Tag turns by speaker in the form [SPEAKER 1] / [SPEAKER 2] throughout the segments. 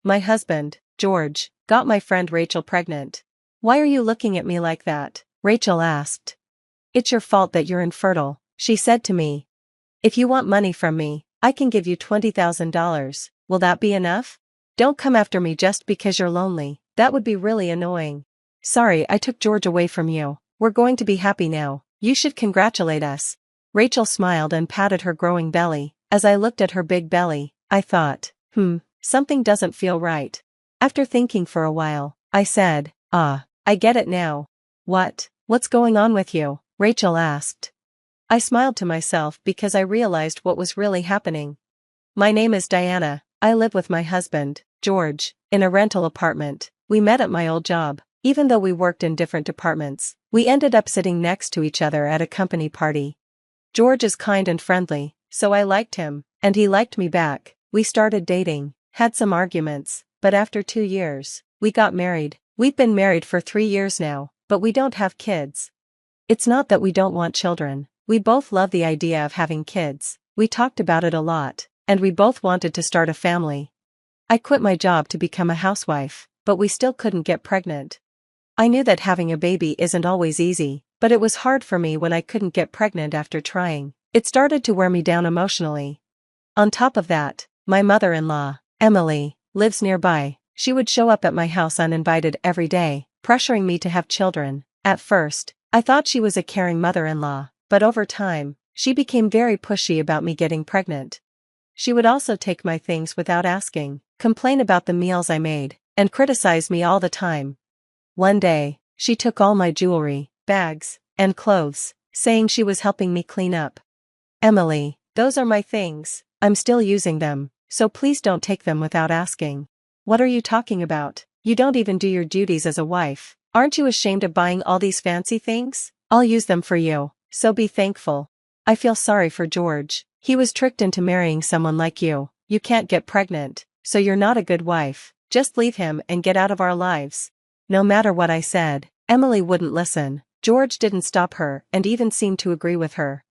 [SPEAKER 1] My husband, George, got my friend Rachel pregnant. Why are you looking at me like that? Rachel asked. It's your fault that you're infertile, she said to me. If you want money from me, I can give you $20,000. Will that be enough? Don't come after me just because you're lonely. That would be really annoying. Sorry, I took George away from you. We're going to be happy now. You should congratulate us. Rachel smiled and patted her growing belly. As I looked at her big belly, I thought, something doesn't feel right. After thinking for a while, I said, I get it now. What's going on with you? Rachel asked. I smiled to myself because I realized what was really happening. My name is Diana. I live with my husband, George, in a rental apartment. We met at my old job. Even though we worked in different departments, we ended up sitting next to each other at a company party. George is kind and friendly, so I liked him, and he liked me back. We started dating, had some arguments, but after 2 years, we got married. We've been married for 3 years now, but we don't have kids. It's not that we don't want children. We both love the idea of having kids. We talked about it a lot, and we both wanted to start a family. I quit my job to become a housewife, but we still couldn't get pregnant. I knew that having a baby isn't always easy, but it was hard for me when I couldn't get pregnant after trying. It started to wear me down emotionally. On top of that, my mother-in-law, Emily, lives nearby. She would show up at my house uninvited every day, pressuring me to have children. At first, I thought she was a caring mother-in-law, but over time, she became very pushy about me getting pregnant. She would also take my things without asking, complain about the meals I made, and criticize me all the time. One day, she took all my jewelry, bags, and clothes, saying she was helping me clean up. Emily, those are my things. I'm still using them, so please don't take them without asking. What are you talking about? You don't even do your duties as a wife. Aren't you ashamed of buying all these fancy things? I'll use them for you, so be thankful. I feel sorry for George. He was tricked into marrying someone like you. You can't get pregnant, so you're not a good wife. Just leave him and get out of our lives. No matter what I said, Emily wouldn't listen. George didn't stop her and even seemed to agree with her.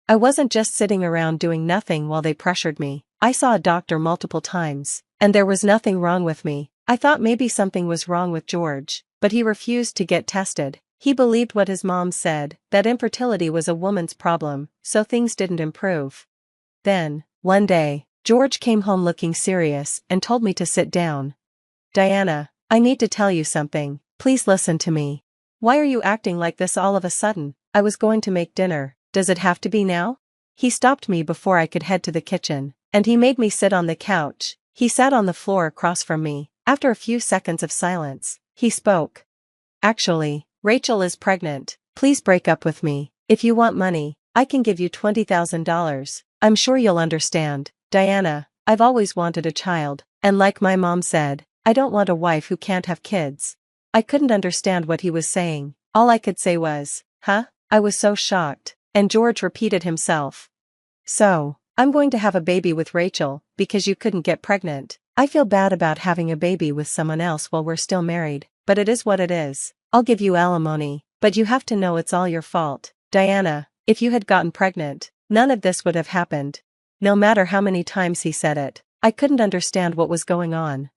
[SPEAKER 1] I wasn't just sitting around doing nothing while they pressured me. I saw a doctor multiple times, and there was nothing wrong with me. I thought maybe something was wrong with George, but he refused to get tested. He believed what his mom said, that infertility was a woman's problem, so things didn't improve. Then, one day, George came home looking serious and told me to sit down. Diana, I need to tell you something. Please listen to me. Why are you acting like this all of a sudden? I was going to make dinner. Does it have to be now? He stopped me before I could head to the kitchen, and he made me sit on the couch. He sat on the floor across from me. After a few seconds of silence, he spoke. Actually, Rachel is pregnant. Please break up with me. If you want money, I can give you $20,000. I'm sure you'll understand. Diana, I've always wanted a child, and like my mom said, I don't want a wife who can't have kids. I couldn't understand what he was saying. All I could say was, huh? I was so shocked, and George repeated himself. So, I'm going to have a baby with Rachel, because you couldn't get pregnant. I feel bad about having a baby with someone else while we're still married, but it is what it is. I'll give you alimony, but you have to know it's all your fault. Diana, if you had gotten pregnant, none of this would have happened. No matter how many times he said it, I couldn't understand what was going on.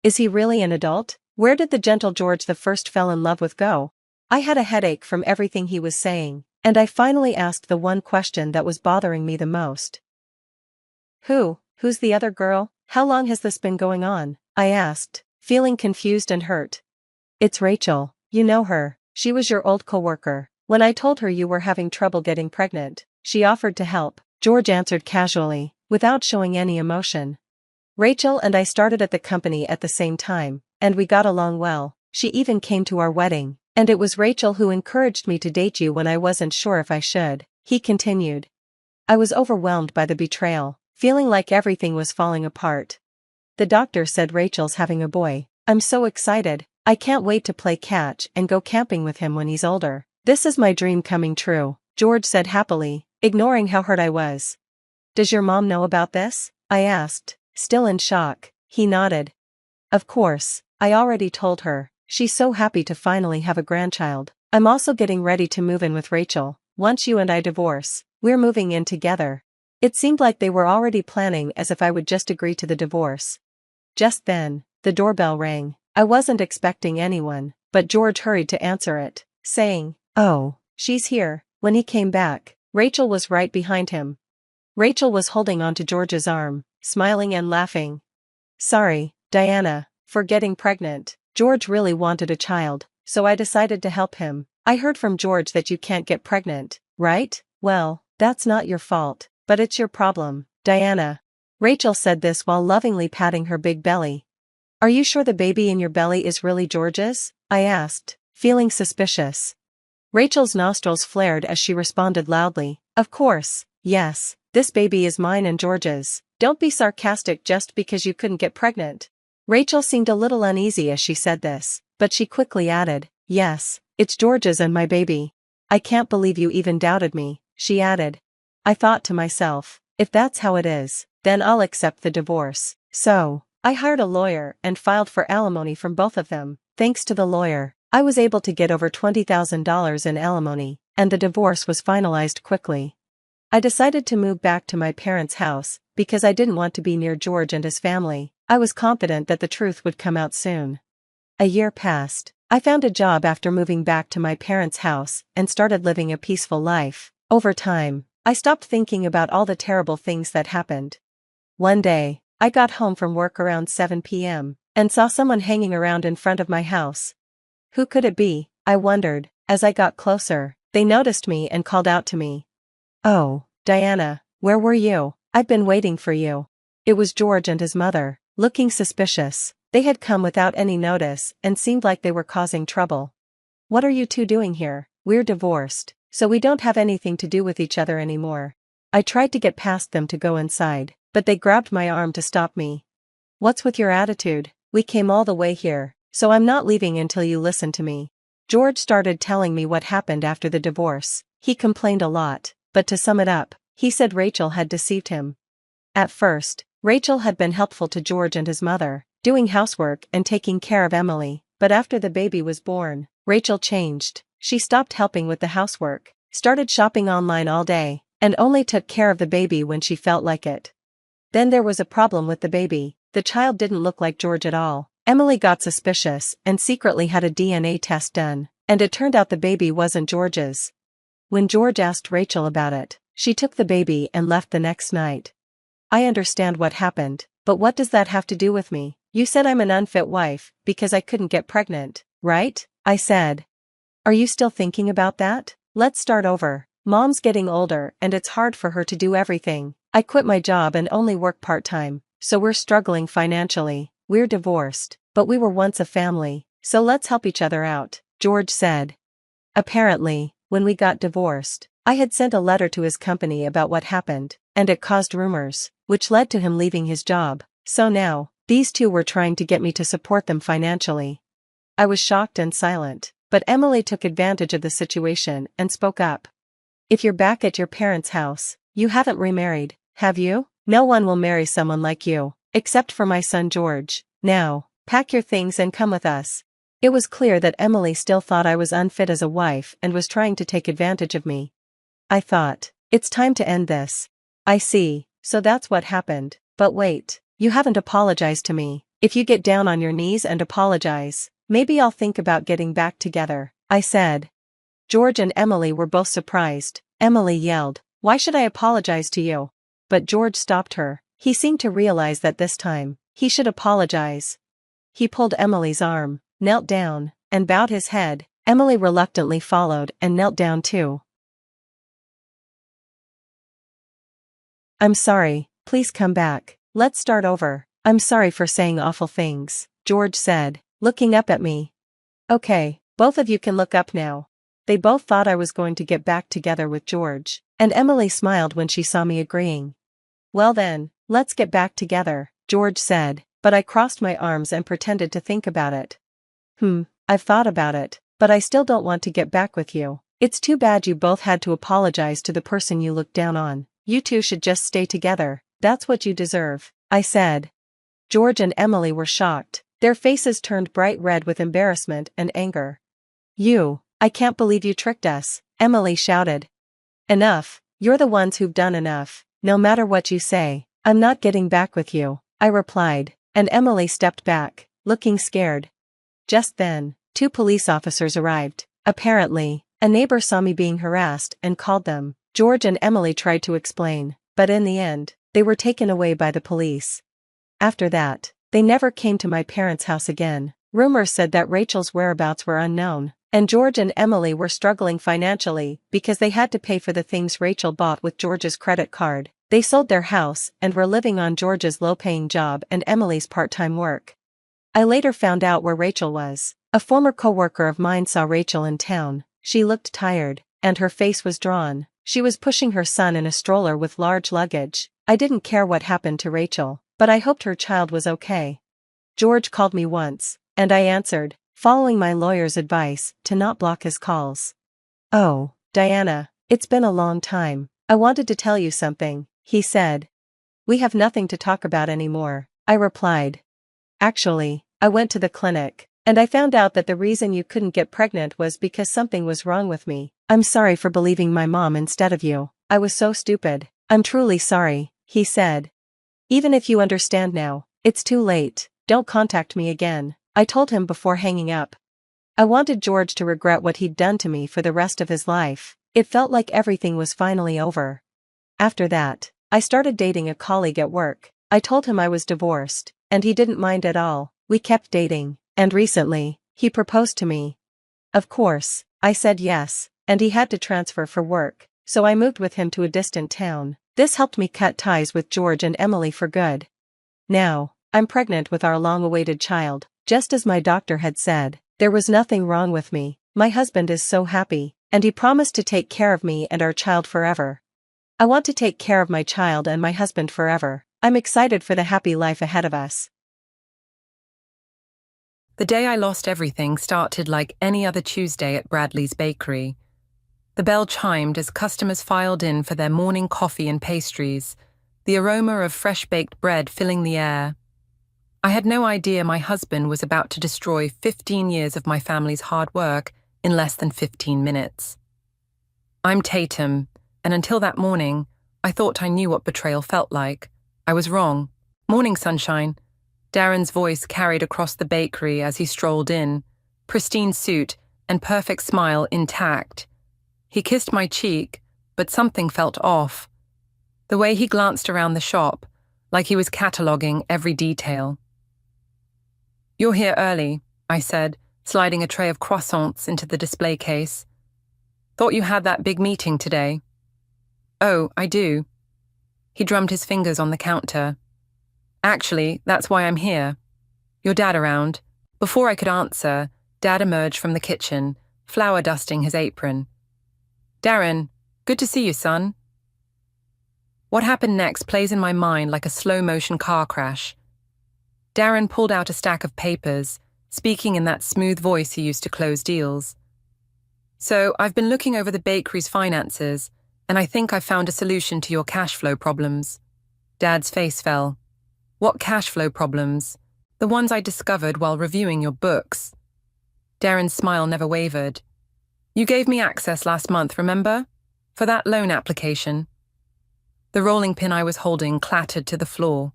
[SPEAKER 1] Is he really an adult? Where did the gentle George the first fell in love with go? I had a headache from everything he was saying, and I finally asked the one question that was bothering me the most. Who's the other girl? How long has this been going on? I asked, feeling confused and hurt. It's Rachel. You know her. She was your old coworker. When I told her you were having trouble getting pregnant, she offered to help. George answered casually, without showing any emotion. Rachel and I started at the company at the same time, and we got along well. She even came to our wedding, and it was Rachel who encouraged me to date you when I wasn't sure if I should, he continued. I was overwhelmed by the betrayal, feeling like everything was falling apart. The doctor said Rachel's having a boy. I'm so excited. I can't wait to play catch and go camping with him when he's older. This is my dream coming true, George said happily, ignoring how hurt I was. Does your mom know about this? I asked, still in shock. He nodded. Of course, I already told her. She's so happy to finally have a grandchild. I'm also getting ready to move in with Rachel. Once you and I divorce, we're moving in together. It seemed like they were already planning as if I would just agree to the divorce. Just then, the doorbell rang. I wasn't expecting anyone, but George hurried to answer it, saying, "Oh, she's here." When he came back, Rachel was right behind him. Rachel was holding onto George's arm, smiling and laughing. "Sorry, Diana, for getting pregnant. George really wanted a child, so I decided to help him. I heard from George that you can't get pregnant, right? Well, that's not your fault, but it's your problem, Diana." Rachel said this while lovingly patting her big belly. "Are you sure the baby in your belly is really George's?" I asked, feeling suspicious. Rachel's nostrils flared as she responded loudly, "Of course, yes, this baby is mine and George's. Don't be sarcastic just because you couldn't get pregnant." Rachel seemed a little uneasy as she said this, but she quickly added, "Yes, it's George's and my baby." "I can't believe you even doubted me," she added. I thought to myself, if that's how it is, then I'll accept the divorce. So, I hired a lawyer and filed for alimony from both of them. Thanks to the lawyer, I was able to get over $20,000 in alimony, and the divorce was finalized quickly. I decided to move back to my parents' house, because I didn't want to be near George and his family. I was confident that the truth would come out soon. A year passed. I found a job after moving back to my parents' house and started living a peaceful life. Over time, I stopped thinking about all the terrible things that happened. One day, I got home from work around 7 p.m. and saw someone hanging around in front of my house. Who could it be? I wondered. As I got closer, they noticed me and called out to me. "Oh, Diana, where were you? I've been waiting for you." It was George and his mother, looking suspicious. They had come without any notice and seemed like they were causing trouble. "What are you two doing here? We're divorced, so we don't have anything to do with each other anymore." I tried to get past them to go inside, but they grabbed my arm to stop me. "What's with your attitude? We came all the way here, so I'm not leaving until you listen to me." George started telling me what happened after the divorce. He complained a lot, but to sum it up, he said Rachel had deceived him. At first, Rachel had been helpful to George and his mother, doing housework and taking care of Emily, but after the baby was born, Rachel changed. She stopped helping with the housework, started shopping online all day, and only took care of the baby when she felt like it. Then there was a problem with the baby. The child didn't look like George at all. Emily got suspicious and secretly had a DNA test done, and it turned out the baby wasn't George's. When George asked Rachel about it, she took the baby and left the next night. I understand what happened, but what does that have to do with me? You said I'm an unfit wife because I couldn't get pregnant, right? I said. Are you still thinking about that? Let's start over. Mom's getting older and it's hard for her to do everything. I quit my job and only work part-time, so we're struggling financially. We're divorced, but we were once a family, so let's help each other out, George said. Apparently, when we got divorced, I had sent a letter to his company about what happened, and it caused rumors, which led to him leaving his job. So now, these two were trying to get me to support them financially. I was shocked and silent, but Emily took advantage of the situation and spoke up. If you're back at your parents' house, you haven't remarried, have you? No one will marry someone like you, except for my son George. Now, pack your things and come with us. It was clear that Emily still thought I was unfit as a wife and was trying to take advantage of me. I thought, it's time to end this. I see, so that's what happened. But wait, you haven't apologized to me. If you get down on your knees and apologize, maybe I'll think about getting back together, I said. George and Emily were both surprised. Emily yelled, "Why should I apologize to you?" But George stopped her. He seemed to realize that this time, he should apologize. He pulled Emily's arm, knelt down, and bowed his head. Emily reluctantly followed and knelt down too. "I'm sorry, please come back. Let's start over. I'm sorry for saying awful things," George said, looking up at me. "Okay, both of you can look up now." They both thought I was going to get back together with George, and Emily smiled when she saw me agreeing. "Well then, let's get back together," George said, but I crossed my arms and pretended to think about it. I've thought about it, but I still don't want to get back with you. It's too bad you both had to apologize to the person you looked down on. You two should just stay together. That's what you deserve, I said. George and Emily were shocked. Their faces turned bright red with embarrassment and anger. I can't believe you tricked us," Emily shouted. "Enough, you're the ones who've done enough. No matter what you say, I'm not getting back with you," I replied, and Emily stepped back, looking scared. Just then, 2 police officers arrived. Apparently, a neighbor saw me being harassed and called them. George and Emily tried to explain, but in the end, they were taken away by the police. After that, they never came to my parents' house again. Rumors said that Rachel's whereabouts were unknown, and George and Emily were struggling financially because they had to pay for the things Rachel bought with George's credit card. They sold their house and were living on George's low-paying job and Emily's part-time work. I later found out where Rachel was. A former co-worker of mine saw Rachel in town. She looked tired, and her face was drawn. She was pushing her son in a stroller with large luggage. I didn't care what happened to Rachel, but I hoped her child was okay. George called me once, and I answered, following my lawyer's advice to not block his calls. "Oh, Diana, it's been a long time. I wanted to tell you something," he said. "We have nothing to talk about anymore," I replied. "Actually, I went to the clinic, and I found out that the reason you couldn't get pregnant was because something was wrong with me. I'm sorry for believing my mom instead of you. I was so stupid. I'm truly sorry," he said. "Even if you understand now, it's too late. Don't contact me again," I told him before hanging up. I wanted George to regret what he'd done to me for the rest of his life. It felt like everything was finally over. After that, I started dating a colleague at work. I told him I was divorced, and he didn't mind at all. We kept dating, and recently, he proposed to me. Of course, I said yes, and he had to transfer for work, so I moved with him to a distant town. This helped me cut ties with George and Emily for good. Now, I'm pregnant with our long-awaited child. Just as my doctor had said, there was nothing wrong with me. My husband is so happy, and he promised to take care of me and our child forever. I want to take care of my child and my husband forever. I'm excited for the happy life ahead of us.
[SPEAKER 2] The day I lost everything started like any other Tuesday at Bradley's Bakery. The bell chimed as customers filed in for their morning coffee and pastries, the aroma of fresh-baked bread filling the air. I had no idea my husband was about to destroy 15 years of my family's hard work in less than 15 minutes. I'm Tatum, and until that morning, I thought I knew what betrayal felt like. I was wrong. "Morning, sunshine." Darren's voice carried across the bakery as he strolled in, pristine suit and perfect smile intact. He kissed my cheek, but something felt off. The way he glanced around the shop, like he was cataloguing every detail. "You're here early," I said, sliding a tray of croissants into the display case. "Thought you had that big meeting today." "Oh, I do." He drummed his fingers on the counter. "Actually, that's why I'm here. Your dad around?" Before I could answer, Dad emerged from the kitchen, flour dusting his apron. "Darren, good to see you, son." What happened next plays in my mind like a slow-motion car crash. Darren pulled out a stack of papers, speaking in that smooth voice he used to close deals. "So, I've been looking over the bakery's finances, and I think I've found a solution to your cash flow problems." Dad's face fell. "What cash flow problems?" "The ones I discovered while reviewing your books." Darren's smile never wavered. "You gave me access last month, remember? For that loan application." The rolling pin I was holding clattered to the floor.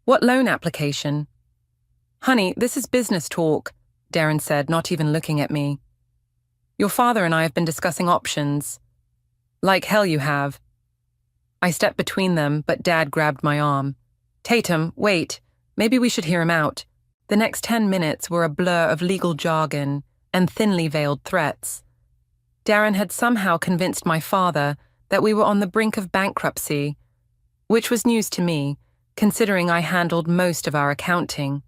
[SPEAKER 2] "What loan application?" "Honey, this is business talk," Darren said, not even looking at me. "Your father and I have been discussing options." "Like hell you have." I stepped between them, but Dad grabbed my arm. "Tatum, wait. Maybe we should hear him out." The next 10 minutes were a blur of legal jargon and thinly veiled threats. Darren had somehow convinced my father that we were on the brink of bankruptcy, which was news to me, considering I handled most of our accounting.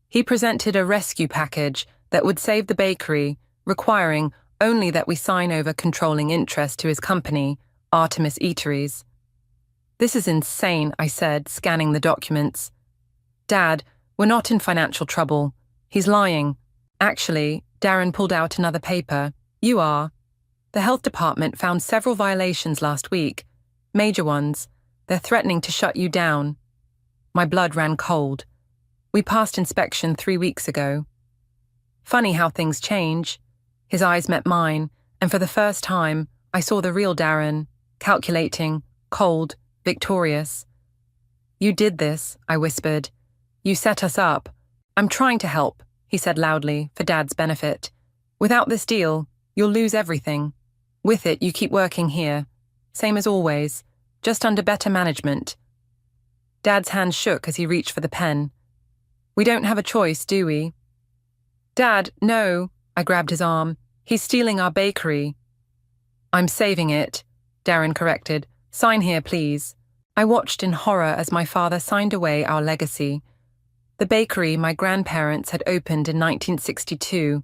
[SPEAKER 2] He presented a rescue package that would save the bakery, requiring only that we sign over controlling interest to his company, Artemis Eateries. "This is insane," I said, scanning the documents. "Dad, we're not in financial trouble. He's lying." "Actually," Darren pulled out another paper. "You are. The health department found several violations last week. Major ones. They're threatening to shut you down." My blood ran cold. "We passed inspection 3 weeks ago." Funny how things change. His eyes met mine, and for the first time, I saw the real Darren, calculating, cold, victorious. "You did this," I whispered. "You set us up. I'm trying to help, he said loudly, for Dad's benefit. Without this deal, you'll lose everything. With it, you keep working here. Same as always, just under better management. Dad's hand shook as he reached for the pen. We don't have a choice, do we? Dad, no, I grabbed his arm. He's stealing our bakery. I'm saving it, Darren corrected. Sign here, please. I watched in horror as my father signed away our legacy. The bakery my grandparents had opened in 1962,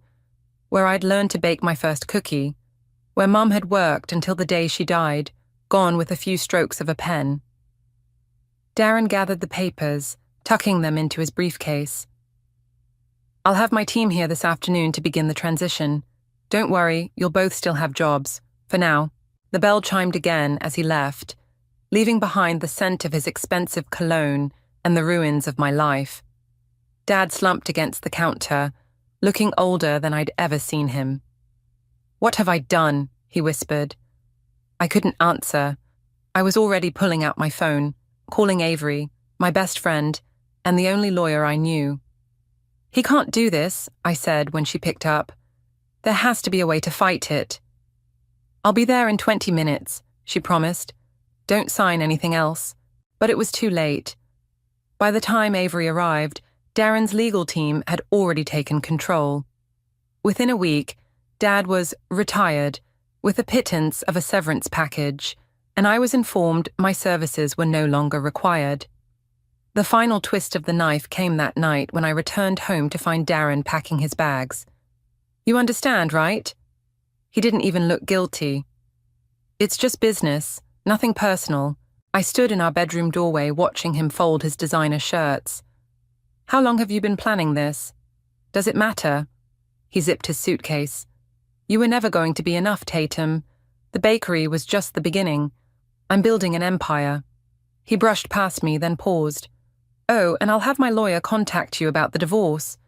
[SPEAKER 2] where I'd learned to bake my first cookie, where Mum had worked until the day she died, gone with a few strokes of a pen. Darren gathered the papers, tucking them into his briefcase. I'll have my team here this afternoon to begin the transition. Don't worry, you'll both still have jobs. For now. The bell chimed again as he left, leaving behind the scent of his expensive cologne and the ruins of my life. Dad slumped against the counter, looking older than I'd ever seen him. What have I done? He whispered. I couldn't answer. I was already pulling out my phone, calling Avery, my best friend, and the only lawyer I knew. He can't do this, I said when she picked up. There has to be a way to fight it. I'll be there in 20 minutes, she promised. Don't sign anything else. But it was too late. By the time Avery arrived, Darren's legal team had already taken control. Within a week, Dad was retired, with a pittance of a severance package, and I was informed my services were no longer required. The final twist of the knife came that night when I returned home to find Darren packing his bags. You understand, right? He didn't even look guilty. It's just business, nothing personal. I stood in our bedroom doorway watching him fold his designer shirts. How long have you been planning this? Does it matter? He zipped his suitcase. You were never going to be enough, Tatum. The bakery was just the beginning. I'm building an empire. He brushed past me, then paused. Oh, and I'll have my lawyer contact you about the divorce.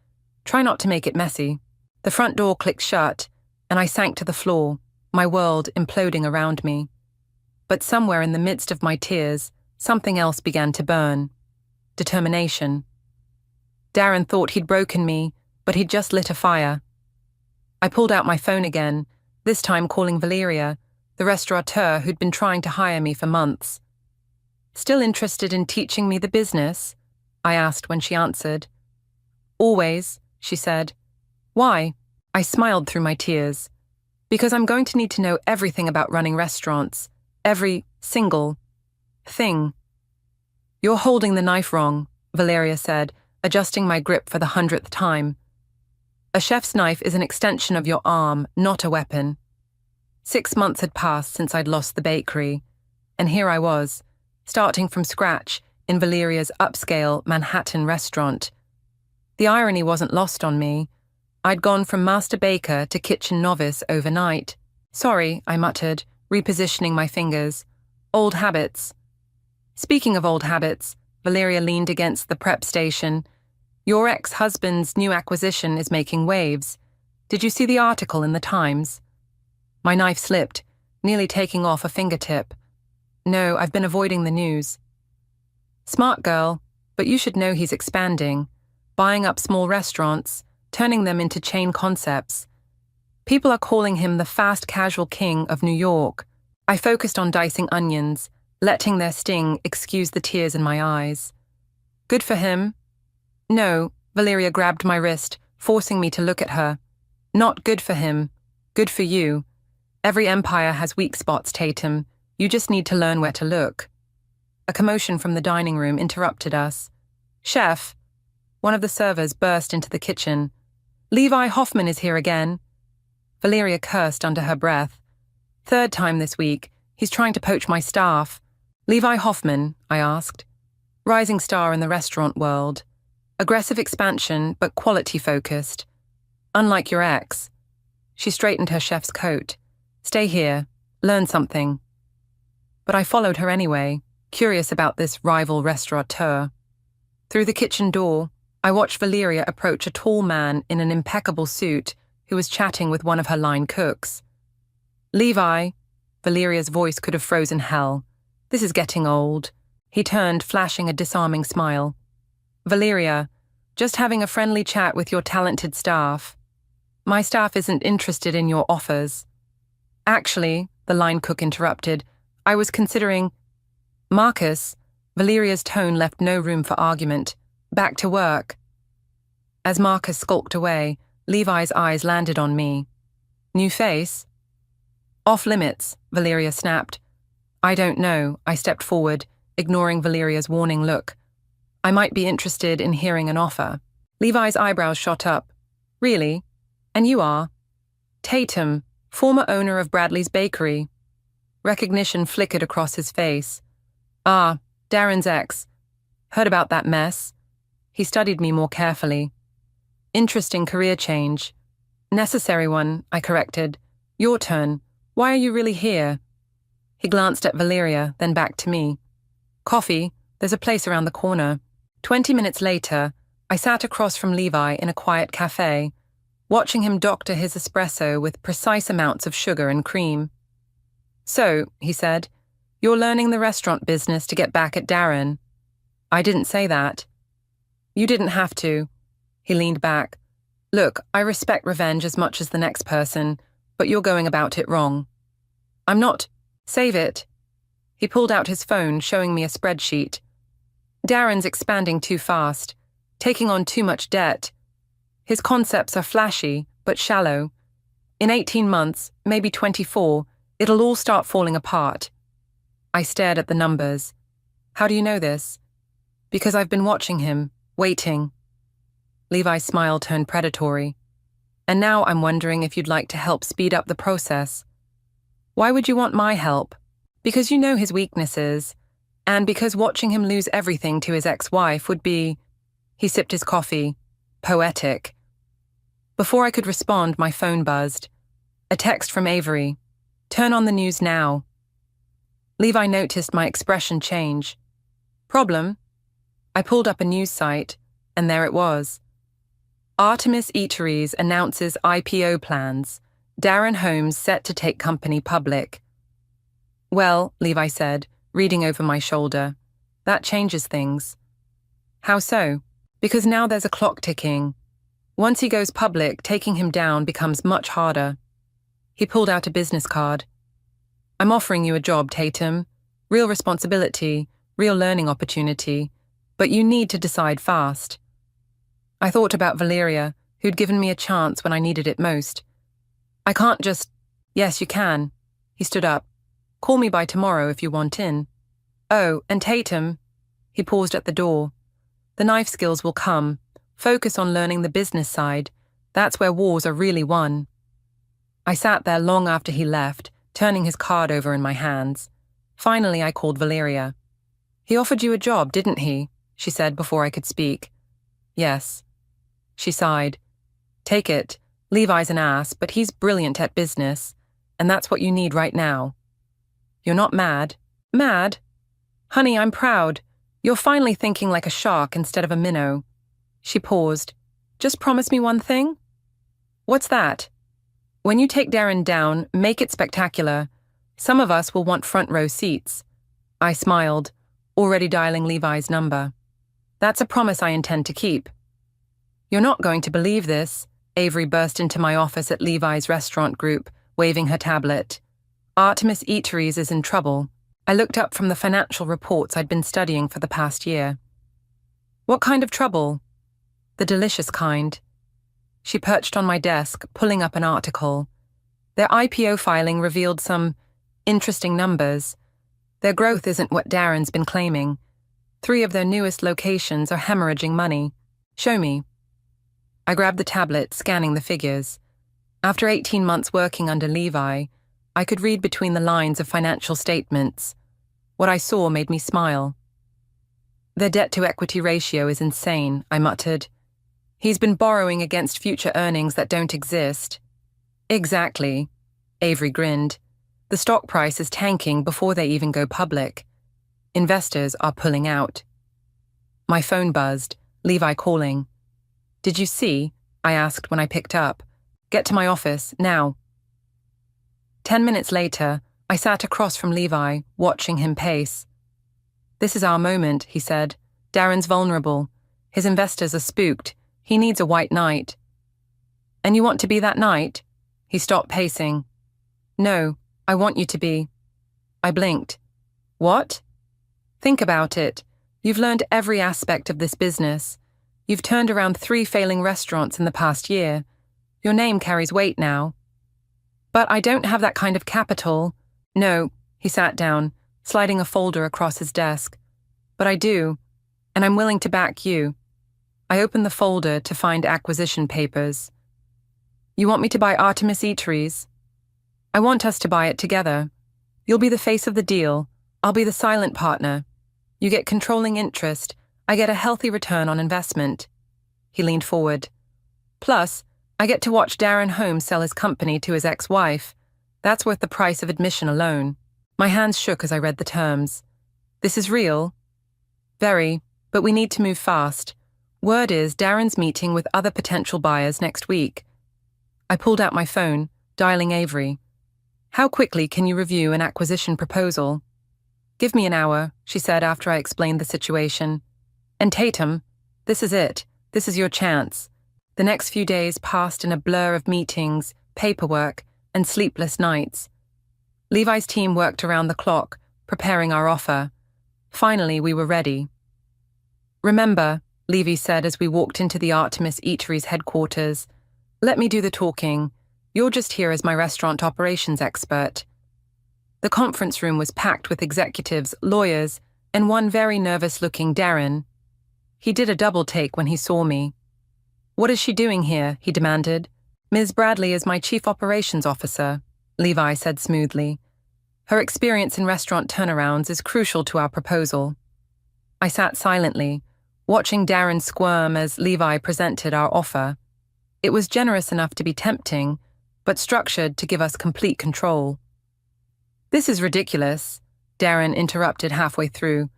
[SPEAKER 2] Try not to make it messy. The front door clicked shut, and I sank to the floor, my world imploding around me. But somewhere in the midst of my tears, something else began to burn. Determination. Darren thought he'd broken me, but he'd just lit a fire. I pulled out my phone again, this time calling Valeria, the restaurateur who'd been trying to hire me for months. Still interested in teaching me the business? I asked when she answered. Always, she said. Why? I smiled through my tears. Because I'm going to need to know everything about running restaurants. Every single thing. You're holding the knife wrong, Valeria said, adjusting my grip for the 100th time. A chef's knife is an extension of your arm, not a weapon. 6 months had passed since I'd lost the bakery, and here I was, starting from scratch in Valeria's upscale Manhattan restaurant. The irony wasn't lost on me. I'd gone from master baker to kitchen novice overnight. Sorry, I muttered, repositioning my fingers. Old habits. Speaking of old habits, Valeria leaned against the prep station. Your ex-husband's new acquisition is making waves. Did you see the article in the Times? My knife slipped, nearly taking off a fingertip. No, I've been avoiding the news. Smart girl, but you should know he's expanding, buying up small restaurants, turning them into chain concepts. People are calling him the fast casual king of New York. I focused on dicing onions, letting their sting excuse the tears in my eyes. Good for him. No, Valeria grabbed my wrist, forcing me to look at her. Not good for him. Good for you. Every empire has weak spots, Tatum. You just need to learn where to look. A commotion from the dining room interrupted us. Chef. One of the servers burst into the kitchen. Levi Hoffman is here again. Valeria cursed under her breath. 3rd time this week. He's trying to poach my staff. Levi Hoffman, I asked. Rising star in the restaurant world. Aggressive expansion, but quality-focused. Unlike your ex. She straightened her chef's coat. Stay here. Learn something. But I followed her anyway, curious about this rival restaurateur. Through the kitchen door, I watched Valeria approach a tall man in an impeccable suit who was chatting with one of her line cooks. Levi, Valeria's voice could have frozen hell. This is getting old. He turned, flashing a disarming smile. Valeria, Just having a friendly chat with your talented staff. My staff isn't interested in your offers. Actually, the line cook interrupted, I was considering... Marcus, Valeria's tone left no room for argument. Back to work. As Marcus skulked away, Levi's eyes landed on me. New face? Off limits, Valeria snapped. I don't know, I stepped forward, ignoring Valeria's warning look. I might be interested in hearing an offer. Levi's eyebrows shot up. Really? And you are? Tatum, former owner of Bradley's Bakery. Recognition flickered across his face. Ah, Darren's ex. Heard about that mess. He studied me more carefully. Interesting career change. Necessary one, I corrected. Your turn. Why are you really here? He glanced at Valeria, then back to me. Coffee, there's a place around the corner. 20 minutes later, I sat across from Levi in a quiet cafe, watching him doctor his espresso with precise amounts of sugar and cream. So, he said, you're learning the restaurant business to get back at Darren. I didn't say that. You didn't have to. He leaned back. Look, I respect revenge as much as the next person, but you're going about it wrong. I'm not. Save it. He pulled out his phone, showing me a spreadsheet. Darren's expanding too fast, taking on too much debt. His concepts are flashy, but shallow. In 18 months, maybe 24, it'll all start falling apart. I stared at the numbers. How do you know this? Because I've been watching him, waiting. Levi's smile turned predatory. And now I'm wondering if you'd like to help speed up the process. Why would you want my help? Because you know his weaknesses, and because watching him lose everything to his ex-wife would be... He sipped his coffee. Poetic. Before I could respond, my phone buzzed. A text from Avery. Turn on the news now. Levi noticed my expression change. Problem? I pulled up a news site, and there it was. Artemis Eateries announces IPO plans. Darren Holmes set to take company public. Well, Levi said, reading over my shoulder, that changes things. How so? Because now there's a clock ticking. Once he goes public, taking him down becomes much harder. He pulled out a business card. I'm offering you a job, Tatum. Real responsibility, real learning opportunity, but you need to decide fast. I thought about Valeria, who'd given me a chance when I needed it most. I can't just... Yes, you can. He stood up. Call me by tomorrow if you want in. Oh, and Tatum... He paused at the door. The knife skills will come. Focus on learning the business side. That's where wars are really won. I sat there long after he left, turning his card over in my hands. Finally, I called Valeria. He offered you a job, didn't he? She said before I could speak. Yes. She sighed. Take it. Levi's an ass, but he's brilliant at business, and that's what you need right now. You're not mad? Mad? Honey, I'm proud. You're finally thinking like a shark instead of a minnow. She paused. Just promise me one thing? What's that? When you take Darren down, make it spectacular. Some of us will want front row seats. I smiled, already dialing Levi's number. That's a promise I intend to keep. You're not going to believe this. Avery burst into my office at Levi's restaurant group, waving her tablet. Artemis Eateries is in trouble. I looked up from the financial reports I'd been studying for the past year. What kind of trouble? The delicious kind. She perched on my desk, pulling up an article. Their IPO filing revealed some interesting numbers. Their growth isn't what Darren's been claiming. 3 of their newest locations are hemorrhaging money. Show me. I grabbed the tablet, scanning the figures. After 18 months working under Levi, I could read between the lines of financial statements. What I saw made me smile. Their debt-to-equity ratio is insane, I muttered. He's been borrowing against future earnings that don't exist. Exactly. Avery grinned. The stock price is tanking before they even go public. Investors are pulling out. My phone buzzed, Levi calling. Did you see? I asked when I picked up. Get to my office, now. 10 minutes later, I sat across from Levi, watching him pace. This is our moment, he said. Darren's vulnerable. His investors are spooked. He needs a white knight. And you want to be that knight? He stopped pacing. No, I want you to be. I blinked. What? Think about it. You've learned every aspect of this business. You've turned around 3 failing restaurants in the past year. Your name carries weight now. But I don't have that kind of capital. No, he sat down, sliding a folder across his desk. But I do, and I'm willing to back you. I opened the folder to find acquisition papers. You want me to buy Artemis Eateries? I want us to buy it together. You'll be the face of the deal. I'll be the silent partner. You get controlling interest. I get a healthy return on investment. He leaned forward. Plus, I get to watch Darren Holmes sell his company to his ex-wife. That's worth the price of admission alone. My hands shook as I read the terms. This is real? Very, but we need to move fast. Word is Darren's meeting with other potential buyers next week. I pulled out my phone, dialing Avery. How quickly can you review an acquisition proposal? Give me an hour, she said after I explained the situation. And Tatum, this is it. This is your chance. The next few days passed in a blur of meetings, paperwork, and sleepless nights. Levi's team worked around the clock, preparing our offer. Finally, we were ready. Remember, Levy said as we walked into the Artemis Eateries headquarters, let me do the talking. You're just here as my restaurant operations expert. The conference room was packed with executives, lawyers, and one very nervous-looking Darren. He did a double take when he saw me. What is she doing here? He demanded. Ms. Bradley is my chief operations officer, Levi said smoothly. Her experience in restaurant turnarounds is crucial to our proposal. I sat silently, watching Darren squirm as Levi presented our offer. It was generous enough to be tempting, but structured to give us complete control. This is ridiculous, Darren interrupted halfway through.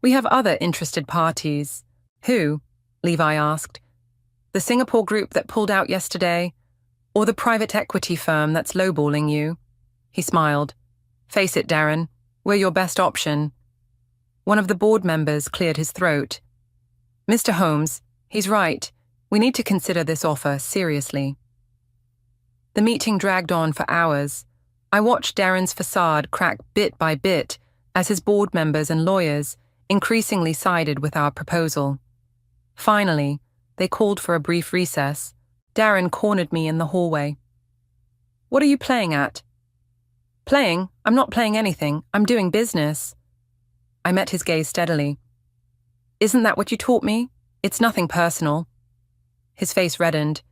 [SPEAKER 2] We have other interested parties. Who? Levi asked. The Singapore group that pulled out yesterday? Or the private equity firm that's lowballing you? He smiled. Face it, Darren, we're your best option. One of the board members cleared his throat. Mr. Holmes, he's right. We need to consider this offer seriously. The meeting dragged on for hours. I watched Darren's facade crack bit by bit as his board members and lawyers increasingly sided with our proposal. Finally, they called for a brief recess. Darren cornered me in the hallway. What are you playing at? Playing? I'm not playing anything. I'm doing business. I met his gaze steadily. Isn't that what you taught me? It's nothing personal. His face reddened.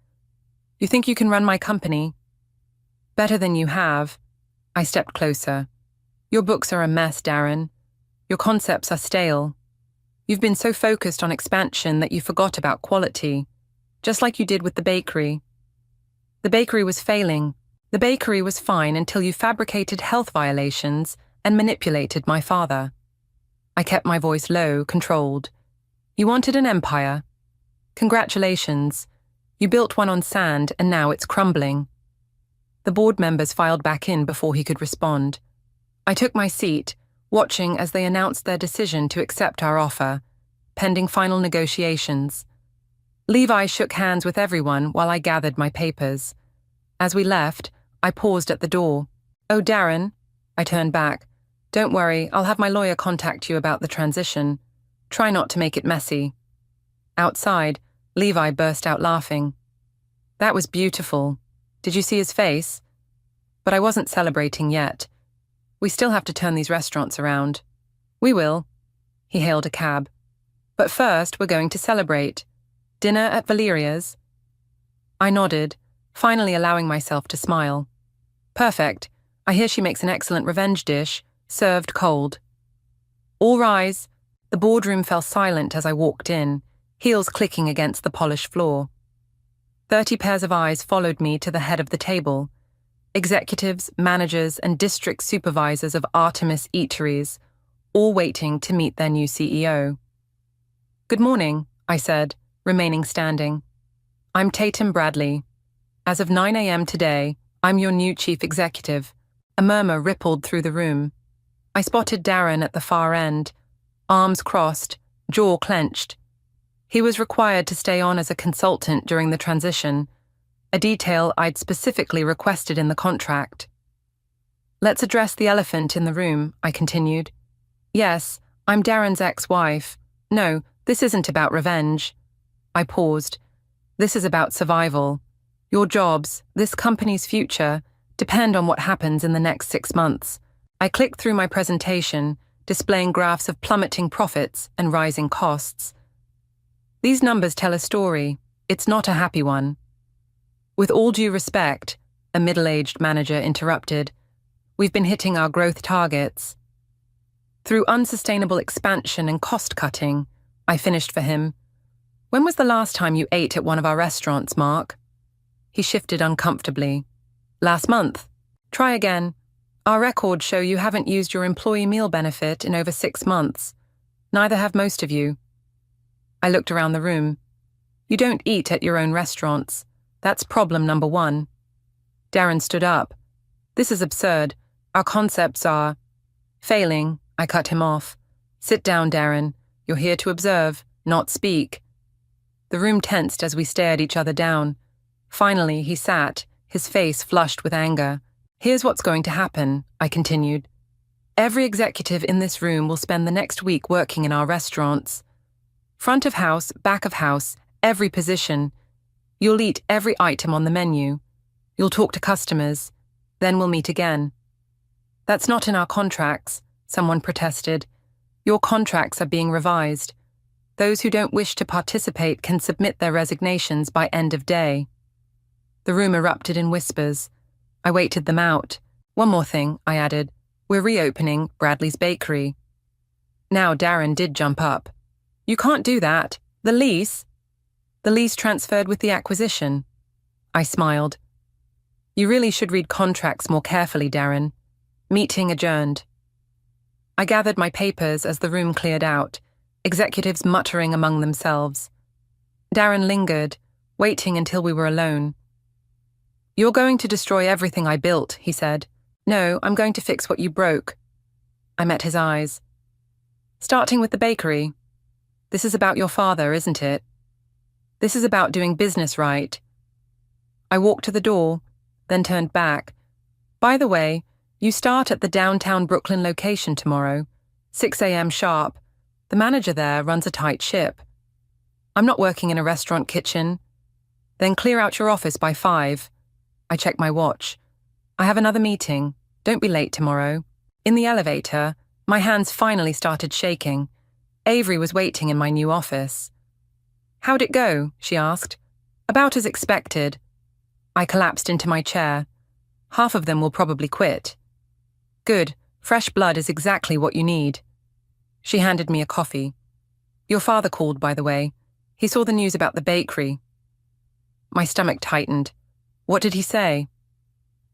[SPEAKER 2] You think you can run my company? Better than you have. I stepped closer. Your books are a mess, Darren. Your concepts are stale. You've been so focused on expansion that you forgot about quality, just like you did with the bakery. The bakery was failing. The bakery was fine until you fabricated health violations and manipulated my father. I kept my voice low, controlled. You wanted an empire. Congratulations. You built one on sand and now it's crumbling. The board members filed back in before he could respond. I took my seat, watching as they announced their decision to accept our offer, pending final negotiations. Levi shook hands with everyone while I gathered my papers. As we left, I paused at the door. Oh, Darren, I turned back. Don't worry, I'll have my lawyer contact you about the transition. Try not to make it messy. Outside, Levi burst out laughing. That was beautiful. Did you see his face? But I wasn't celebrating yet. We still have to turn these restaurants around. We will. He hailed a cab. But first, we're going to celebrate. Dinner at Valeria's? I nodded, finally allowing myself to smile. Perfect. I hear she makes an excellent revenge dish, served cold. All rise. The boardroom fell silent as I walked in, heels clicking against the polished floor. 30 pairs of eyes followed me to the head of the table. Executives, managers, and district supervisors of Artemis Eateries, all waiting to meet their new CEO. Good morning, I said, remaining standing. I'm Tatum Bradley. As of 9 a.m. today, I'm your new chief executive. A murmur rippled through the room. I spotted Darren at the far end, arms crossed, jaw clenched. He was required to stay on as a consultant during the transition, a detail I'd specifically requested in the contract. Let's address the elephant in the room, I continued. Yes, I'm Darren's ex-wife. No, this isn't about revenge. I paused. This is about survival. Your jobs, this company's future, depend on what happens in the next 6 months. I clicked through my presentation, displaying graphs of plummeting profits and rising costs. These numbers tell a story. It's not a happy one. With all due respect, a middle-aged manager interrupted, we've been hitting our growth targets. Through unsustainable expansion and cost-cutting, I finished for him. When was the last time you ate at one of our restaurants, Mark? He shifted uncomfortably. Last month. Try again. Our records show you haven't used your employee meal benefit in over 6 months. Neither have most of you. I looked around the room. You don't eat at your own restaurants. That's problem number 1. Darren stood up. This is absurd. Our concepts are failing. I cut him off. Sit down, Darren. You're here to observe, not speak. The room tensed as we stared each other down. Finally, he sat, his face flushed with anger. Here's what's going to happen, I continued. Every executive in this room will spend the next week working in our restaurants. Front of house, back of house, every position. You'll eat every item on the menu. You'll talk to customers. Then we'll meet again. That's not in our contracts, someone protested. Your contracts are being revised. Those who don't wish to participate can submit their resignations by end of day. The room erupted in whispers. I waited them out. One more thing, I added. We're reopening Bradley's Bakery. Now Darren did jump up. You can't do that. The lease transferred with the acquisition. I smiled. You really should read contracts more carefully, Darren. Meeting adjourned. I gathered my papers as the room cleared out, executives muttering among themselves. Darren lingered, waiting until we were alone. You're going to destroy everything I built, he said. No, I'm going to fix what you broke. I met his eyes. Starting with the bakery. This is about your father, isn't it? This is about doing business right. I walked to the door, then turned back. By the way, you start at the downtown Brooklyn location tomorrow, 6 a.m. sharp. The manager there runs a tight ship. I'm not working in a restaurant kitchen. Then clear out your office by 5. I checked my watch. I have another meeting. Don't be late tomorrow. In the elevator, my hands finally started shaking. Avery was waiting in my new office. How'd it go? She asked. About as expected. I collapsed into my chair. Half of them will probably quit. Good. Fresh blood is exactly what you need. She handed me a coffee. Your father called, by the way. He saw the news about the bakery. My stomach tightened. What did he say?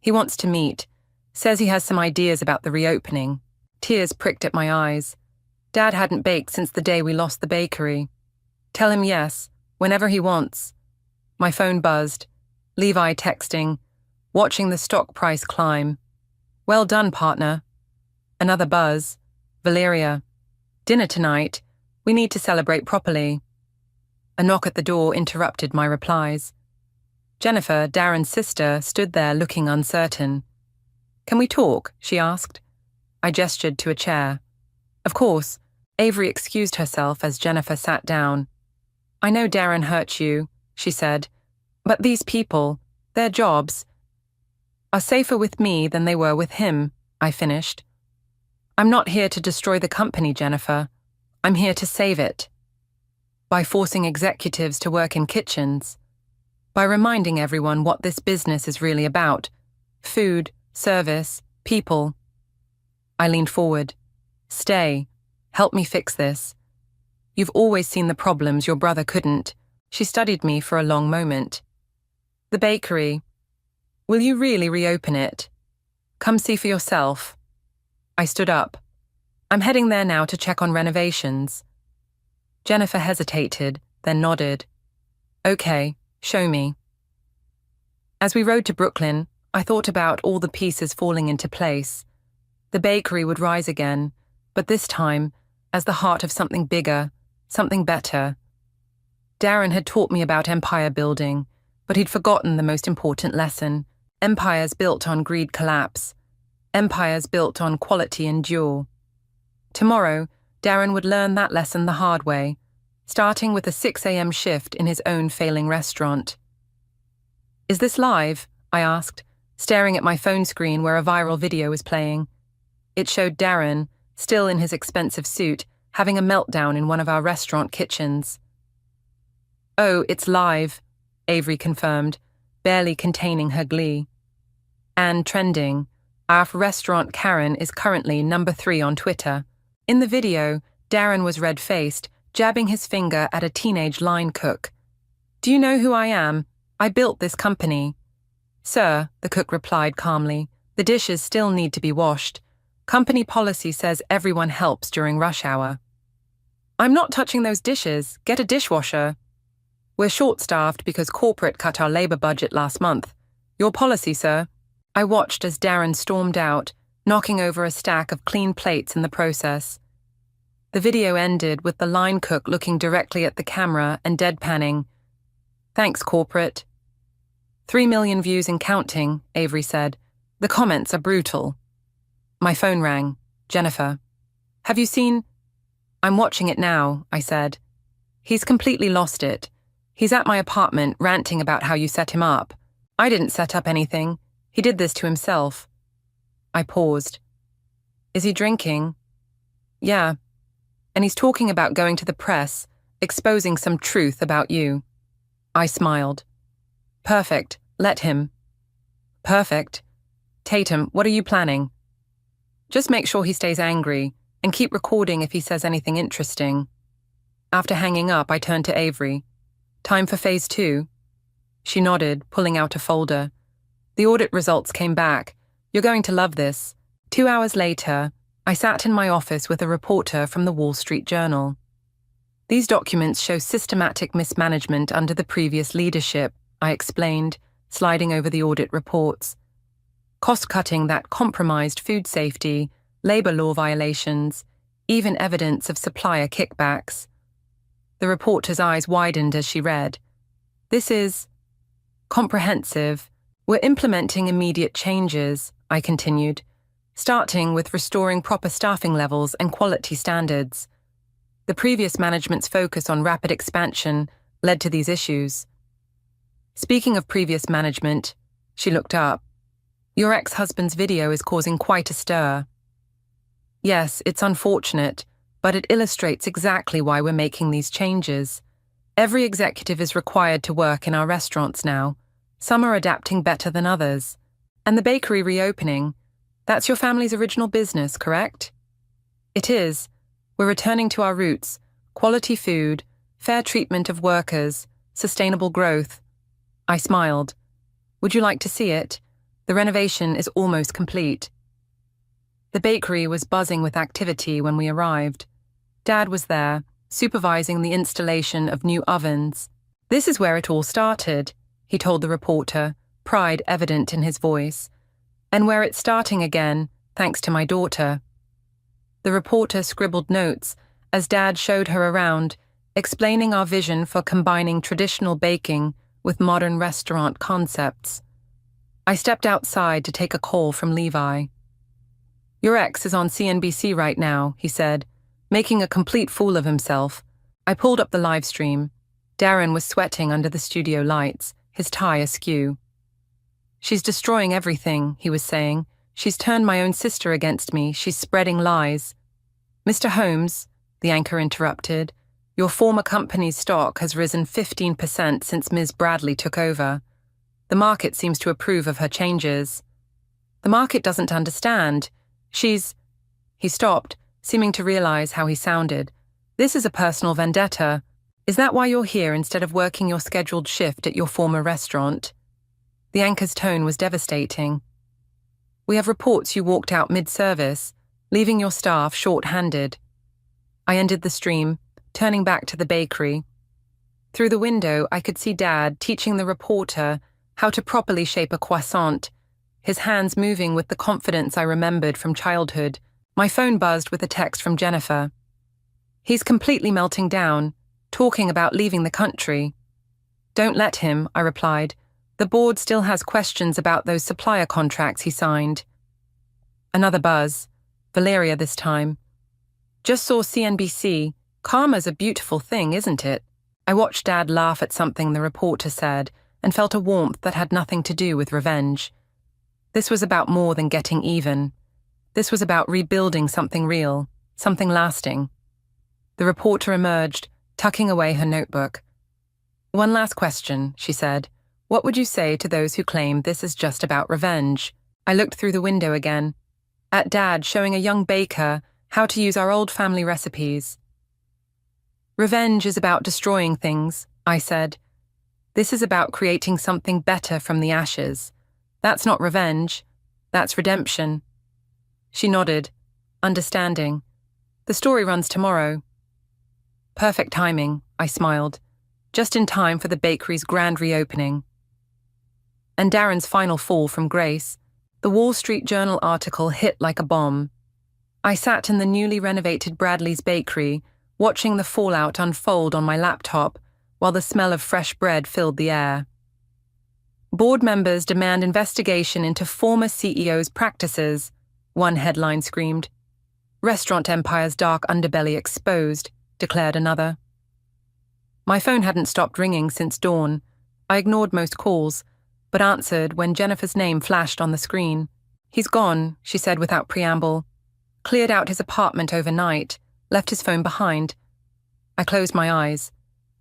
[SPEAKER 2] He wants to meet. Says he has some ideas about the reopening. Tears pricked at my eyes. Dad hadn't baked since the day we lost the bakery. Tell him yes, whenever he wants. My phone buzzed. Levi texting, watching the stock price climb. Well done, partner. Another buzz. Valeria. Dinner tonight. We need to celebrate properly. A knock at the door interrupted my replies. Jennifer, Darren's sister, stood there looking uncertain. Can we talk? She asked. I gestured to a chair. Of course. Avery excused herself as Jennifer sat down. I know Darren hurt you, she said, but these people, their jobs, are safer with me than they were with him, I finished. I'm not here to destroy the company, Jennifer. I'm here to save it. By forcing executives to work in kitchens. By reminding everyone what this business is really about. Food, service, people. I leaned forward. Stay. Help me fix this. You've always seen the problems your brother couldn't. She studied me for a long moment. The bakery. Will you really reopen it? Come see for yourself. I stood up. I'm heading there now to check on renovations. Jennifer hesitated, then nodded. Okay, show me. As we rode to Brooklyn, I thought about all the pieces falling into place. The bakery would rise again, but this time, as the heart of something bigger, something better. Darren had taught me about empire building, but he'd forgotten the most important lesson. Empires built on greed collapse. Empires built on quality endure. Tomorrow, Darren would learn that lesson the hard way, starting with a 6 a.m. shift in his own failing restaurant. "Is this live?" I asked, staring at my phone screen where a viral video was playing. It showed Darren, still in his expensive suit, having a meltdown in one of our restaurant kitchens. "Oh, it's live," Avery confirmed, barely containing her glee. "And trending. Our restaurant Karen is currently number 3 on Twitter." In the video, Darren was red-faced, jabbing his finger at a teenage line cook. "Do you know who I am? I built this company." "Sir," the cook replied calmly, "the dishes still need to be washed. Company policy says everyone helps during rush hour." "I'm not touching those dishes. Get a dishwasher." "We're short-staffed because corporate cut our labor budget last month. Your policy, sir." I watched as Darren stormed out, knocking over a stack of clean plates in the process. The video ended with the line cook looking directly at the camera and deadpanning. "Thanks, corporate." 3 million views and counting, Avery said. "The comments are brutal." My phone rang. "Jennifer." "Have you seen—" "I'm watching it now," I said. "He's completely lost it. He's at my apartment ranting about how you set him up. I didn't set up anything. He did this to himself." I paused. "Is he drinking?" "Yeah. And he's talking about going to the press, exposing some truth about you." I smiled. "Perfect. Let him." "Perfect. Tatum, what are you planning?" "Just make sure he stays angry, and keep recording if he says anything interesting." After hanging up, I turned to Avery. "Time for phase 2? She nodded, pulling out a folder. The audit results came back. "You're going to love this." 2 hours later, I sat in my office with a reporter from the Wall Street Journal. "These documents show systematic mismanagement under the previous leadership," I explained, sliding over the audit reports. "Cost-cutting that compromised food safety, labor law violations, even evidence of supplier kickbacks." The reporter's eyes widened as she read. "This is comprehensive. We're implementing immediate changes," I continued, "starting with restoring proper staffing levels and quality standards. The previous management's focus on rapid expansion led to these issues." "Speaking of previous management," she looked up, "your ex-husband's video is causing quite a stir." "Yes, it's unfortunate, but it illustrates exactly why we're making these changes. Every executive is required to work in our restaurants now. Some are adapting better than others. And the bakery reopening, that's your family's original business, correct?" "It is. We're returning to our roots: quality food, fair treatment of workers, sustainable growth." I smiled. "Would you like to see it? The renovation is almost complete." The bakery was buzzing with activity when we arrived. Dad was there, supervising the installation of new ovens. "This is where it all started," he told the reporter, pride evident in his voice. "And where it's starting again, thanks to my daughter." The reporter scribbled notes as Dad showed her around, explaining our vision for combining traditional baking with modern restaurant concepts. I stepped outside to take a call from Levi. "Your ex is on CNBC right now," he said, making a complete fool of himself. I pulled up the live stream. Darren was sweating under the studio lights, his tie askew. "She's destroying everything," he was saying. "She's turned my own sister against me. She's spreading lies." "Mr. Holmes," the anchor interrupted, "your former company's stock has risen 15% since Ms. Bradley took over. The market seems to approve of her changes." "The market doesn't understand. She's—" He stopped, seeming to realize how he sounded. "This is a personal vendetta. Is that why you're here instead of working your scheduled shift at your former restaurant?" The anchor's tone was devastating. "We have reports you walked out mid-service, leaving your staff short-handed." I ended the stream, turning back to the bakery. Through the window, I could see Dad teaching the reporter how to properly shape a croissant, his hands moving with the confidence I remembered from childhood. My phone buzzed with a text from Jennifer. "He's completely melting down. talking about leaving the country. Don't let him, I replied. The board still has questions about those supplier contracts he signed. Another buzz. Valeria this time. Just saw CNBC. Karma's a beautiful thing, isn't it? I watched Dad laugh at something the reporter said and felt a warmth that had nothing to do with revenge. This was about more than getting even. This was about rebuilding something real, something lasting. The reporter emerged, tucking away her notebook. One last question, she said. What would you say to those who claim this is just about revenge? I looked through the window again, at Dad showing a young baker how to use our old family recipes. Revenge is about destroying things, I said. This is about creating something better from the ashes. That's not revenge. That's redemption. She nodded, understanding. The story runs tomorrow. Perfect timing, I smiled. Just in time for the bakery's grand reopening. And Darren's final fall from grace, the Wall Street Journal article hit like a bomb. I sat in the newly renovated Bradley's bakery, watching the fallout unfold on my laptop while the smell of fresh bread filled the air. Board members demand investigation into former CEO's practices, one headline screamed. Restaurant empire's dark underbelly exposed, declared another. My phone hadn't stopped ringing since dawn. I ignored most calls, but answered when Jennifer's name flashed on the screen. He's gone, she said without preamble. Cleared out his apartment overnight, left his phone behind. I closed my eyes.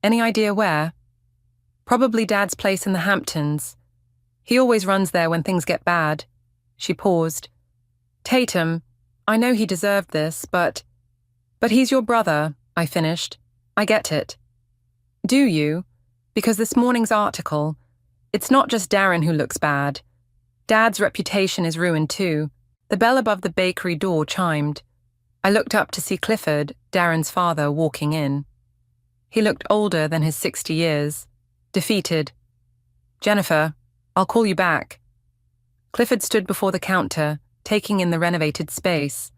[SPEAKER 2] Any idea where? Probably Dad's place in the Hamptons. He always runs there when things get bad. She paused. Tatum, I know he deserved this, but he's your brother, I finished. I get it. Do you? Because this morning's article, it's not just Darren who looks bad. Dad's reputation is ruined too. The bell above the bakery door chimed. I looked up to see Clifford, Darren's father, walking in. He looked older than his 60 years, defeated. Jennifer, I'll call you back. Clifford stood before the counter, taking in the renovated space.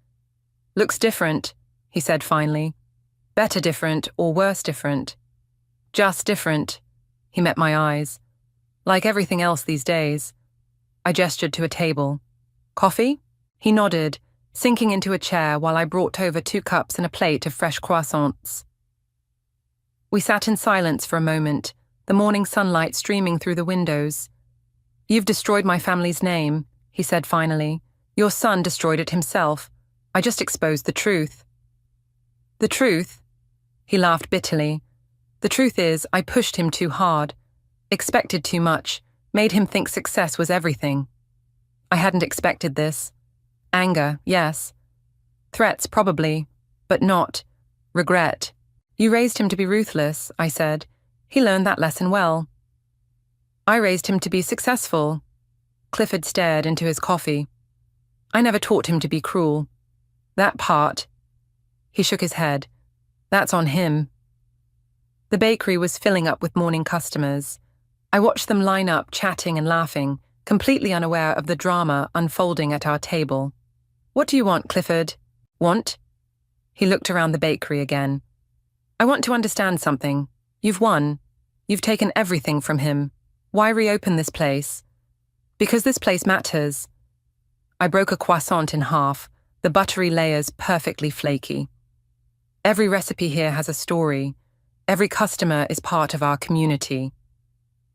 [SPEAKER 2] Looks different, he said finally. Better different or worse different. Just different. He met my eyes. Like everything else these days. I gestured to a table. Coffee? He nodded, sinking into a chair while I brought over 2 cups and a plate of fresh croissants. We sat in silence for a moment, the morning sunlight streaming through the windows. You've destroyed my family's name, he said finally. Your son destroyed it himself. I just exposed the truth. The truth? He laughed bitterly. The truth is, I pushed him too hard, expected too much, made him think success was everything. I hadn't expected this. Anger, yes. Threats, probably, but not. Regret. You raised him to be ruthless, I said. He learned that lesson well. I raised him to be successful. Clifford stared into his coffee. I never taught him to be cruel. That part. He shook his head. That's on him. The bakery was filling up with morning customers. I watched them line up, chatting and laughing, completely unaware of the drama unfolding at our table. What do you want, Clifford? Want? He looked around the bakery again. I want to understand something. You've won. You've taken everything from him. Why reopen this place? Because this place matters. I broke a croissant in half, the buttery layers perfectly flaky. Every recipe here has a story. Every customer is part of our community.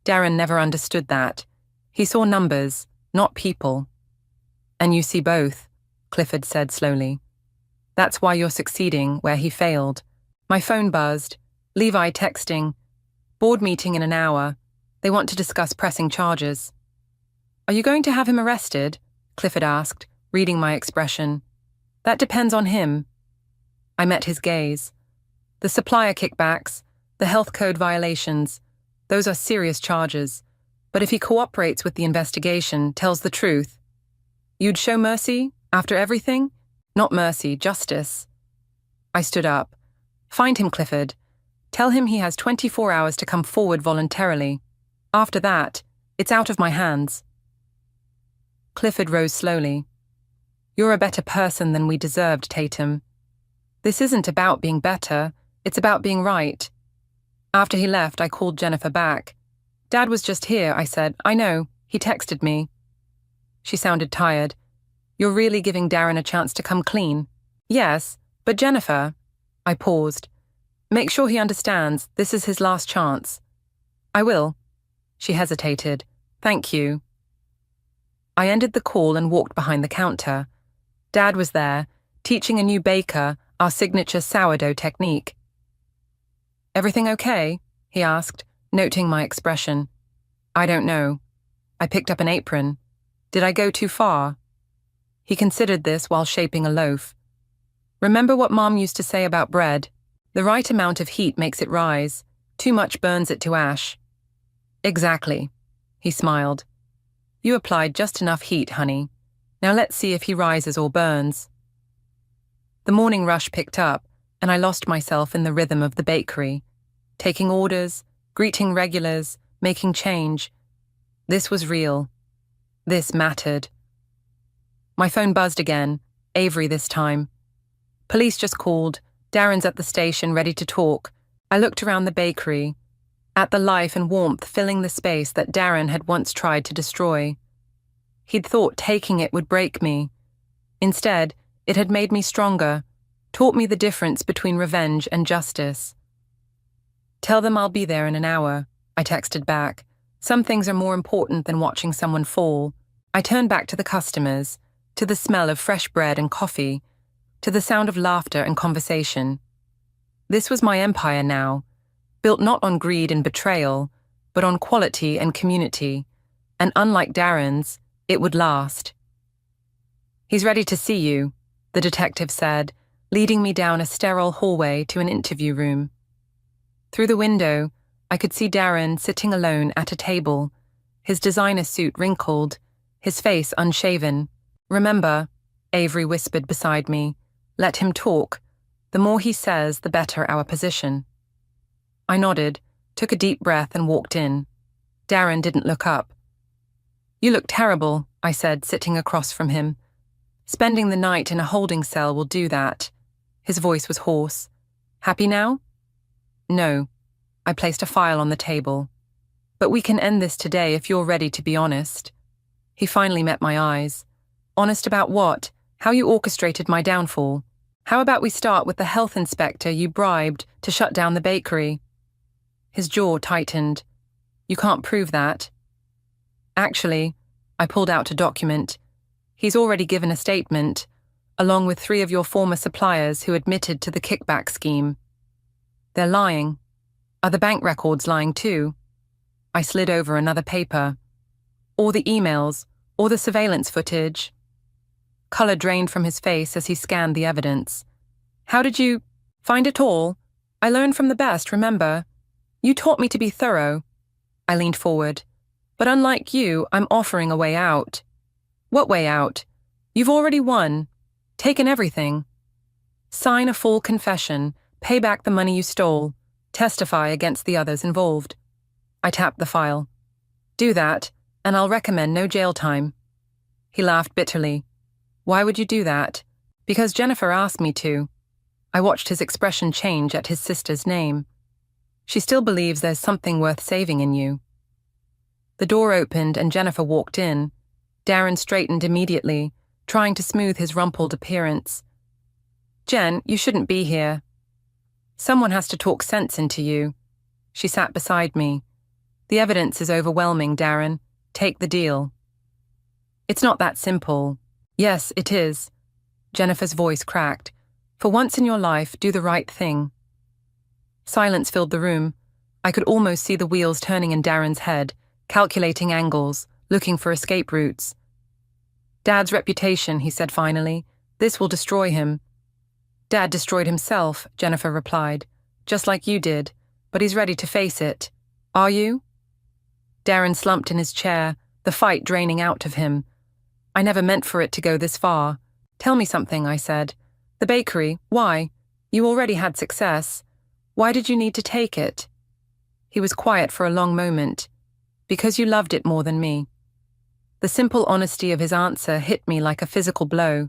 [SPEAKER 2] Darren never understood that. He saw numbers, not people. And you see both, Clifford said slowly. That's why you're succeeding where he failed. My phone buzzed. Levi texting. Board meeting in an hour. They want to discuss pressing charges. Are you going to have him arrested? Clifford asked, reading my expression. That depends on him. I met his gaze. The supplier kickbacks, the health code violations, those are serious charges. But if he cooperates with the investigation, tells the truth, you'd show mercy after everything? Not mercy, justice. I stood up. Find him, Clifford. Tell him he has 24 hours to come forward voluntarily. After that, it's out of my hands. Clifford rose slowly. You're a better person than we deserved, Tatum. This isn't about being better, it's about being right. After he left, I called Jennifer back. Dad was just here, I said. I know. He texted me. She sounded tired. You're really giving Darren a chance to come clean? Yes, but Jennifer... I paused. Make sure he understands this is his last chance. I will. She hesitated. Thank you. I ended the call and walked behind the counter. Dad was there, teaching a new baker our signature sourdough technique. Everything okay? He asked, noting my expression. I don't know. I picked up an apron. Did I go too far? He considered this while shaping a loaf. Remember what Mom used to say about bread? The right amount of heat makes it rise. Too much burns it to ash. Exactly. He smiled. You applied just enough heat, honey. Now let's see if he rises or burns. The morning rush picked up, and I lost myself in the rhythm of the bakery, taking orders, greeting regulars, making change. This was real. This mattered. My phone buzzed again, Avery this time. Police just called. Darren's at the station, ready to talk. I looked around the bakery, at the life and warmth filling the space that Darren had once tried to destroy. He'd thought taking it would break me. Instead, it had made me stronger, taught me the difference between revenge and justice. Tell them I'll be there in an hour, I texted back. Some things are more important than watching someone fall. I turned back to the customers, to the smell of fresh bread and coffee, to the sound of laughter and conversation. This was my empire now, built not on greed and betrayal, but on quality and community, and unlike Darren's, it would last. He's ready to see you, the detective said, leading me down a sterile hallway to an interview room. Through the window, I could see Darren sitting alone at a table, his designer suit wrinkled, his face unshaven. Remember, Avery whispered beside me, let him talk. The more he says, the better our position. I nodded, took a deep breath and walked in. Darren didn't look up. You look terrible, I said, sitting across from him. Spending the night in a holding cell will do that. His voice was hoarse. Happy now? No. I placed a file on the table. But we can end this today if you're ready to be honest. He finally met my eyes. Honest about what? How you orchestrated my downfall? How about we start with the health inspector you bribed to shut down the bakery? His jaw tightened. You can't prove that. Actually, I pulled out a document. He's already given a statement, along with 3 of your former suppliers who admitted to the kickback scheme. They're lying. Are the bank records lying too? I slid over another paper. Or the emails, or the surveillance footage. Color drained from his face as he scanned the evidence. How did you find it all? I learned from the best, remember? You taught me to be thorough. I leaned forward. But unlike you, I'm offering a way out. What way out? You've already won. Taken everything. Sign a full confession, pay back the money you stole, testify against the others involved. I tapped the file. Do that, and I'll recommend no jail time. He laughed bitterly. Why would you do that? Because Jennifer asked me to. I watched his expression change at his sister's name. She still believes there's something worth saving in you. The door opened and Jennifer walked in. Darren straightened immediately, trying to smooth his rumpled appearance. Jen, you shouldn't be here. Someone has to talk sense into you. She sat beside me. The evidence is overwhelming, Darren. Take the deal. It's not that simple. Yes, it is. Jennifer's voice cracked. For once in your life, do the right thing. Silence filled the room. I could almost see the wheels turning in Darren's head, calculating angles, looking for escape routes. Dad's reputation, he said finally. This will destroy him. Dad destroyed himself, Jennifer replied. Just like you did. But he's ready to face it. Are you? Darren slumped in his chair, the fight draining out of him. I never meant for it to go this far. Tell me something, I said. The bakery, why? You already had success. Why did you need to take it? He was quiet for a long moment. Because you loved it more than me. The simple honesty of his answer hit me like a physical blow.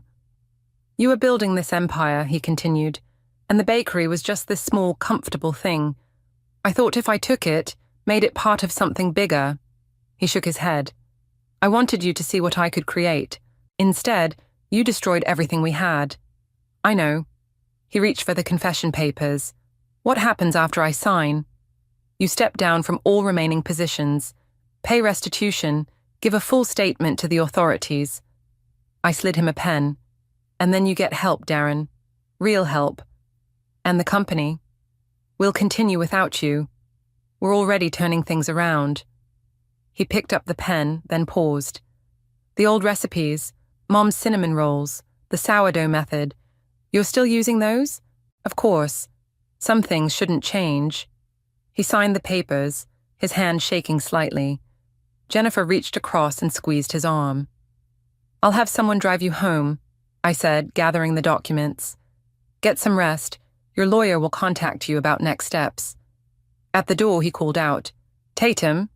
[SPEAKER 2] You were building this empire, he continued, and the bakery was just this small, comfortable thing. I thought if I took it, made it part of something bigger. He shook his head. I wanted you to see what I could create. Instead, you destroyed everything we had. I know. He reached for the confession papers. What happens after I sign? You step down from all remaining positions, pay restitution, give a full statement to the authorities. I slid him a pen. And then you get help, Darren. Real help. And the company. We'll continue without you. We're already turning things around. He picked up the pen, then paused. The old recipes, Mom's cinnamon rolls, the sourdough method. You're still using those? Of course. Some things shouldn't change. He signed the papers, his hand shaking slightly. Jennifer reached across and squeezed his arm. I'll have someone drive you home, I said, gathering the documents. Get some rest. Your lawyer will contact you about next steps. At the door, he called out, Tatum.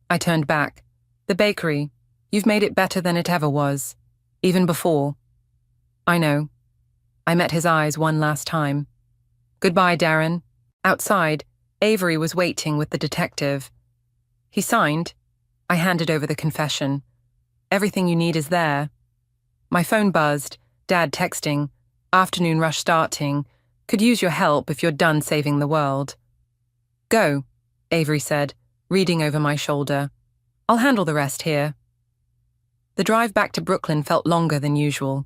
[SPEAKER 2] I turned back. The bakery. You've made it better than it ever was. Even before. I know. I met his eyes one last time. Goodbye, Darren. Outside, Avery was waiting with the detective. He signed. I handed over the confession. Everything you need is there. My phone buzzed, Dad texting, afternoon rush starting, could use your help if you're done saving the world. Go, Avery said, reading over my shoulder. I'll handle the rest here. The drive back to Brooklyn felt longer than usual.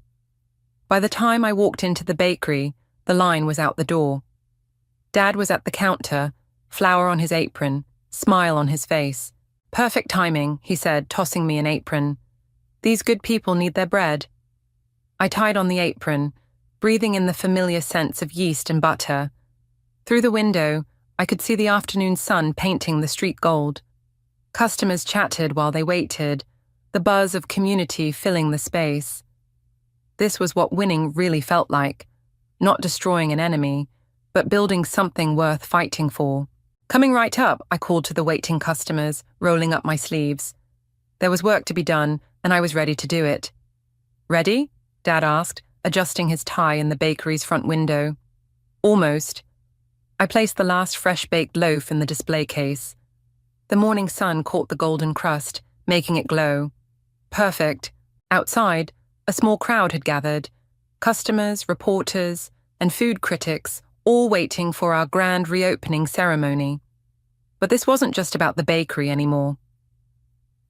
[SPEAKER 2] By the time I walked into the bakery, the line was out the door. Dad was at the counter, flour on his apron, smile on his face. Perfect timing, he said, tossing me an apron. These good people need their bread. I tied on the apron, breathing in the familiar scents of yeast and butter. Through the window, I could see the afternoon sun painting the street gold. Customers chatted while they waited, the buzz of community filling the space. This was what winning really felt like, not destroying an enemy, but building something worth fighting for. Coming right up, I called to the waiting customers, rolling up my sleeves. There was work to be done, and I was ready to do it. Ready? Dad asked, adjusting his tie in the bakery's front window. Almost. I placed the last fresh-baked loaf in the display case. The morning sun caught the golden crust, making it glow. Perfect. Outside, a small crowd had gathered. Customers, reporters, and food critics, all waiting for our grand reopening ceremony. But this wasn't just about the bakery anymore.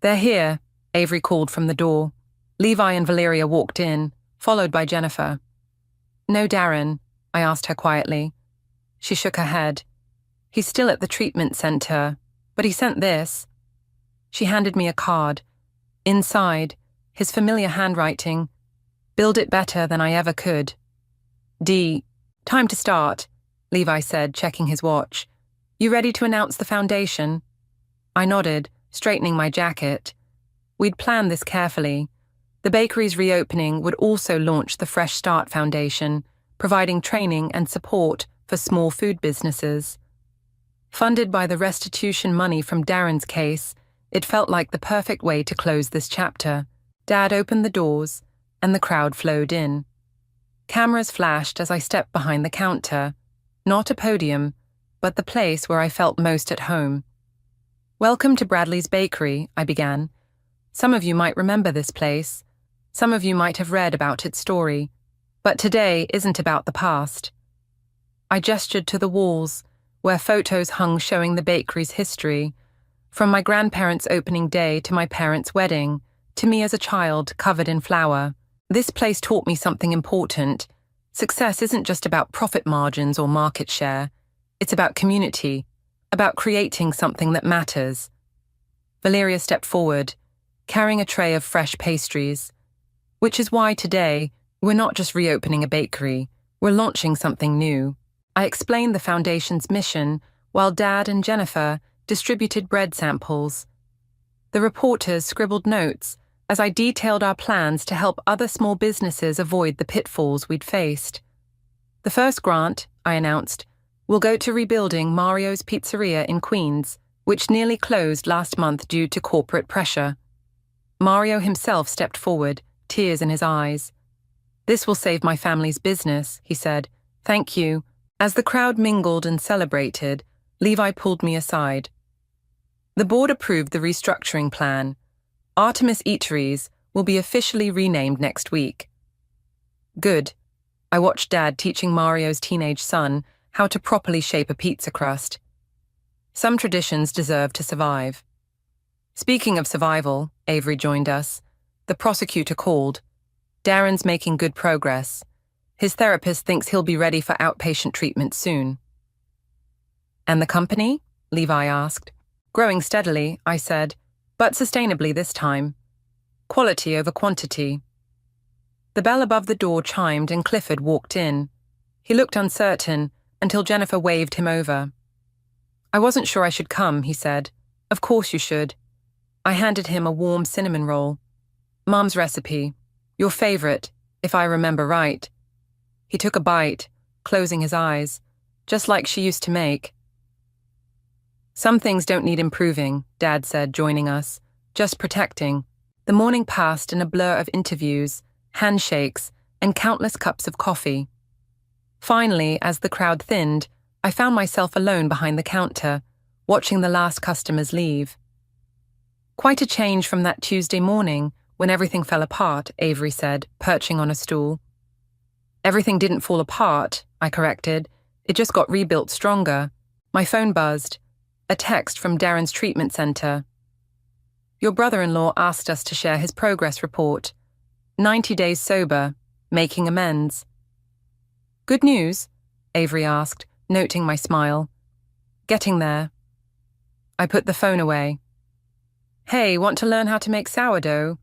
[SPEAKER 2] They're here, Avery called from the door. Levi and Valeria walked in, followed by Jennifer. No, Darren, I asked her quietly. She shook her head. He's still at the treatment center, but he sent this. She handed me a card. Inside, his familiar handwriting. Build it better than I ever could. D. Time to start, Levi said, checking his watch. You ready to announce the foundation? I nodded, straightening my jacket. We'd planned this carefully. The bakery's reopening would also launch the Fresh Start Foundation, providing training and support for small food businesses. Funded by the restitution money from Darren's case, it felt like the perfect way to close this chapter. Dad opened the doors, and the crowd flowed in. Cameras flashed as I stepped behind the counter, not a podium, but the place where I felt most at home. Welcome to Bradley's Bakery, I began. Some of you might remember this place. Some of you might have read about its story. But today isn't about the past. I gestured to the walls, where photos hung showing the bakery's history, from my grandparents' opening day to my parents' wedding, to me as a child covered in flour. This place taught me something important. Success isn't just about profit margins or market share. It's about community, about creating something that matters. Valeria stepped forward, carrying a tray of fresh pastries. Which is why today, we're not just reopening a bakery, we're launching something new. I explained the foundation's mission, while Dad and Jennifer distributed bread samples. The reporters scribbled notes as I detailed our plans to help other small businesses avoid the pitfalls we'd faced. The first grant, I announced, will go to rebuilding Mario's Pizzeria in Queens, which nearly closed last month due to corporate pressure. Mario himself stepped forward, tears in his eyes. This will save my family's business, he said. Thank you. As the crowd mingled and celebrated, Levi pulled me aside. The board approved the restructuring plan. Artemis Eateries will be officially renamed next week. Good. I watched Dad teaching Mario's teenage son how to properly shape a pizza crust. Some traditions deserve to survive. Speaking of survival, Avery joined us. The prosecutor called. Darren's making good progress. His therapist thinks he'll be ready for outpatient treatment soon. And the company? Levi asked. Growing steadily, I said, but sustainably this time. Quality over quantity. The bell above the door chimed and Clifford walked in. He looked uncertain until Jennifer waved him over. I wasn't sure I should come, he said. Of course you should. I handed him a warm cinnamon roll. Mom's recipe. Your favorite, if I remember right. He took a bite, closing his eyes, just like she used to make. Some things don't need improving, Dad said, joining us. Just protecting. The morning passed in a blur of interviews, handshakes, and countless cups of coffee. Finally, as the crowd thinned, I found myself alone behind the counter, watching the last customers leave. Quite a change from that Tuesday morning when everything fell apart, Avery said, perching on a stool. Everything didn't fall apart, I corrected. It just got rebuilt stronger. My phone buzzed. A text from Darren's treatment center. Your brother-in-law asked us to share his progress report. 90 days sober, making amends. Good news? Avery asked, noting my smile. Getting there. I put the phone away. Hey, want to learn how to make sourdough?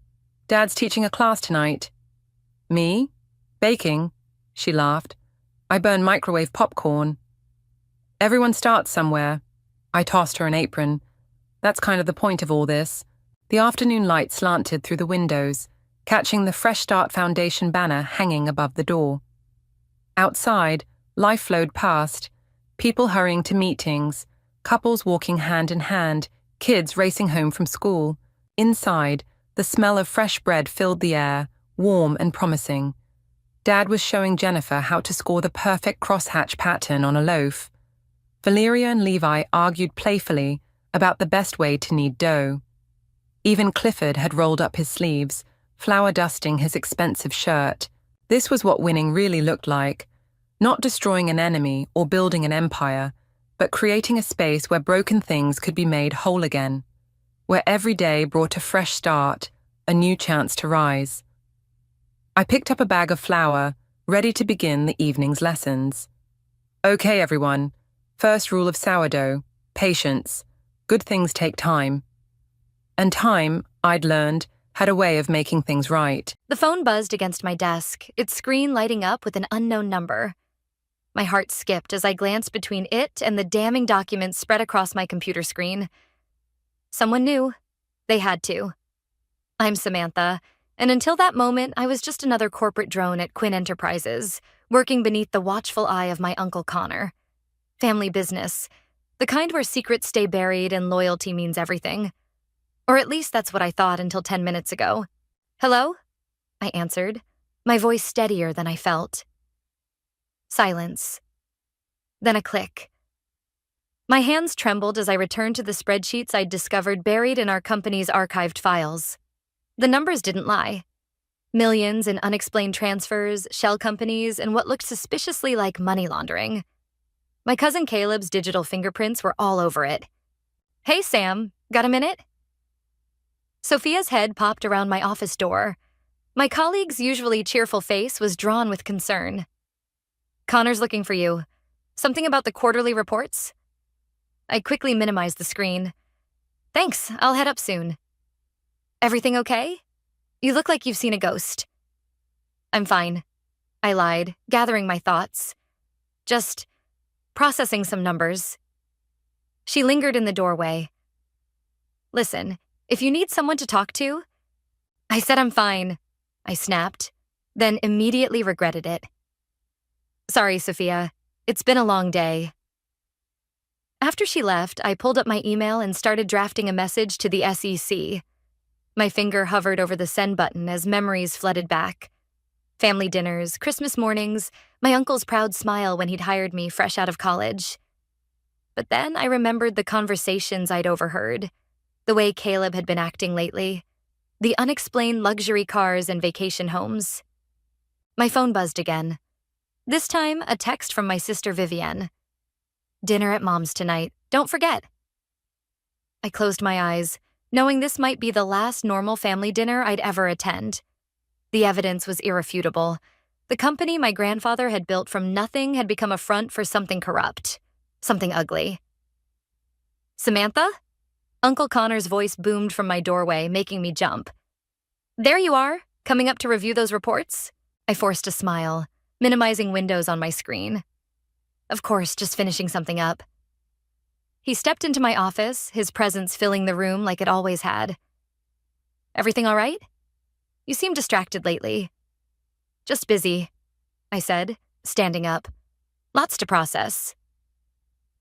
[SPEAKER 2] Dad's teaching a class tonight. Me? Baking? She laughed. I burn microwave popcorn. Everyone starts somewhere. I tossed her an apron. That's kind of the point of all this. The afternoon light slanted through the windows, catching the Fresh Start Foundation banner hanging above the door. Outside, life flowed past, people hurrying to meetings, couples walking hand in hand, kids racing home from school. Inside, the smell of fresh bread filled the air, warm and promising. Dad was showing Jennifer how to score the perfect crosshatch pattern on a loaf. Valeria and Levi argued playfully about the best way to knead dough. Even Clifford had rolled up his sleeves, flour dusting his expensive shirt. This was what winning really looked like. Not destroying an enemy or building an empire, but creating a space where broken things could be made whole again, where every day brought a fresh start, a new chance to rise. I picked up a bag of flour, ready to begin the evening's lessons. Okay, everyone. First rule of sourdough, patience. Good things take time. And time, I'd learned, had a way of making things right.
[SPEAKER 3] The phone buzzed against my desk, its screen lighting up with an unknown number. My heart skipped as I glanced between it and the damning documents spread across my computer screen. Someone knew. They had to. I'm Samantha, and until that moment, I was just another corporate drone at Quinn Enterprises, working beneath the watchful eye of my Uncle Connor. Family business, the kind where secrets stay buried and loyalty means everything. Or at least that's what I thought until 10 minutes ago. Hello? I answered, my voice steadier than I felt. Silence. Then a click. My hands trembled as I returned to the spreadsheets I'd discovered buried in our company's archived files. The numbers didn't lie. Millions in unexplained transfers, shell companies, and what looked suspiciously like money laundering. My cousin Caleb's digital fingerprints were all over it. Hey, Sam, got a minute? Sophia's head popped around my office door. My colleague's usually cheerful face was drawn with concern. Connor's looking for you. Something about the quarterly reports? I quickly minimized the screen. Thanks, I'll head up soon. Everything okay? You look like you've seen a ghost. I'm fine, I lied, gathering my thoughts. Just processing some numbers. She lingered in the doorway. Listen, if you need someone to talk to... I said I'm fine, I snapped, then immediately regretted it. Sorry, Sophia. It's been a long day. After she left, I pulled up my email and started drafting a message to the SEC. My finger hovered over the send button as memories flooded back. Family dinners, Christmas mornings, my uncle's proud smile when he'd hired me fresh out of college. but then I remembered the conversations I'd overheard, the way Caleb had been acting lately, the unexplained luxury cars and vacation homes. My phone buzzed again. This time, a text from my sister Vivienne. "Dinner at Mom's tonight. Don't forget." I closed my eyes, knowing this might be the last normal family dinner I'd ever attend. The evidence was irrefutable. The company my grandfather had built from nothing had become a front for something corrupt, something ugly. "Samantha?" Uncle Connor's voice boomed from my doorway, making me jump. "There you are, coming up to review those reports?" I forced a smile, minimizing windows on my screen. "Of course, just finishing something up." He stepped into my office, his presence filling the room like it always had. "Everything all right? You seem distracted lately." "Just busy," I said, standing up. "Lots to process."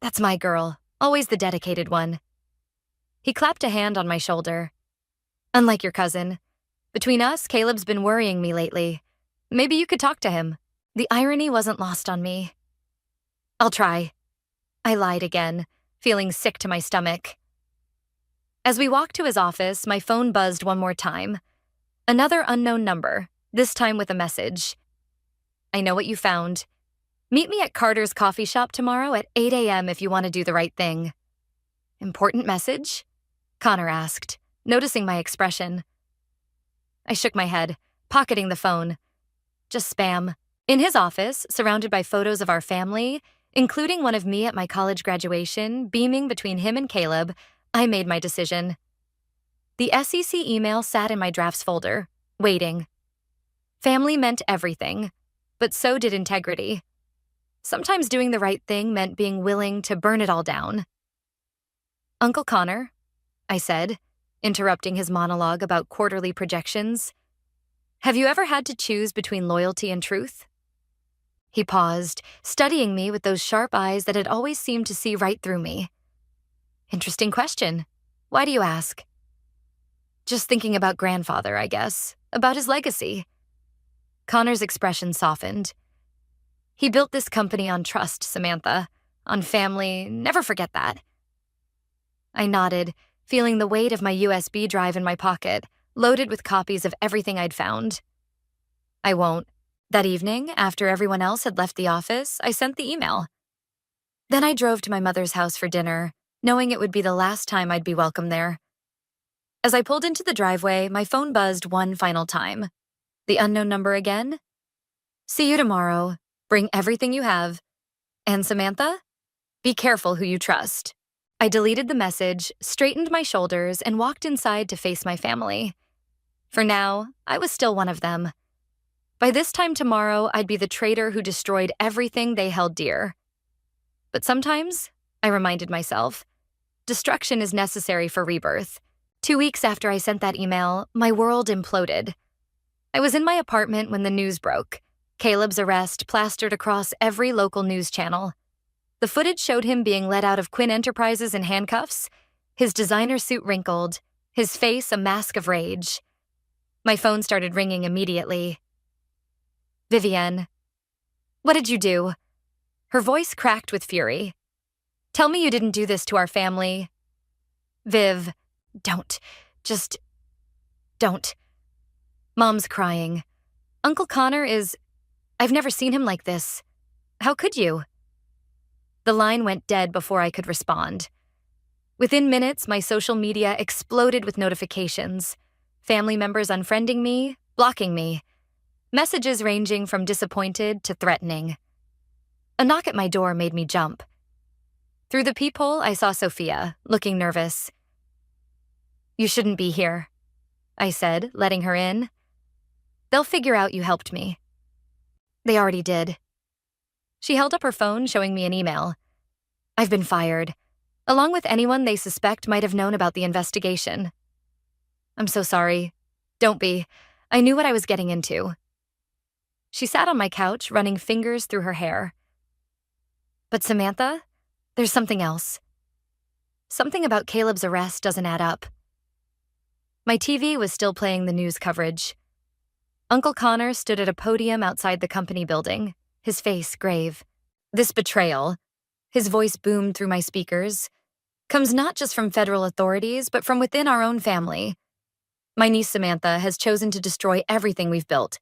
[SPEAKER 3] "That's my girl, always the dedicated one." He clapped a hand on my shoulder. "Unlike your cousin. Between us, Caleb's been worrying me lately. Maybe you could talk to him." The irony wasn't lost on me. "I'll try." I lied again, feeling sick to my stomach. As we walked to his office, my phone buzzed one more time. Another unknown number, this time with a message. "I know what you found. Meet me at Carter's coffee shop tomorrow at 8 a.m. if you want to do the right thing." "Important message?" Connor asked, noticing my expression. I shook my head, pocketing the phone. "Just spam." In his office, surrounded by photos of our family, including one of me at my college graduation, beaming between him and Caleb, I made my decision. The SEC email sat in my drafts folder, waiting. Family meant everything, but so did integrity. Sometimes doing the right thing meant being willing to burn it all down. "Uncle Connor," I said, interrupting his monologue about quarterly projections, "have you ever had to choose between loyalty and truth?" He paused, studying me with those sharp eyes that had always seemed to see right through me. "Interesting question. Why do you ask?" "Just thinking about grandfather, I guess. About his legacy." Connor's expression softened. "He built this company on trust, Samantha. On family, never forget that." I nodded, feeling the weight of my USB drive in my pocket, loaded with copies of everything I'd found. "I won't." That evening, after everyone else had left the office, I sent the email. Then I drove to my mother's house for dinner, knowing it would be the last time I'd be welcome there. As I pulled into the driveway, my phone buzzed one final time. The unknown number again? "See you tomorrow. Bring everything you have. And Samantha? Be careful who you trust." I deleted the message, straightened my shoulders, and walked inside to face my family. For now, I was still one of them. By this time tomorrow, I'd be the traitor who destroyed everything they held dear. But sometimes, I reminded myself, destruction is necessary for rebirth. 2 weeks after I sent that email, my world imploded. I was in my apartment when the news broke. Caleb's arrest plastered across every local news channel. The footage showed him being let out of Quinn Enterprises in handcuffs, his designer suit wrinkled, his face a mask of rage. My phone started ringing immediately. "Vivienne, what did you do?" Her voice cracked with fury. "Tell me you didn't do this to our family." "Viv, don't. Just don't." Mom's crying. "Uncle Connor is... I've never seen him like this. How could you?" The line went dead before I could respond. Within minutes, my social media exploded with notifications. Family members unfriending me, blocking me. Messages ranging from disappointed to threatening. A knock at my door made me jump. Through the peephole, I saw Sophia, looking nervous. "You shouldn't be here," I said, letting her in. "They'll figure out you helped me." "They already did." She held up her phone, showing me an email. "I've been fired, along with anyone they suspect might have known about the investigation." "I'm so sorry." "Don't be. I knew what I was getting into." She sat on my couch, running fingers through her hair. "But Samantha, there's something else. Something about Caleb's arrest doesn't add up." My TV was still playing the news coverage. Uncle Connor stood at a podium outside the company building, his face grave. "This betrayal, His voice boomed through my speakers. Comes not just from federal authorities, but from within our own family. My niece Samantha has chosen to destroy everything we've built.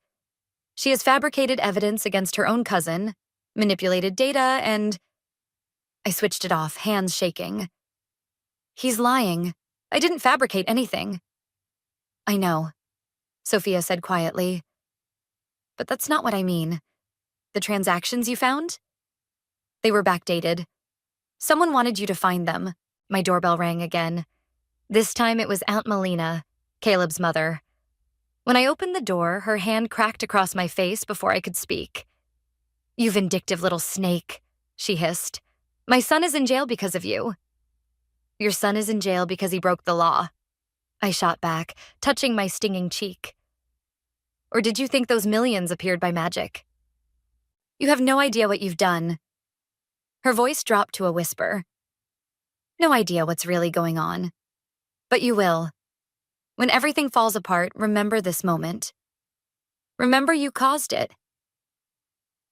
[SPEAKER 3] She has fabricated evidence against her own cousin, manipulated data, and... I switched it off, hands shaking. He's lying. I didn't fabricate anything. I know, Sophia said quietly. But that's not what I mean. The transactions you found? They were backdated. Someone wanted you to find them. My doorbell rang again. This time it was Aunt Melina, Caleb's mother. When I opened the door, her hand cracked across my face before I could speak. You vindictive little snake, she hissed. My son is in jail because of you. Your son is in jail because he broke the law. I shot back, touching my stinging cheek. Or did you think those millions appeared by magic? You have no idea what you've done. Her voice dropped to a whisper. No idea what's really going on. But you will. When everything falls apart, remember this moment. Remember you caused it.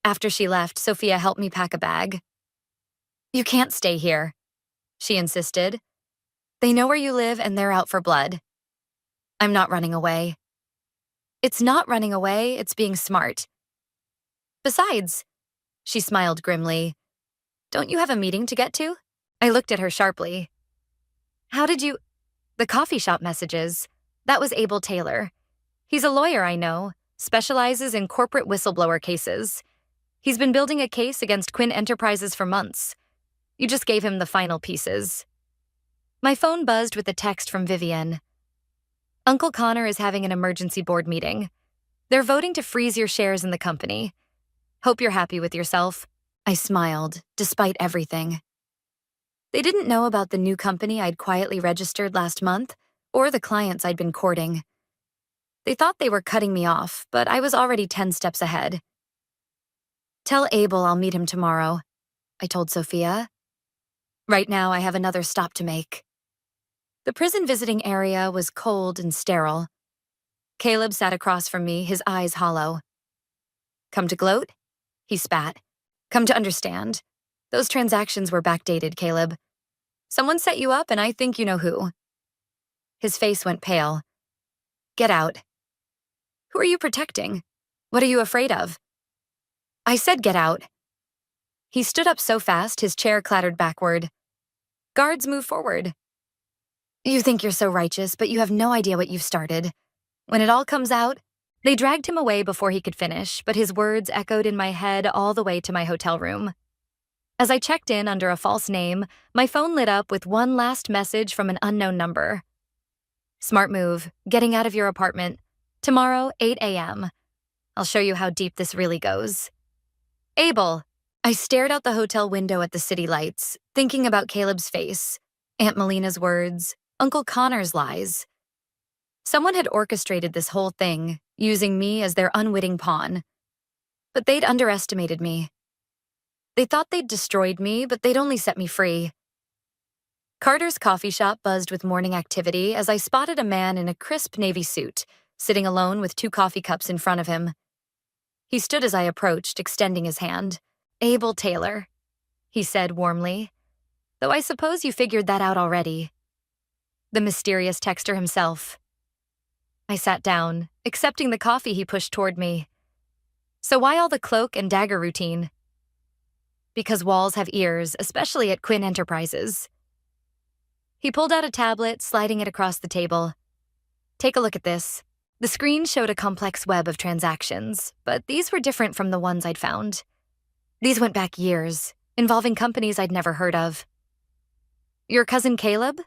[SPEAKER 3] After she left, Sophia helped me pack a bag. You can't stay here, she insisted. They know where you live and they're out for blood. I'm not running away. It's not running away, it's being smart. Besides, she smiled grimly, don't you have a meeting to get to? I looked at her sharply. How did you... The coffee shop messages. That was Abel Taylor. He's a lawyer I know, specializes in corporate whistleblower cases. He's been building a case against Quinn Enterprises for months. You just gave him the final pieces. My phone buzzed with a text from Vivian. Uncle Connor is having an emergency board meeting. They're voting to freeze your shares in the company. Hope you're happy with yourself. I smiled, despite everything. They didn't know about the new company I'd quietly registered last month, or the clients I'd been courting. They thought they were cutting me off, but I was already 10 steps ahead. Tell Abel I'll meet him tomorrow, I told Sophia. Right now I have another stop to make. The prison visiting area was cold and sterile. Caleb sat across from me, his eyes hollow. Come to gloat? He spat. Come to understand. Those transactions were backdated, Caleb. Someone set you up and I think you know who. His face went pale. Get out. Who are you protecting? What are you afraid of? I said get out. He stood up so fast his chair clattered backward. Guards move forward. You think you're so righteous, but you have no idea what you've started. When it all comes out, they dragged him away before he could finish, but his words echoed in my head all the way to my hotel room. As I checked in under a false name, my phone lit up with one last message from an unknown number. Smart move, getting out of your apartment. Tomorrow, 8 a.m. I'll show you how deep this really goes. Abel. I stared out the hotel window at the city lights, thinking about Caleb's face, Aunt Melina's words, Uncle Connor's lies. Someone had orchestrated this whole thing, using me as their unwitting pawn. But they'd underestimated me. They thought they'd destroyed me, but they'd only set me free. Carter's coffee shop buzzed with morning activity as I spotted a man in a crisp navy suit, sitting alone with 2 coffee cups in front of him. He stood as I approached, extending his hand. Abel Taylor, he said warmly. Though I suppose you figured that out already. The mysterious texter himself. I sat down, accepting the coffee he pushed toward me. So why all the cloak and dagger routine? Because walls have ears, especially at Quinn Enterprises. He pulled out a tablet, sliding it across the table. Take a look at this. The screen showed a complex web of transactions, but these were different from the ones I'd found. These went back years, involving companies I'd never heard of. Your cousin Caleb?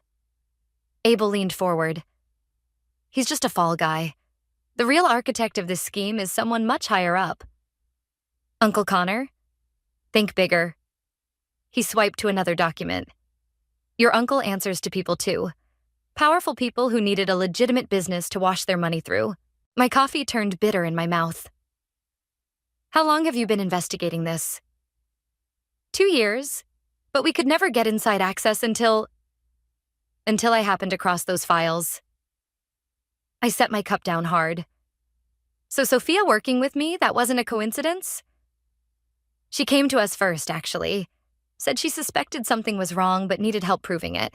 [SPEAKER 3] Abel leaned forward. He's just a fall guy. The real architect of this scheme is someone much higher up. Uncle Connor? Think bigger. He swiped to another document. Your uncle answers to people too. Powerful people who needed a legitimate business to wash their money through. My coffee turned bitter in my mouth. How long have you been investigating this? 2 years, but we could never get inside access until I happened across those files. I set my cup down hard. So Sophia working with me, that wasn't a coincidence? She came to us first, actually. Said she suspected something was wrong but needed help proving it.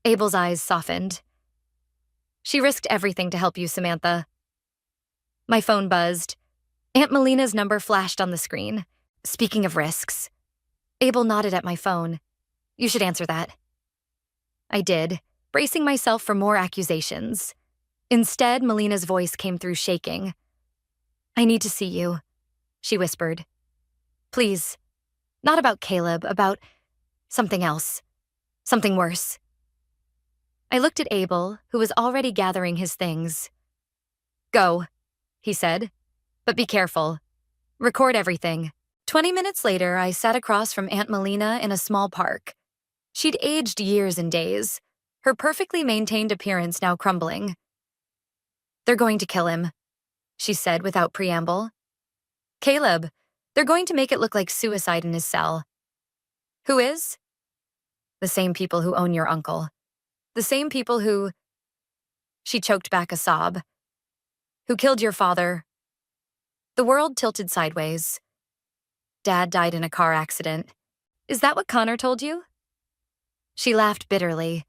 [SPEAKER 3] Abel's eyes softened. She risked everything to help you, Samantha. My phone buzzed. Aunt Melina's number flashed on the screen. Speaking of risks. Abel nodded at my phone. You should answer that. I did, bracing myself for more accusations. Instead, Melina's voice came through shaking. I need to see you, she whispered. Please. Not about Caleb, about something else. Something worse. I looked at Abel, who was already gathering his things. Go, he said. But be careful. Record everything. 20 minutes later, I sat across from Aunt Melina in a small park. She'd aged years and days, her perfectly maintained appearance now crumbling. They're going to kill him, she said without preamble. Caleb, they're going to make it look like suicide in his cell. Who is? The same people who own your uncle. The same people who... She choked back a sob. Who killed your father. The world tilted sideways. Dad died in a car accident. Is that what Connor told you? She laughed bitterly.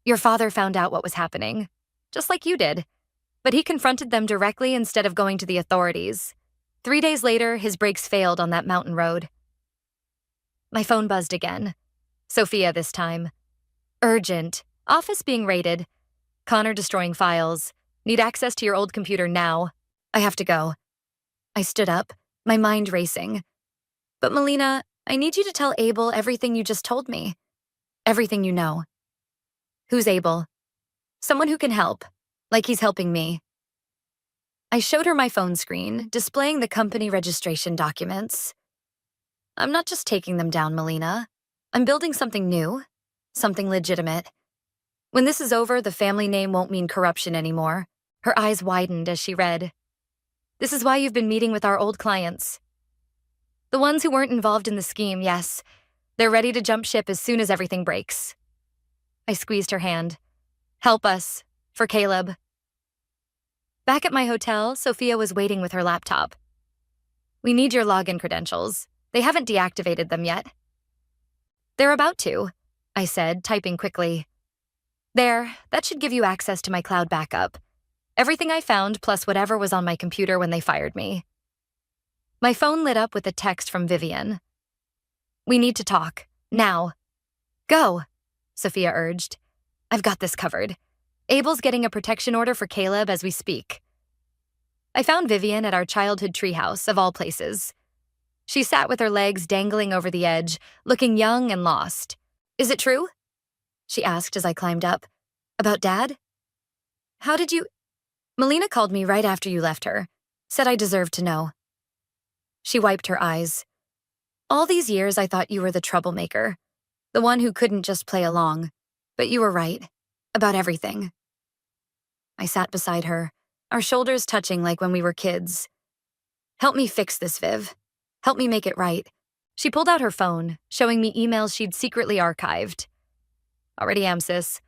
[SPEAKER 3] Your father found out what was happening, just like you did. But he confronted them directly instead of going to the authorities. 3 days later, his brakes failed on that mountain road. My phone buzzed again. Sophia this time. Urgent. Office being raided. Connor destroying files. Need access to your old computer now. I have to go. I stood up, my mind racing. But Melina, I need you to tell Abel everything you just told me. Everything you know. Who's Abel? Someone who can help, like he's helping me. I showed her my phone screen, displaying the company registration documents. I'm not just taking them down, Melina. I'm building something new, something legitimate. When this is over, the family name won't mean corruption anymore. Her eyes widened as she read. This is why you've been meeting with our old clients. The ones who weren't involved in the scheme, yes. They're ready to jump ship as soon as everything breaks. I squeezed her hand. Help us. For Caleb. Back at my hotel, Sophia was waiting with her laptop. We need your login credentials. They haven't deactivated them yet. They're about to, I said, typing quickly. There, that should give you access to my cloud backup. Everything I found plus whatever was on my computer when they fired me. My phone lit up with a text from Vivian. We need to talk. Now. Go, Sophia urged. I've got this covered. Abel's getting a protection order for Caleb as we speak. I found Vivian at our childhood treehouse, of all places. She sat with her legs dangling over the edge, looking young and lost. Is it true? She asked as I climbed up. About Dad? How did you... Melina called me right after you left her. Said I deserved to know. She wiped her eyes. All these years I thought you were the troublemaker. The one who couldn't just play along. But you were right. About everything. I sat beside her, our shoulders touching like when we were kids. Help me fix this, Viv. Help me make it right. She pulled out her phone, showing me emails she'd secretly archived. Already am, sis.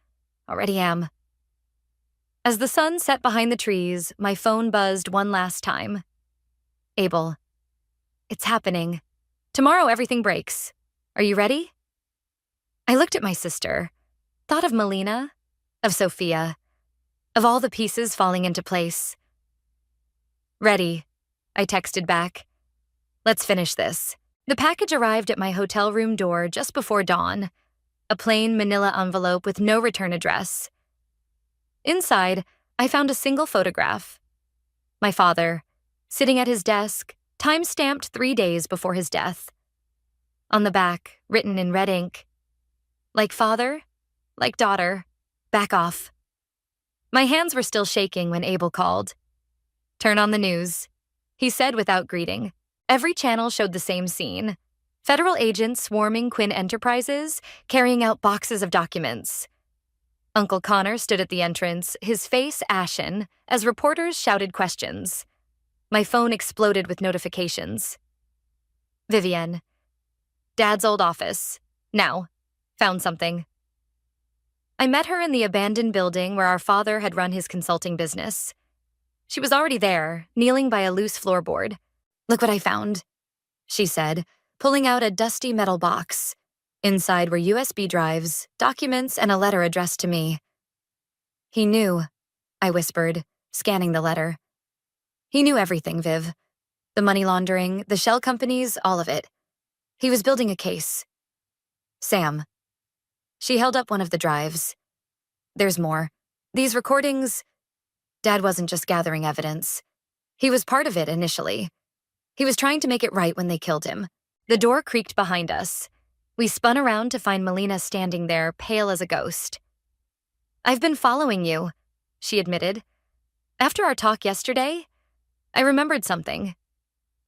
[SPEAKER 3] Already am. As the sun set behind the trees, my phone buzzed one last time. Abel. It's happening. Tomorrow everything breaks. Are you ready? I looked at my sister, thought of Melina, of Sophia, of all the pieces falling into place. Ready, I texted back. Let's finish this. The package arrived at my hotel room door just before dawn, a plain manila envelope with no return address. Inside, I found a single photograph. My father, sitting at his desk, time-stamped 3 days before his death. On the back, written in red ink, like father, like daughter, back off. My hands were still shaking when Abel called. Turn on the news, he said without greeting. Every channel showed the same scene. Federal agents swarming Quinn Enterprises, carrying out boxes of documents. Uncle Connor stood at the entrance, his face ashen, as reporters shouted questions. My phone exploded with notifications. Vivian. Dad's old office. Now. Found something. I met her in the abandoned building where our father had run his consulting business. She was already there, kneeling by a loose floorboard. Look what I found, she said, pulling out a dusty metal box. Inside were USB drives, documents, and a letter addressed to me. He knew, I whispered, scanning the letter. He knew everything, Viv. The money laundering, the shell companies, all of it. He was building a case. Sam. She held up one of the drives. There's more. These recordings... Dad wasn't just gathering evidence. He was part of it initially. He was trying to make it right when they killed him. The door creaked behind us. We spun around to find Melina standing there, pale as a ghost. I've been following you, she admitted. After our talk yesterday, I remembered something.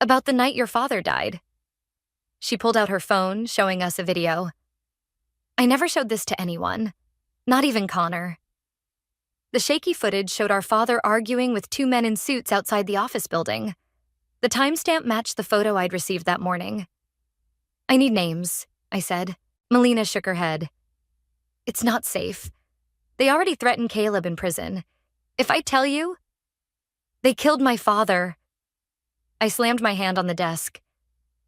[SPEAKER 3] About the night your father died. She pulled out her phone, showing us a video. I never showed this to anyone, not even Connor. The shaky footage showed our father arguing with two men in suits outside the office building. The timestamp matched the photo I'd received that morning. I need names, I said. Melina shook her head. It's not safe. They already threatened Caleb in prison. If I tell you... They killed my father. I slammed my hand on the desk.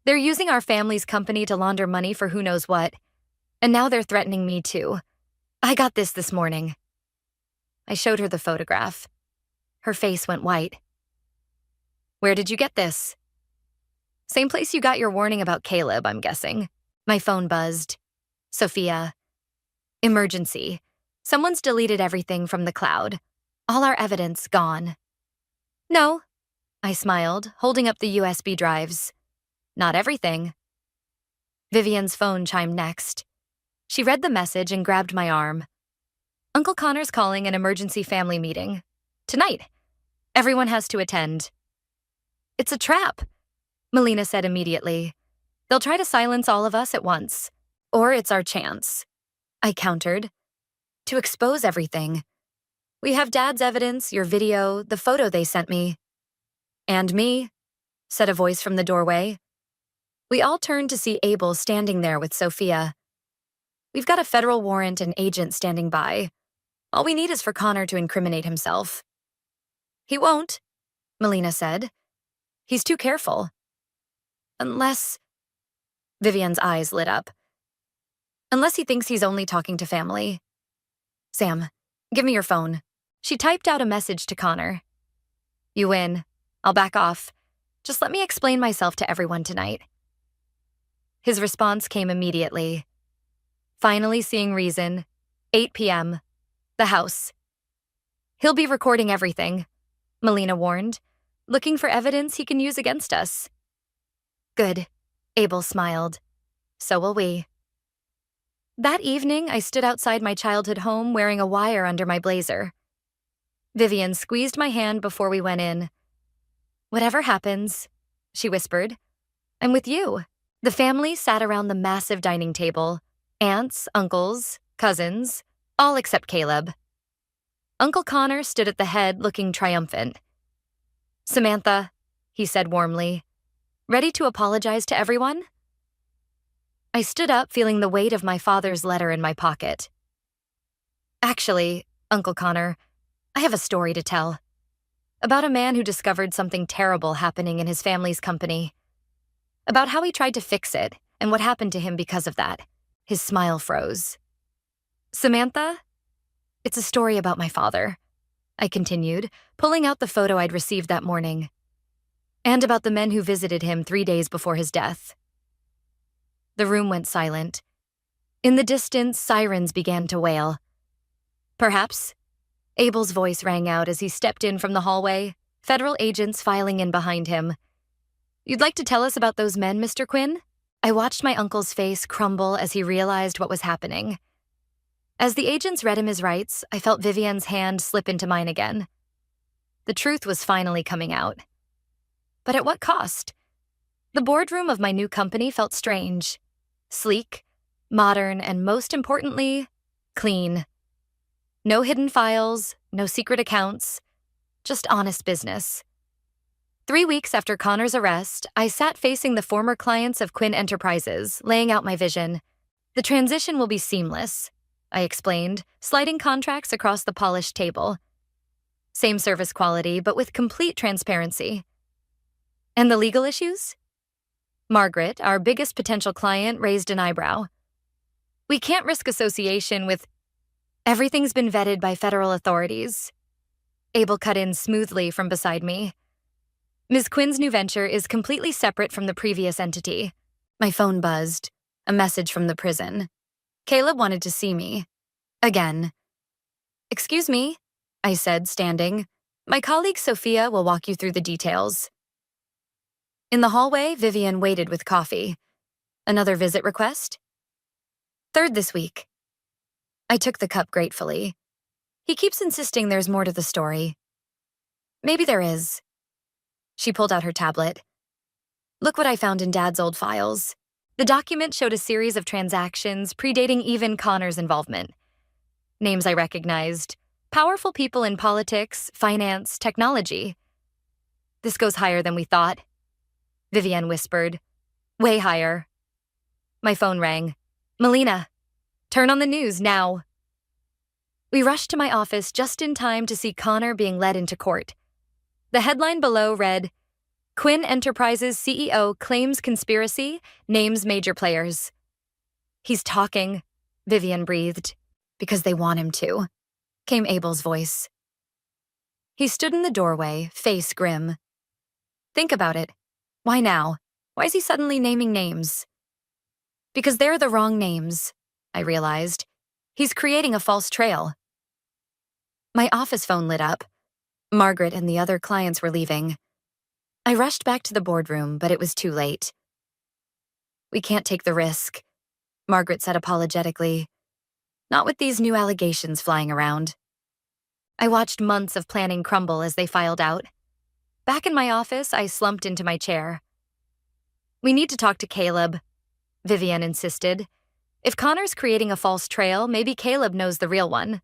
[SPEAKER 3] They're using our family's company to launder money for who knows what. And now they're threatening me too. I got this morning. I showed her the photograph. Her face went white. Where did you get this? Same place you got your warning about Caleb, I'm guessing. My phone buzzed. Sophia. Emergency. Someone's deleted everything from the cloud. All our evidence gone. No, I smiled, holding up the USB drives. Not everything. Vivian's phone chimed next. She read the message and grabbed my arm. Uncle Connor's calling an emergency family meeting. Tonight. Everyone has to attend. It's a trap, Melina said immediately. They'll try to silence all of us at once. Or it's our chance. I countered. To expose everything. We have Dad's evidence, your video, the photo they sent me. And me, said a voice from the doorway. We all turned to see Abel standing there with Sophia. We've got a federal warrant and agent standing by. All we need is for Connor to incriminate himself. He won't, Melina said. He's too careful. Unless... Vivian's eyes lit up. Unless he thinks he's only talking to family. Sam, give me your phone. She typed out a message to Connor. You win. I'll back off. Just let me explain myself to everyone tonight. His response came immediately. Finally seeing reason. 8 p.m. The house. He'll be recording everything, Melina warned, looking for evidence he can use against us. Good, Abel smiled. So will we. That evening, I stood outside my childhood home wearing a wire under my blazer. Vivian squeezed my hand before we went in. Whatever happens, she whispered, I'm with you. The family sat around the massive dining table. Aunts, uncles, cousins, all except Caleb. Uncle Connor stood at the head looking triumphant. Samantha, he said warmly, ready to apologize to everyone? I stood up, feeling the weight of my father's letter in my pocket. Actually, Uncle Connor, I have a story to tell. About a man who discovered something terrible happening in his family's company. About how he tried to fix it and what happened to him because of that. His smile froze. Samantha, it's a story about my father, I continued, pulling out the photo I'd received that morning. And about the men who visited him 3 days before his death. The room went silent. In the distance, sirens began to wail. Perhaps, Abel's voice rang out as he stepped in from the hallway, federal agents filing in behind him. You'd like to tell us about those men, Mr. Quinn? I watched my uncle's face crumble as he realized what was happening. As the agents read him his rights, I felt Vivian's hand slip into mine again. The truth was finally coming out. But at what cost? The boardroom of my new company felt strange. Sleek, modern, and most importantly, clean. No hidden files, no secret accounts, just honest business. 3 weeks after Connor's arrest, I sat facing the former clients of Quinn Enterprises, laying out my vision. The transition will be seamless, I explained, sliding contracts across the polished table. Same service quality, but with complete transparency. And the legal issues? Margaret, our biggest potential client, raised an eyebrow. We can't risk association with... Everything's been vetted by federal authorities. Abel cut in smoothly from beside me. Ms. Quinn's new venture is completely separate from the previous entity. My phone buzzed. A message from the prison. Caleb wanted to see me. Again. Excuse me, I said, standing. My colleague Sophia will walk you through the details. In the hallway, Vivian waited with coffee. Another visit request? Third this week. I took the cup gratefully. He keeps insisting there's more to the story. Maybe there is. She pulled out her tablet. Look what I found in Dad's old files. The document showed a series of transactions predating even Connor's involvement. Names I recognized. Powerful people in politics, finance, technology. This goes higher than we thought, Vivienne whispered. Way higher. My phone rang. Melina, turn on the news now. We rushed to my office just in time to see Connor being led into court. The headline below read, Quinn Enterprises CEO claims conspiracy, names major players. He's talking, Vivian breathed. Because they want him to, came Abel's voice. He stood in the doorway, face grim. Think about it. Why now? Why is he suddenly naming names? Because they're the wrong names, I realized. He's creating a false trail. My office phone lit up. Margaret and the other clients were leaving. I rushed back to the boardroom, but it was too late. We can't take the risk, Margaret said apologetically. Not with these new allegations flying around. I watched months of planning crumble as they filed out. Back in my office, I slumped into my chair. We need to talk to Caleb, Vivian insisted. If Connor's creating a false trail, maybe Caleb knows the real one.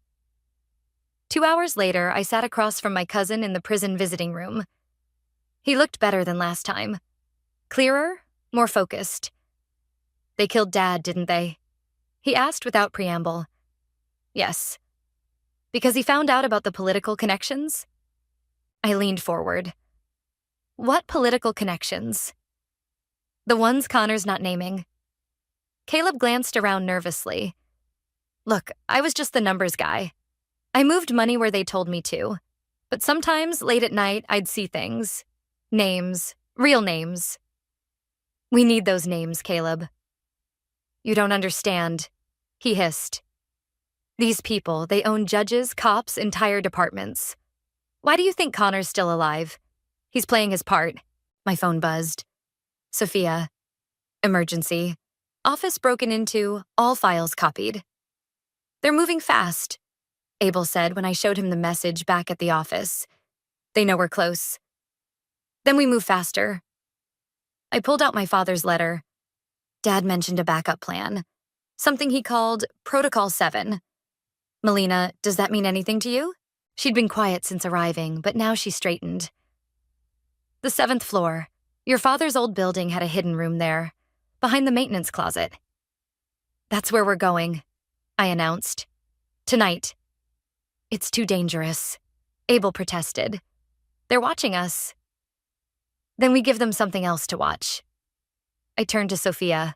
[SPEAKER 3] 2 hours later, I sat across from my cousin in the prison visiting room. He looked better than last time. Clearer, more focused. They killed Dad, didn't they? He asked without preamble. Yes. Because he found out about the political connections? I leaned forward. What political connections? The ones Connor's not naming. Caleb glanced around nervously. Look, I was just the numbers guy. I moved money where they told me to. But sometimes, late at night, I'd see things. Names. Real names. We need those names, Caleb. You don't understand, he hissed. These people, they own judges, cops, entire departments. Why do you think Connor's still alive? He's playing his part. My phone buzzed. Sophia. Emergency. Office broken into, all files copied. They're moving fast, Abel said when I showed him the message back at the office. They know we're close. Then we move faster. I pulled out my father's letter. Dad mentioned a backup plan. Something he called Protocol 7. Melina, does that mean anything to you? She'd been quiet since arriving, but now she straightened. The 7th floor. Your father's old building had a hidden room there, behind the maintenance closet. That's where we're going, I announced. Tonight. It's too dangerous, Abel protested. They're watching us. Then we give them something else to watch. I turned to Sophia.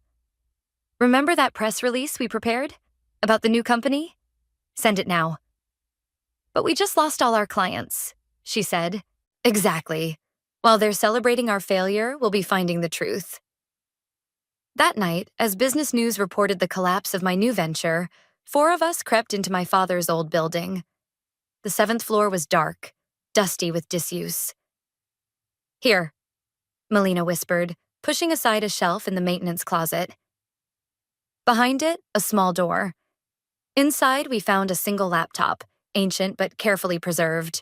[SPEAKER 3] Remember that press release we prepared? About the new company? Send it now. But we just lost all our clients, she said. Exactly. While they're celebrating our failure, we'll be finding the truth. That night, as business news reported the collapse of my new venture, 4 of us crept into my father's old building. The 7th floor was dark, dusty with disuse. Here, Melina whispered, pushing aside a shelf in the maintenance closet. Behind it, a small door. Inside, we found a single laptop, ancient but carefully preserved.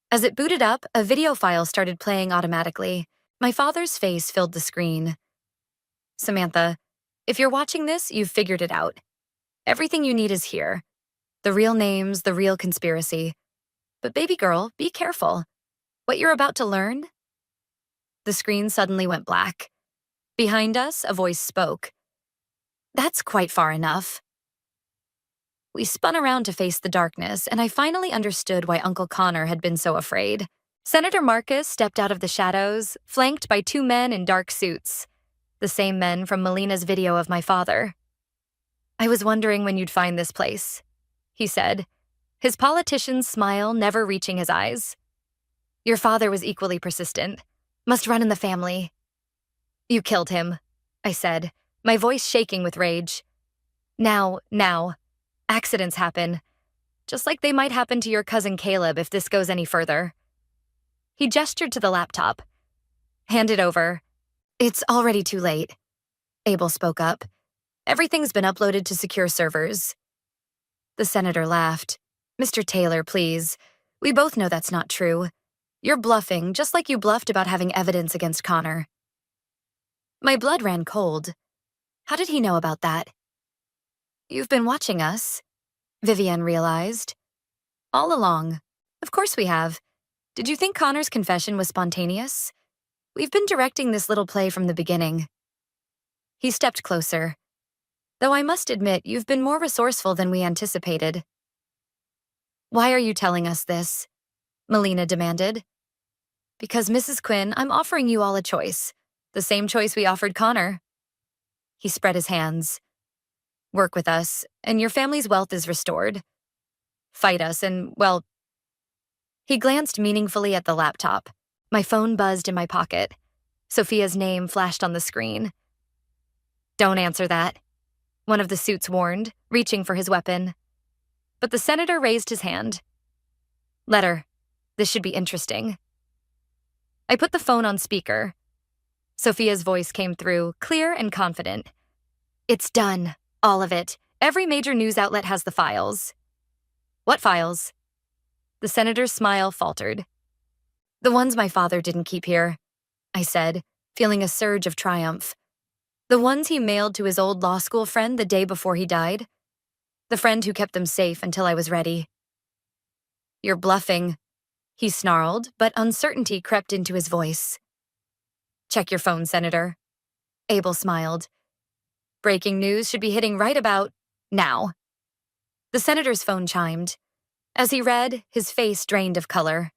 [SPEAKER 3] As it booted up, a video file started playing automatically. My father's face filled the screen. Samantha, if you're watching this, you've figured it out. Everything you need is here. The real names, the real conspiracy. But baby girl, be careful. What you're about to learn? The screen suddenly went black. Behind us, a voice spoke. That's quite far enough. We spun around to face the darkness, and I finally understood why Uncle Connor had been so afraid. Senator Marcus stepped out of the shadows, flanked by 2 men in dark suits. The same men from Melina's video of my father. "I was wondering when you'd find this place," he said, his politician's smile never reaching his eyes. "Your father was equally persistent. Must run in the family." "You killed him," I said, my voice shaking with rage. Now, accidents happen, just like they might happen to your cousin Caleb if this goes any further." He gestured to the laptop. "Hand it over." "It's already too late," Abel spoke up. "Everything's been uploaded to secure servers." The senator laughed. "Mr. Taylor, please. We both know that's not true. You're bluffing, just like you bluffed about having evidence against Connor." My blood ran cold. How did he know about that? "You've been watching us," Vivienne realized. "All along. Of course we have. Did you think Connor's confession was spontaneous? We've been directing this little play from the beginning." He stepped closer. "Though I must admit, you've been more resourceful than we anticipated." "Why are you telling us this?" Melina demanded. "Because, Mrs. Quinn, I'm offering you all a choice. The same choice we offered Connor." He spread his hands. "Work with us, and your family's wealth is restored. Fight us, and, well..." He glanced meaningfully at the laptop. My phone buzzed in my pocket. Sophia's name flashed on the screen. "Don't answer that," one of the suits warned, reaching for his weapon. But the senator raised his hand. "Let her. This should be interesting." I put the phone on speaker. Sophia's voice came through, clear and confident. "It's done. All of it. Every major news outlet has the files." "What files?" The senator's smile faltered. "The ones my father didn't keep here," I said, feeling a surge of triumph. "The ones he mailed to his old law school friend the day before he died. The friend who kept them safe until I was ready." "You're bluffing," he snarled, but uncertainty crept into his voice. "Check your phone, Senator." Abel smiled. "Breaking news should be hitting right about now." The senator's phone chimed. As he read, his face drained of color.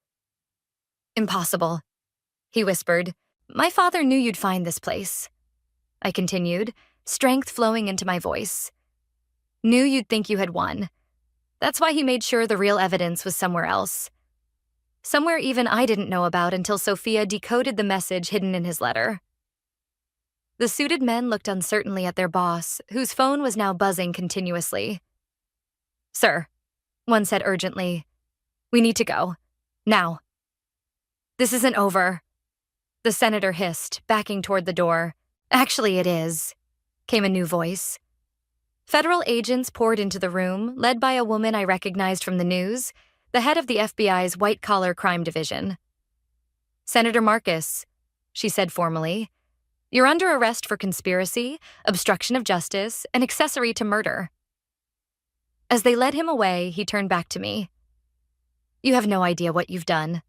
[SPEAKER 3] "Impossible," he whispered. "My father knew you'd find this place." I continued, strength flowing into my voice. "Knew you'd think you had won. That's why he made sure the real evidence was somewhere else. Somewhere even I didn't know about until Sophia decoded the message hidden in his letter." The suited men looked uncertainly at their boss, whose phone was now buzzing continuously. "Sir," one said urgently, "we need to go. Now." "This isn't over," the senator hissed, backing toward the door. "Actually, it is," came a new voice. Federal agents poured into the room, led by a woman I recognized from the news, the head of the FBI's white-collar crime division. "Senator Marcus," she said formally, "you're under arrest for conspiracy, obstruction of justice, and accessory to murder." As they led him away, he turned back to me. "You have no idea what you've done.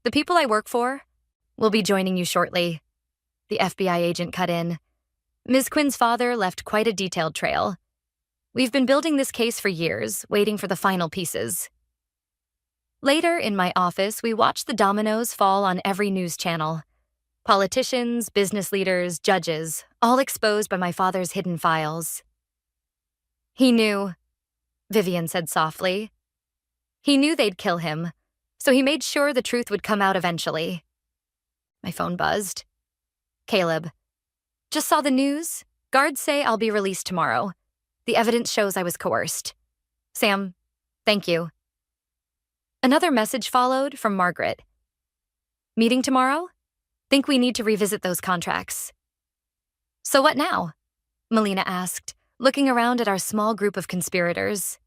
[SPEAKER 3] The people I work for will be joining you shortly." The FBI agent cut in. "Ms. Quinn's father left quite a detailed trail. We've been building this case for years, waiting for the final pieces." Later, in my office, we watched the dominoes fall on every news channel. Politicians, business leaders, judges, all exposed by my father's hidden files. "He knew," Vivienne said softly. "He knew they'd kill him, so he made sure the truth would come out eventually." My phone buzzed. "Caleb. Just saw the news. Guards say I'll be released tomorrow. The evidence shows I was coerced. Sam, thank you." Another message followed from Margaret. "Meeting tomorrow? Think we need to revisit those contracts." "So what now?" Melina asked, looking around at our small group of conspirators.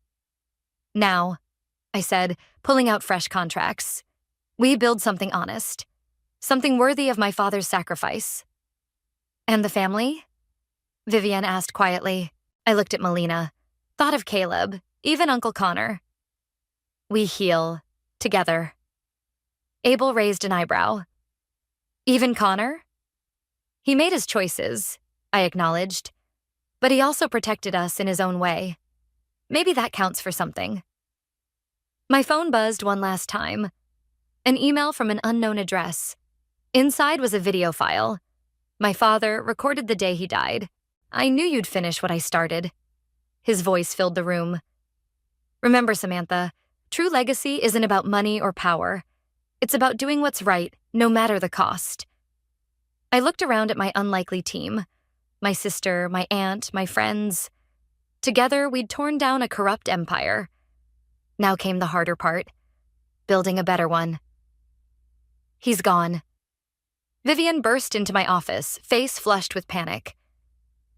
[SPEAKER 3] "Now," I said, pulling out fresh contracts. "We build something honest. Something worthy of my father's sacrifice." "And the family?" Vivienne asked quietly. I looked at Melina, thought of Caleb, even Uncle Connor. "We heal. Together." Abel raised an eyebrow. "Even Connor?" "He made his choices," I acknowledged. "But he also protected us in his own way. Maybe that counts for something." My phone buzzed one last time. An email from an unknown address. Inside was a video file. My father recorded the day he died. I knew you'd finish what I started. His voice filled the room. Remember, Samantha, true legacy isn't about money or power. It's about doing what's right, no matter the cost. I looked around at my unlikely team. My sister, my aunt, my friends. Together, we'd torn down a corrupt empire. Now came the harder part. Building a better one. He's gone. Vivian burst into my office, face flushed with panic.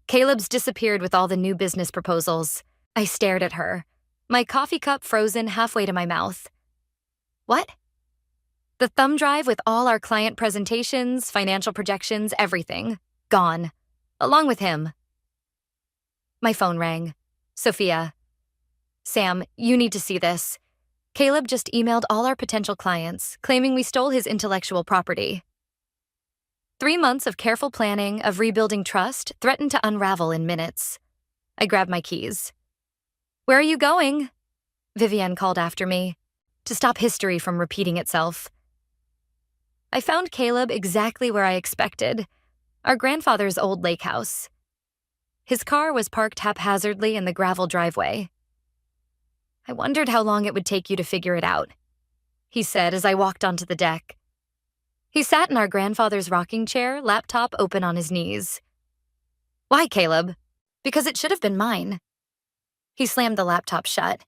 [SPEAKER 3] Caleb's disappeared with all the new business proposals. I stared at her, my coffee cup frozen halfway to my mouth. What? The thumb drive with all our client presentations, financial projections, everything. Gone. Along with him. My phone rang. Sophia. Sam, you need to see this. Caleb just emailed all our potential clients, claiming we stole his intellectual property. 3 months of careful planning, of rebuilding trust, threatened to unravel in minutes. I grabbed my keys. Where are you going? Vivienne called after me, to stop history from repeating itself. I found Caleb exactly where I expected, our grandfather's old lake house. His car was parked haphazardly in the gravel driveway. I wondered how long it would take you to figure it out, he said as I walked onto the deck. He sat in our grandfather's rocking chair, laptop open on his knees. Why, Caleb? Because it should have been mine. He slammed the laptop shut.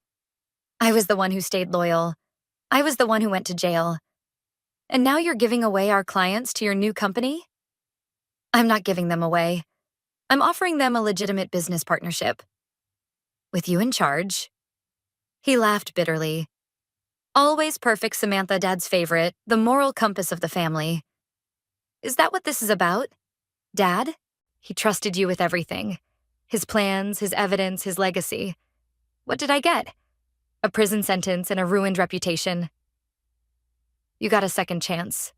[SPEAKER 3] I was the one who stayed loyal. I was the one who went to jail. And now you're giving away our clients to your new company? I'm not giving them away. I'm offering them a legitimate business partnership. With you in charge. He laughed bitterly. Always perfect, Samantha, Dad's favorite, the moral compass of the family. Is that what this is about? Dad? He trusted you with everything. His plans, his evidence, his legacy. What did I get? A prison sentence and a ruined reputation. You got a second chance,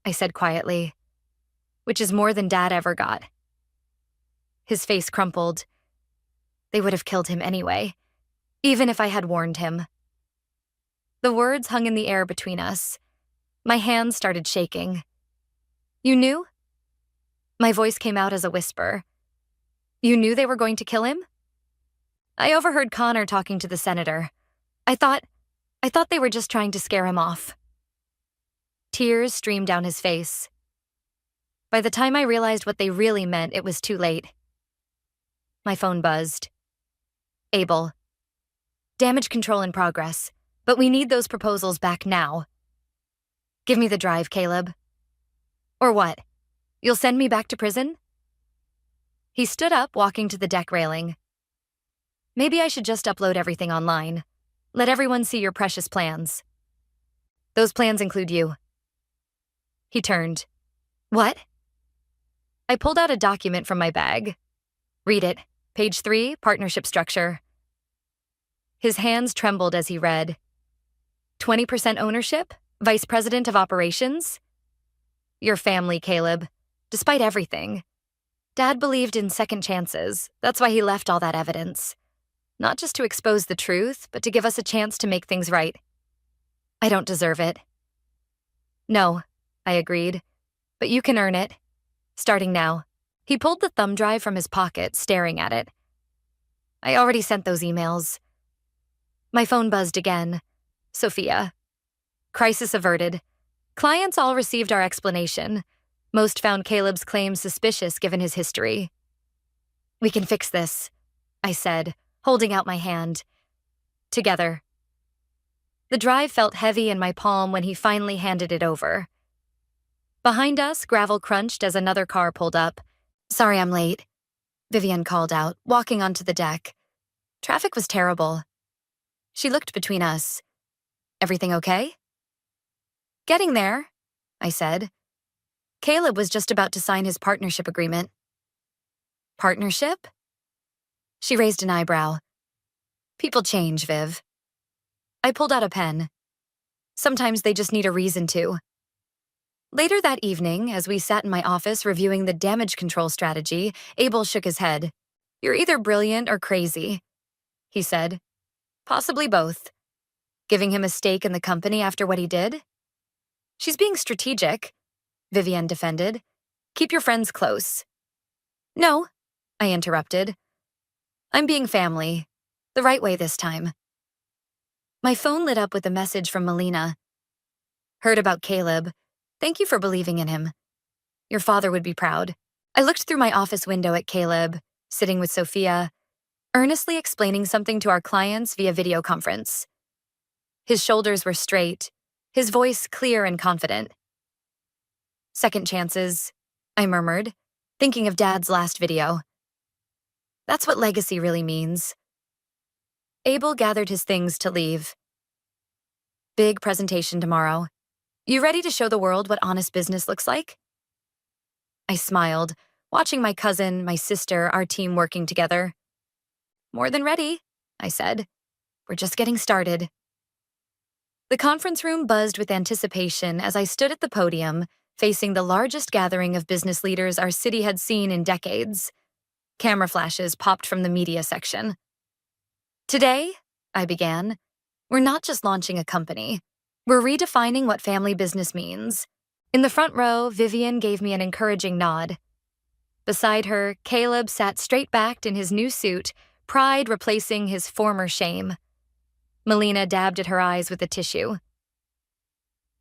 [SPEAKER 3] I said quietly, which is more than Dad ever got. His face crumpled. They would have killed him anyway, even if I had warned him. The words hung in the air between us. My hands started shaking. You knew? My voice came out as a whisper. You knew they were going to kill him? I overheard Connor talking to the senator. I thought they were just trying to scare him off. Tears streamed down his face. By the time I realized what they really meant, it was too late. My phone buzzed. Abel. Damage control in progress, but we need those proposals back now. Give me the drive, Caleb. Or what? You'll send me back to prison? He stood up, walking to the deck railing. Maybe I should just upload everything online. Let everyone see your precious plans. Those plans include you. He turned. What? I pulled out a document from my bag. Read it. Page 3, partnership structure. His hands trembled as he read. 20% ownership? Vice president of operations? Your family, Caleb. Despite everything. Dad believed in second chances. That's why he left all that evidence. Not just to expose the truth, but to give us a chance to make things right. I don't deserve it. No, I agreed. But you can earn it. Starting now. He pulled the thumb drive from his pocket, staring at it. I already sent those emails. My phone buzzed again. Sophia. Crisis averted. Clients all received our explanation. Most found Caleb's claims suspicious given his history. We can fix this, I said, holding out my hand. Together. The drive felt heavy in my palm when he finally handed it over. Behind us, gravel crunched as another car pulled up. Sorry I'm late, Vivienne called out, walking onto the deck. Traffic was terrible. She looked between us. Everything okay? Getting there, I said. Caleb was just about to sign his partnership agreement. Partnership? She raised an eyebrow. People change, Viv. I pulled out a pen. Sometimes they just need a reason to. Later that evening, as we sat in my office reviewing the damage control strategy, Abel shook his head. You're either brilliant or crazy, he said. Possibly both. Giving him a stake in the company after what he did? She's being strategic, Vivienne defended. Keep your friends close. No, I interrupted. I'm being family. The right way this time. My phone lit up with a message from Melina. Heard about Caleb. Thank you for believing in him. Your father would be proud. I looked through my office window at Caleb, sitting with Sophia, earnestly explaining something to our clients via video conference. His shoulders were straight, his voice clear and confident. Second chances, I murmured, thinking of Dad's last video. That's what legacy really means. Abel gathered his things to leave. Big presentation tomorrow. You ready to show the world what honest business looks like? I smiled, watching my cousin, my sister, our team working together. More than ready, I said. We're just getting started. The conference room buzzed with anticipation as I stood at the podium, facing the largest gathering of business leaders our city had seen in decades. Camera flashes popped from the media section. Today, I began, we're not just launching a company. We're redefining what family business means. In the front row, Vivian gave me an encouraging nod. Beside her, Caleb sat straight-backed in his new suit, pride replacing his former shame. Melina dabbed at her eyes with a tissue.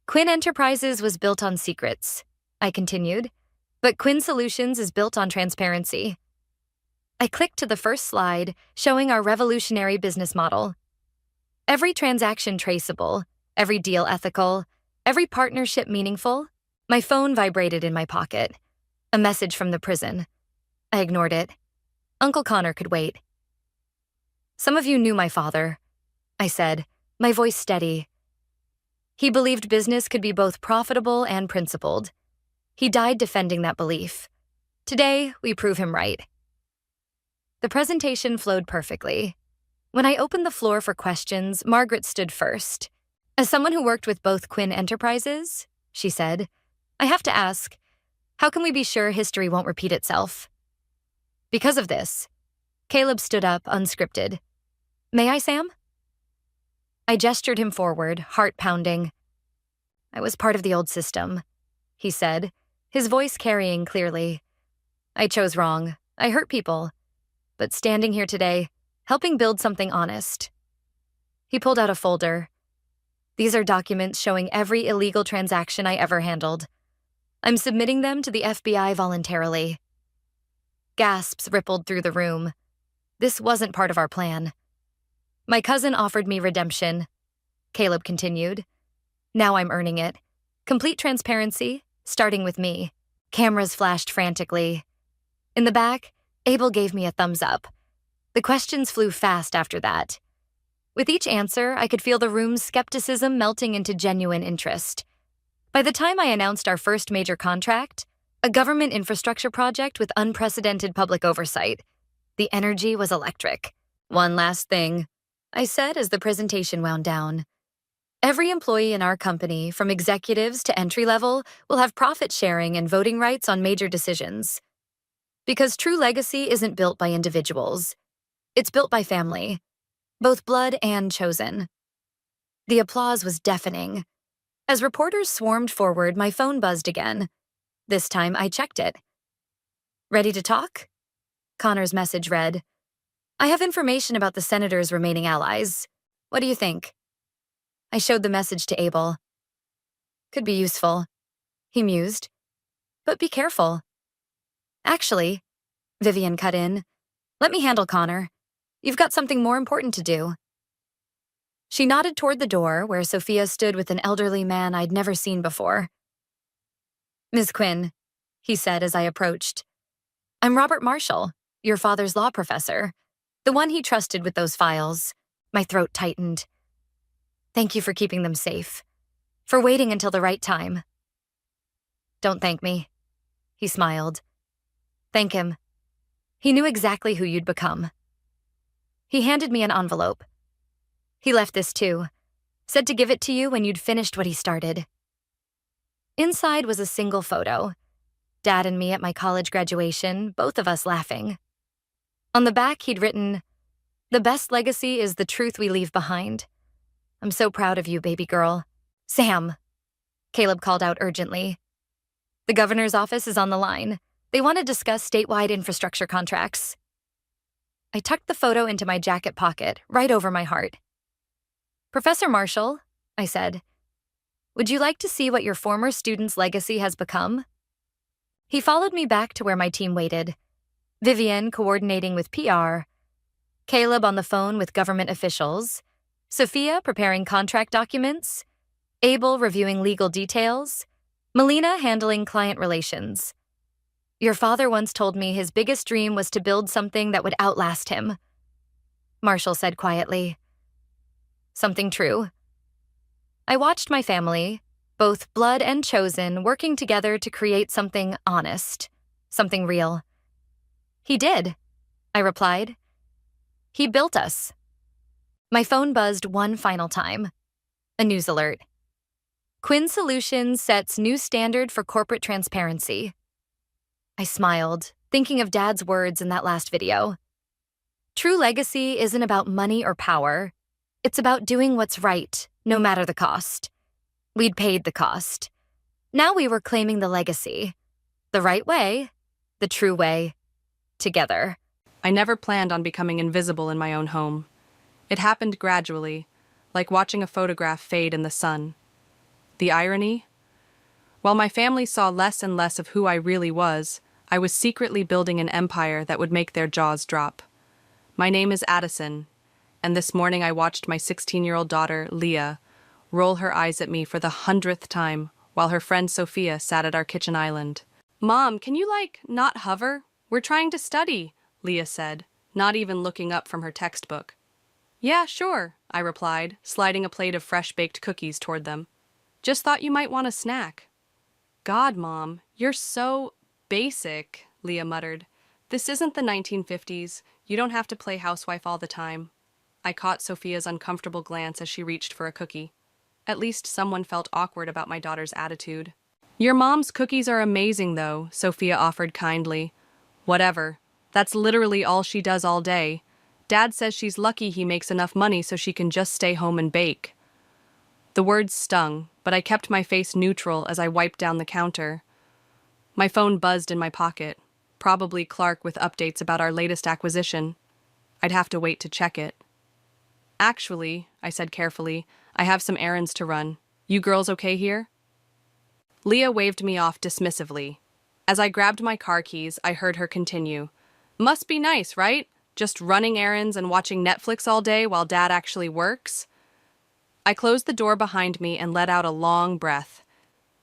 [SPEAKER 3] Quinn Enterprises was built on secrets, I continued, but Quinn Solutions is built on transparency. I clicked to the first slide, showing our revolutionary business model. Every transaction traceable, every deal ethical, every partnership meaningful. My phone vibrated in my pocket. A message from the prison. I ignored it. Uncle Connor could wait. Some of you knew my father, I said, my voice steady. He believed business could be both profitable and principled. He died defending that belief. Today, we prove him right. The presentation flowed perfectly. When I opened the floor for questions, Margaret stood first. As someone who worked with both Quinn Enterprises, she said, I have to ask, how can we be sure history won't repeat itself? Because of this, Caleb stood up, unscripted. May I, Sam? I gestured him forward, heart pounding. I was part of the old system, he said, his voice carrying clearly. I chose wrong. I hurt people. But standing here today, helping build something honest. He pulled out a folder. These are documents showing every illegal transaction I ever handled. I'm submitting them to the FBI voluntarily. Gasps rippled through the room. This wasn't part of our plan. My cousin offered me redemption. Caleb continued. Now I'm earning it. Complete transparency, starting with me. Cameras flashed frantically. In the back, Abel gave me a thumbs up. The questions flew fast after that. With each answer, I could feel the room's skepticism melting into genuine interest. By the time I announced our first major contract, a government infrastructure project with unprecedented public oversight, the energy was electric. One last thing, I said as the presentation wound down. Every employee in our company, from executives to entry level, will have profit sharing and voting rights on major decisions. Because true legacy isn't built by individuals. It's built by family, both blood and chosen. The applause was deafening. As reporters swarmed forward, my phone buzzed again. This time, I checked it. Ready to talk? Connor's message read, I have information about the senator's remaining allies. What do you think? I showed the message to Abel. Could be useful, he mused. But be careful. Actually, Vivian cut in, let me handle Connor. You've got something more important to do. She nodded toward the door, where Sophia stood with an elderly man I'd never seen before. Ms. Quinn, he said as I approached. I'm Robert Marshall, your father's law professor, the one he trusted with those files. My throat tightened. Thank you for keeping them safe, for waiting until the right time. Don't thank me, he smiled. Thank him. He knew exactly who you'd become. He handed me an envelope. He left this too, said to give it to you when you'd finished what he started. Inside was a single photo. Dad and me at my college graduation, both of us laughing. On the back, he'd written, The best legacy is the truth we leave behind. I'm so proud of you, baby girl. Sam, Caleb called out urgently. The governor's office is on the line. They want to discuss statewide infrastructure contracts. I tucked the photo into my jacket pocket, right over my heart. Professor Marshall, I said, would you like to see what your former student's legacy has become? He followed me back to where my team waited. Vivian coordinating with PR, Caleb on the phone with government officials, Sophia preparing contract documents, Abel reviewing legal details, Melina handling client relations. Your father once told me his biggest dream was to build something that would outlast him, Marshall said quietly. Something true. I watched my family, both blood and chosen, working together to create something honest, something real. He did, I replied. He built us. My phone buzzed one final time. A news alert. Quinn Solutions sets new standard for corporate transparency. I smiled, thinking of Dad's words in that last video. True legacy isn't about money or power. It's about doing what's right, no matter the cost. We'd paid the cost. Now we were claiming the legacy. The right way, the true way, together.
[SPEAKER 2] I never planned on becoming invisible in my own home. It happened gradually, like watching a photograph fade in the sun. The irony? While my family saw less and less of who I really was, I was secretly building an empire that would make their jaws drop. My name is Addison, and this morning I watched my 16-year-old daughter, Leah, roll her eyes at me for the 100th time while her friend Sophia sat at our kitchen island. "Mom, can you, not hover? We're trying to study," Leah said, not even looking up from her textbook. "Yeah, sure," I replied, sliding a plate of fresh-baked cookies toward them. "Just thought you might want a snack." "God, Mom, you're so basic," Leah muttered. "This isn't the 1950s. You don't have to play housewife all the time." I caught Sophia's uncomfortable glance as she reached for a cookie. At least someone felt awkward about my daughter's attitude. "Your mom's cookies are amazing, though," Sophia offered kindly. "Whatever. That's literally all she does all day. Dad says she's lucky he makes enough money so she can just stay home and bake." The words stung, but I kept my face neutral as I wiped down the counter. My phone buzzed in my pocket, probably Clark with updates about our latest acquisition. I'd have to wait to check it. "Actually," I said carefully, "I have some errands to run. You girls okay here?" Leah waved me off dismissively. As I grabbed my car keys, I heard her continue. "Must be nice, right? Just running errands and watching Netflix all day while Dad actually works?" I closed the door behind me and let out a long breath.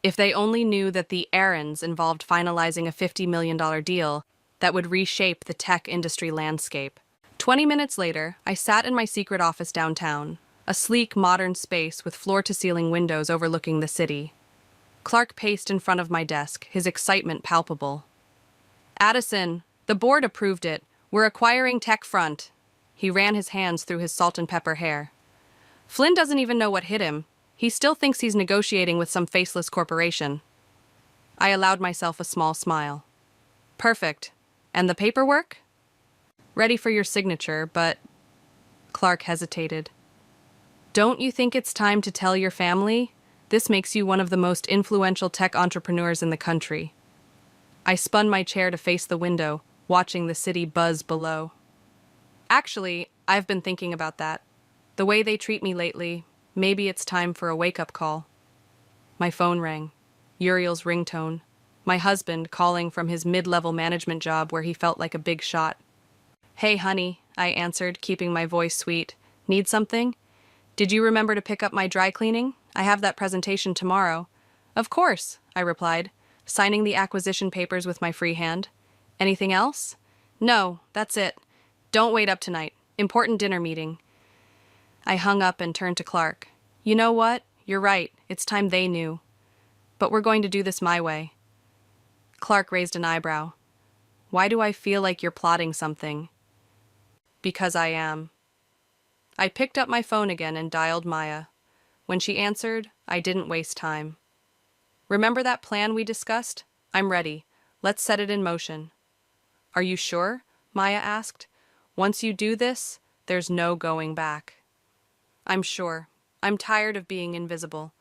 [SPEAKER 2] If they only knew that the errands involved finalizing a $50 million deal that would reshape the tech industry landscape. 20 minutes later, I sat in my secret office downtown, a sleek, modern space with floor-to-ceiling windows overlooking the city. Clark paced in front of my desk, his excitement palpable. "Addison, the board approved it. We're acquiring TechFront." He ran his hands through his salt and pepper hair. "Flynn doesn't even know what hit him. He still thinks he's negotiating with some faceless corporation." I allowed myself a small smile. "Perfect. And the paperwork?" "Ready for your signature, but..." Clark hesitated. "Don't you think it's time to tell your family? This makes you one of the most influential tech entrepreneurs in the country." I spun my chair to face the window, watching the city buzz below. "Actually, I've been thinking about that. The way they treat me lately, maybe it's time for a wake-up call." My phone rang. Uriel's ringtone. My husband calling from his mid-level management job where he felt like a big shot. "Hey, honey," I answered, keeping my voice sweet. "Need something? Did you remember to pick up my dry cleaning? I have that presentation tomorrow." "Of course," I replied, signing the acquisition papers with my free hand. "Anything else?" "No, that's it. Don't wait up tonight. Important dinner meeting." I hung up and turned to Clark. "You know what? You're right. It's time they knew. But we're going to do this my way." Clark raised an eyebrow. "Why do I feel like you're plotting something?" "Because I am." I picked up my phone again and dialed Maya. When she answered, I didn't waste time. "Remember that plan we discussed? I'm ready. Let's set it in motion." "Are you sure?" Maya asked. "Once you do this, there's no going back." "I'm sure. I'm tired of being invisible.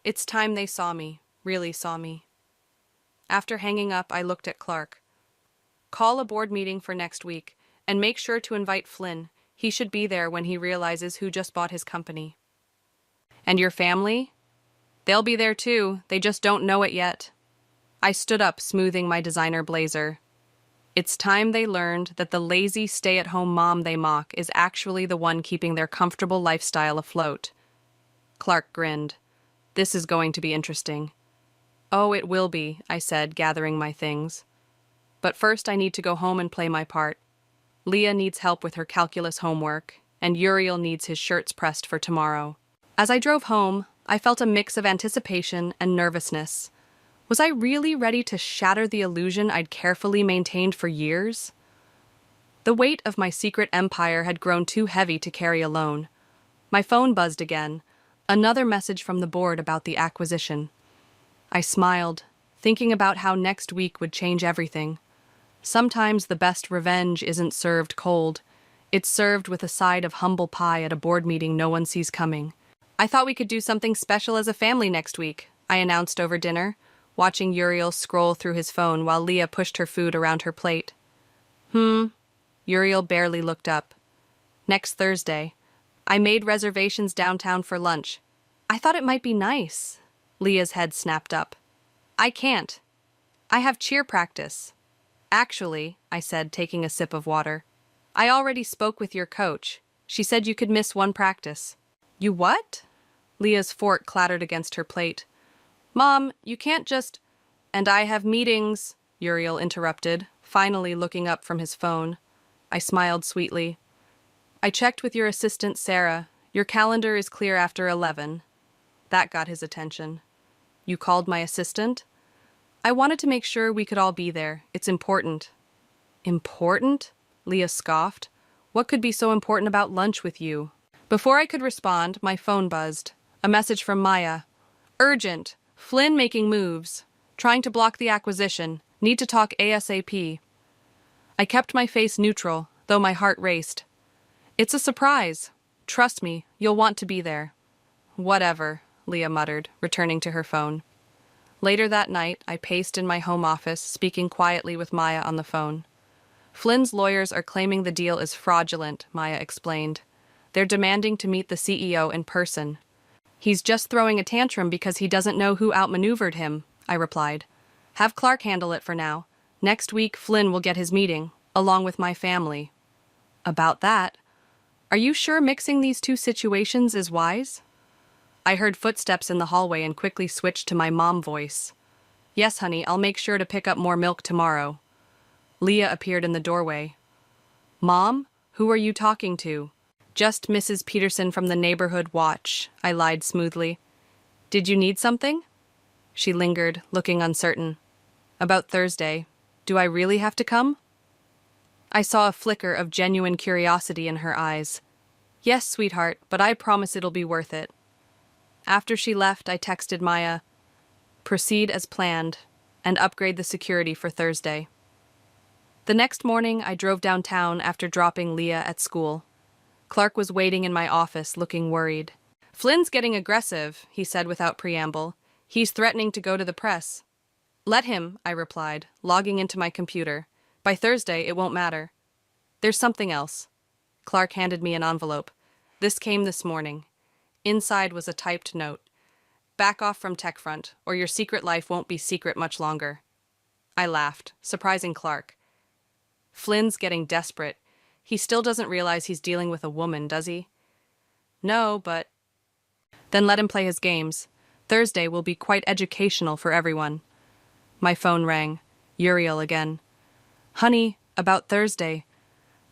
[SPEAKER 2] It's time they saw me, really saw me."
[SPEAKER 4] After hanging up, I looked at Clark. Call a board meeting for next week, and make sure to invite Flynn. He should be there when he realizes who just bought his company. And your family? They'll be there too, they just don't know it yet. I stood up, smoothing my designer blazer. It's time they learned that the lazy, stay-at-home mom they mock is actually the one keeping their comfortable lifestyle afloat. Clark grinned. This is going to be interesting. Oh, it will be, I said, gathering my things. But first I need to go home and play my part. Leah needs help with her calculus homework, and Uriel needs his shirts pressed for tomorrow. As I drove home, I felt a mix of anticipation and nervousness. Was I really ready to shatter the illusion I'd carefully maintained for years? The weight of my secret empire had grown too heavy to carry alone. My phone buzzed again, another message from the board about the acquisition. I smiled, thinking about how next week would change everything. Sometimes the best revenge isn't served cold. It's served with a side of humble pie at a board meeting no one sees coming. I thought we could do something special as a family next week, I announced over dinner, watching Uriel scroll through his phone while Leah pushed her food around her plate. Uriel barely looked up. Next Thursday. I made reservations downtown for lunch. I thought it might be nice. Leah's head snapped up. I can't. I have cheer practice. Actually, I said, taking a sip of water, I already spoke with your coach. She said you could miss one practice. You what? Leah's fork clattered against her plate. Mom, you can't just— And I have meetings, Uriel interrupted, finally looking up from his phone. I smiled sweetly. I checked with your assistant, Sarah. Your calendar is clear after 11. That got his attention. You called my assistant? I wanted to make sure we could all be there. It's important. Important? Leah scoffed. What could be so important about lunch with you? Before I could respond, my phone buzzed. A message from Maya. Urgent. Flynn making moves. Trying to block the acquisition. Need to talk ASAP. I kept my face neutral, though my heart raced. It's a surprise. Trust me, you'll want to be there. Whatever, Leah muttered, returning to her phone. Later that night, I paced in my home office, speaking quietly with Maya on the phone. Flynn's lawyers are claiming the deal is fraudulent, Maya explained. They're demanding to meet the CEO in person. He's just throwing a tantrum because he doesn't know who outmaneuvered him, I replied. Have Clark handle it for now. Next week, Flynn will get his meeting, along with my family. About that, are you sure mixing these two situations is wise? I heard footsteps in the hallway and quickly switched to my mom voice. Yes, honey, I'll make sure to pick up more milk tomorrow. Leah appeared in the doorway. Mom, who are you talking to? Just Mrs. Peterson from the neighborhood watch, I lied smoothly. Did you need something? She lingered, looking uncertain. About Thursday. Do I really have to come? I saw a flicker of genuine curiosity in her eyes. Yes, sweetheart, but I promise it'll be worth it. After she left, I texted Maya, proceed as planned, and upgrade the security for Thursday. The next morning, I drove downtown after dropping Leah at school. Clark was waiting in my office, looking worried. Flynn's getting aggressive, he said without preamble. He's threatening to go to the press. Let him, I replied, logging into my computer. By Thursday, it won't matter. There's something else. Clark handed me an envelope. This came this morning. Inside was a typed note. Back off from TechFront, or your secret life won't be secret much longer. I laughed, surprising Clark. Flynn's getting desperate. He still doesn't realize he's dealing with a woman, does he? No, but— Then let him play his games. Thursday will be quite educational for everyone. My phone rang. Uriel again. Honey, about Thursday.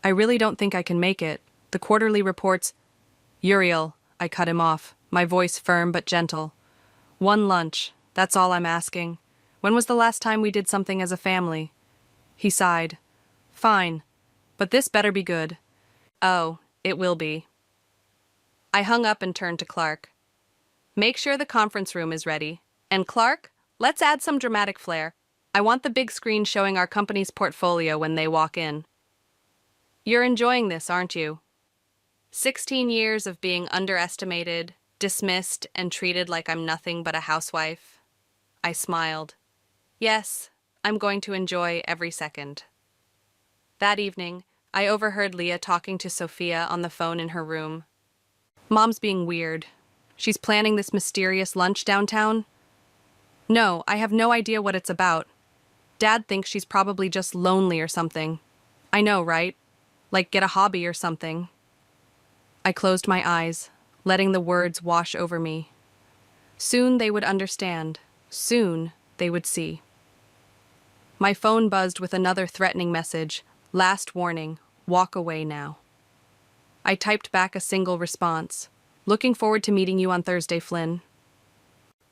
[SPEAKER 4] I really don't think I can make it. The quarterly reports— Uriel, I cut him off, my voice firm but gentle. One lunch, that's all I'm asking. When was the last time we did something as a family? He sighed. Fine, but this better be good. Oh, it will be. I hung up and turned to Clark. Make sure the conference room is ready. And Clark, let's add some dramatic flair. I want the big screen showing our company's portfolio when they walk in. You're enjoying this, aren't you? 16 years of being underestimated, dismissed, and treated like I'm nothing but a housewife. I smiled. Yes, I'm going to enjoy every second. That evening, I overheard Leah talking to Sophia on the phone in her room. Mom's being weird. She's planning this mysterious lunch downtown. No, I have no idea what it's about. Dad thinks she's probably just lonely or something. I know, right? Like get a hobby or something. I closed my eyes, letting the words wash over me. Soon they would understand. Soon they would see. My phone buzzed with another threatening message. Last warning, walk away now. I typed back a single response. Looking forward to meeting you on Thursday, Flynn.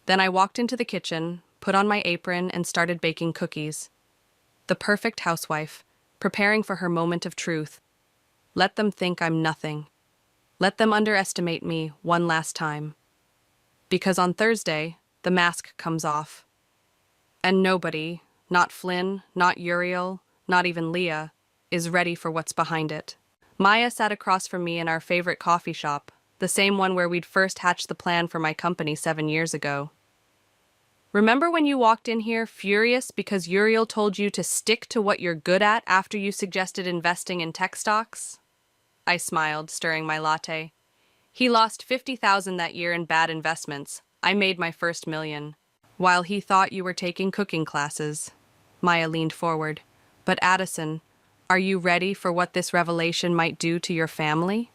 [SPEAKER 4] Then I walked into the kitchen, put on my apron, and started baking cookies. The perfect housewife, preparing for her moment of truth. Let them think I'm nothing. Let them underestimate me one last time. Because on Thursday, the mask comes off. And nobody, not Flynn, not Uriel, not even Leah, is ready for what's behind it. Maya sat across from me in our favorite coffee shop, the same one where we'd first hatched the plan for my company 7 years ago. Remember when you walked in here furious because Uriel told you to stick to what you're good at after you suggested investing in tech stocks? I smiled, stirring my latte. He lost 50,000 that year in bad investments. I made my first million. While he thought you were taking cooking classes. Maya leaned forward. But Addison, are you ready for what this revelation might do to your family?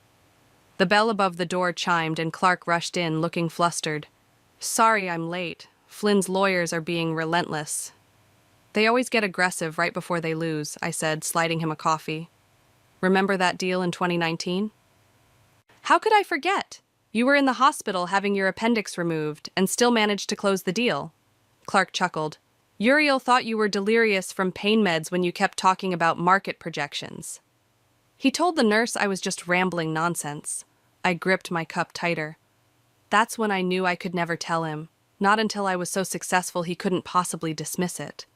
[SPEAKER 4] The bell above the door chimed and Clark rushed in, looking flustered. Sorry I'm late. Flynn's lawyers are being relentless. They always get aggressive right before they lose, I said, sliding him a coffee. Remember that deal in 2019? How could I forget? You were in the hospital having your appendix removed and still managed to close the deal. Clark chuckled. Uriel thought you were delirious from pain meds when you kept talking about market projections. He told the nurse I was just rambling nonsense. I gripped my cup tighter. That's when I knew I could never tell him. Not until I was so successful he couldn't possibly dismiss it.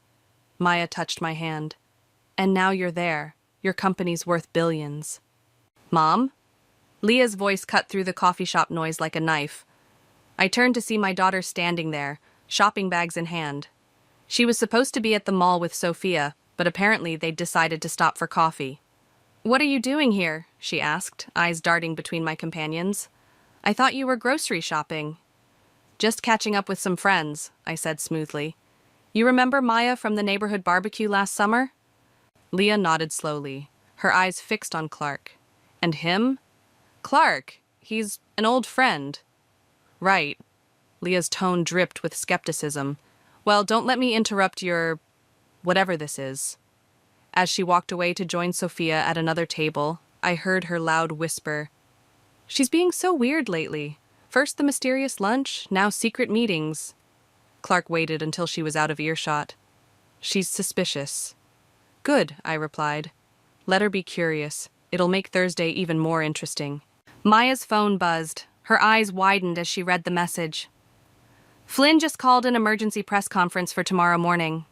[SPEAKER 4] Maya touched my hand. And now you're there. Your company's worth billions. Mom? Leah's voice cut through the coffee shop noise like a knife. I turned to see my daughter standing there, shopping bags in hand. She was supposed to be at the mall with Sophia, but apparently they'd decided to stop for coffee. What are you doing here? She asked, eyes darting between my companions. I thought you were grocery shopping. Just catching up with some friends, I said smoothly. You remember Maya from the neighborhood barbecue last summer? Leah nodded slowly, her eyes fixed on Clark. And him? Clark, he's an old friend. Right. Leah's tone dripped with skepticism. Well, don't let me interrupt your... whatever this is. As she walked away to join Sophia at another table, I heard her loud whisper. She's being so weird lately. First the mysterious lunch, now secret meetings. Clark waited until she was out of earshot. She's suspicious. Good, I replied. Let her be curious. It'll make Thursday even more interesting. Maya's phone buzzed. Her eyes widened as she read the message. Flynn just called an emergency press conference for tomorrow morning.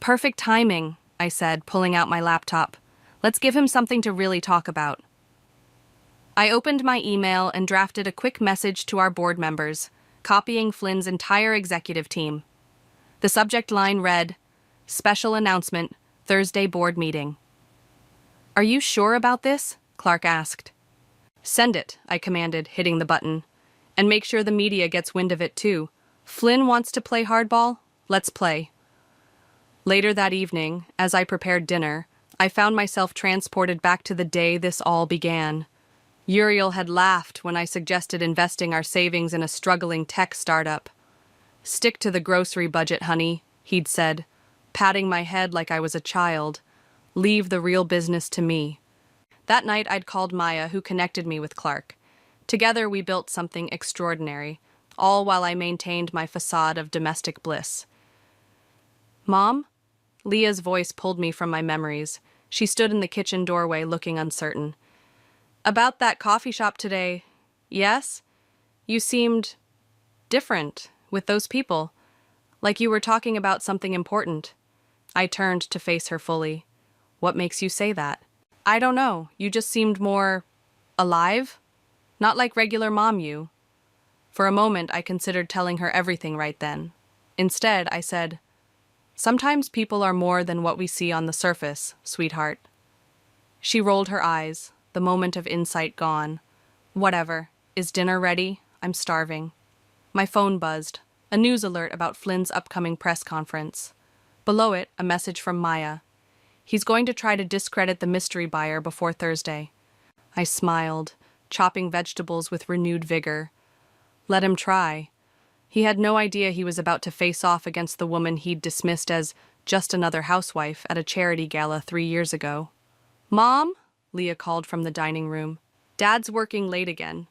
[SPEAKER 4] Perfect timing, I said, pulling out my laptop. Let's give him something to really talk about. I opened my email and drafted a quick message to our board members, copying Flynn's entire executive team. The subject line read, Special announcement, Thursday board meeting. Are you sure about this? Clark asked. Send it, I commanded, hitting the button. And make sure the media gets wind of it too. Flynn wants to play hardball? Let's play. Later that evening, as I prepared dinner, I found myself transported back to the day this all began. Uriel had laughed when I suggested investing our savings in a struggling tech startup. Stick to the grocery budget, honey, he'd said, patting my head like I was a child. Leave the real business to me. That night I'd called Maya, who connected me with Clark. Together we built something extraordinary, all while I maintained my facade of domestic bliss. Mom? Leah's voice pulled me from my memories. She stood in the kitchen doorway looking uncertain. About that coffee shop today, yes? You seemed different with those people, like you were talking about something important. I turned to face her fully. What makes you say that? I don't know. You just seemed more alive? Not like regular mom you. For a moment, I considered telling her everything right then. Instead, I said, Sometimes people are more than what we see on the surface, sweetheart. She rolled her eyes, the moment of insight gone. Whatever. Is dinner ready? I'm starving. My phone buzzed. A news alert about Flynn's upcoming press conference. Below it, a message from Maya. He's going to try to discredit the mystery buyer before Thursday. I smiled, chopping vegetables with renewed vigor. Let him try. He had no idea he was about to face off against the woman he'd dismissed as just another housewife at a charity gala 3 years ago. Mom? Leah called from the dining room. Dad's working late again.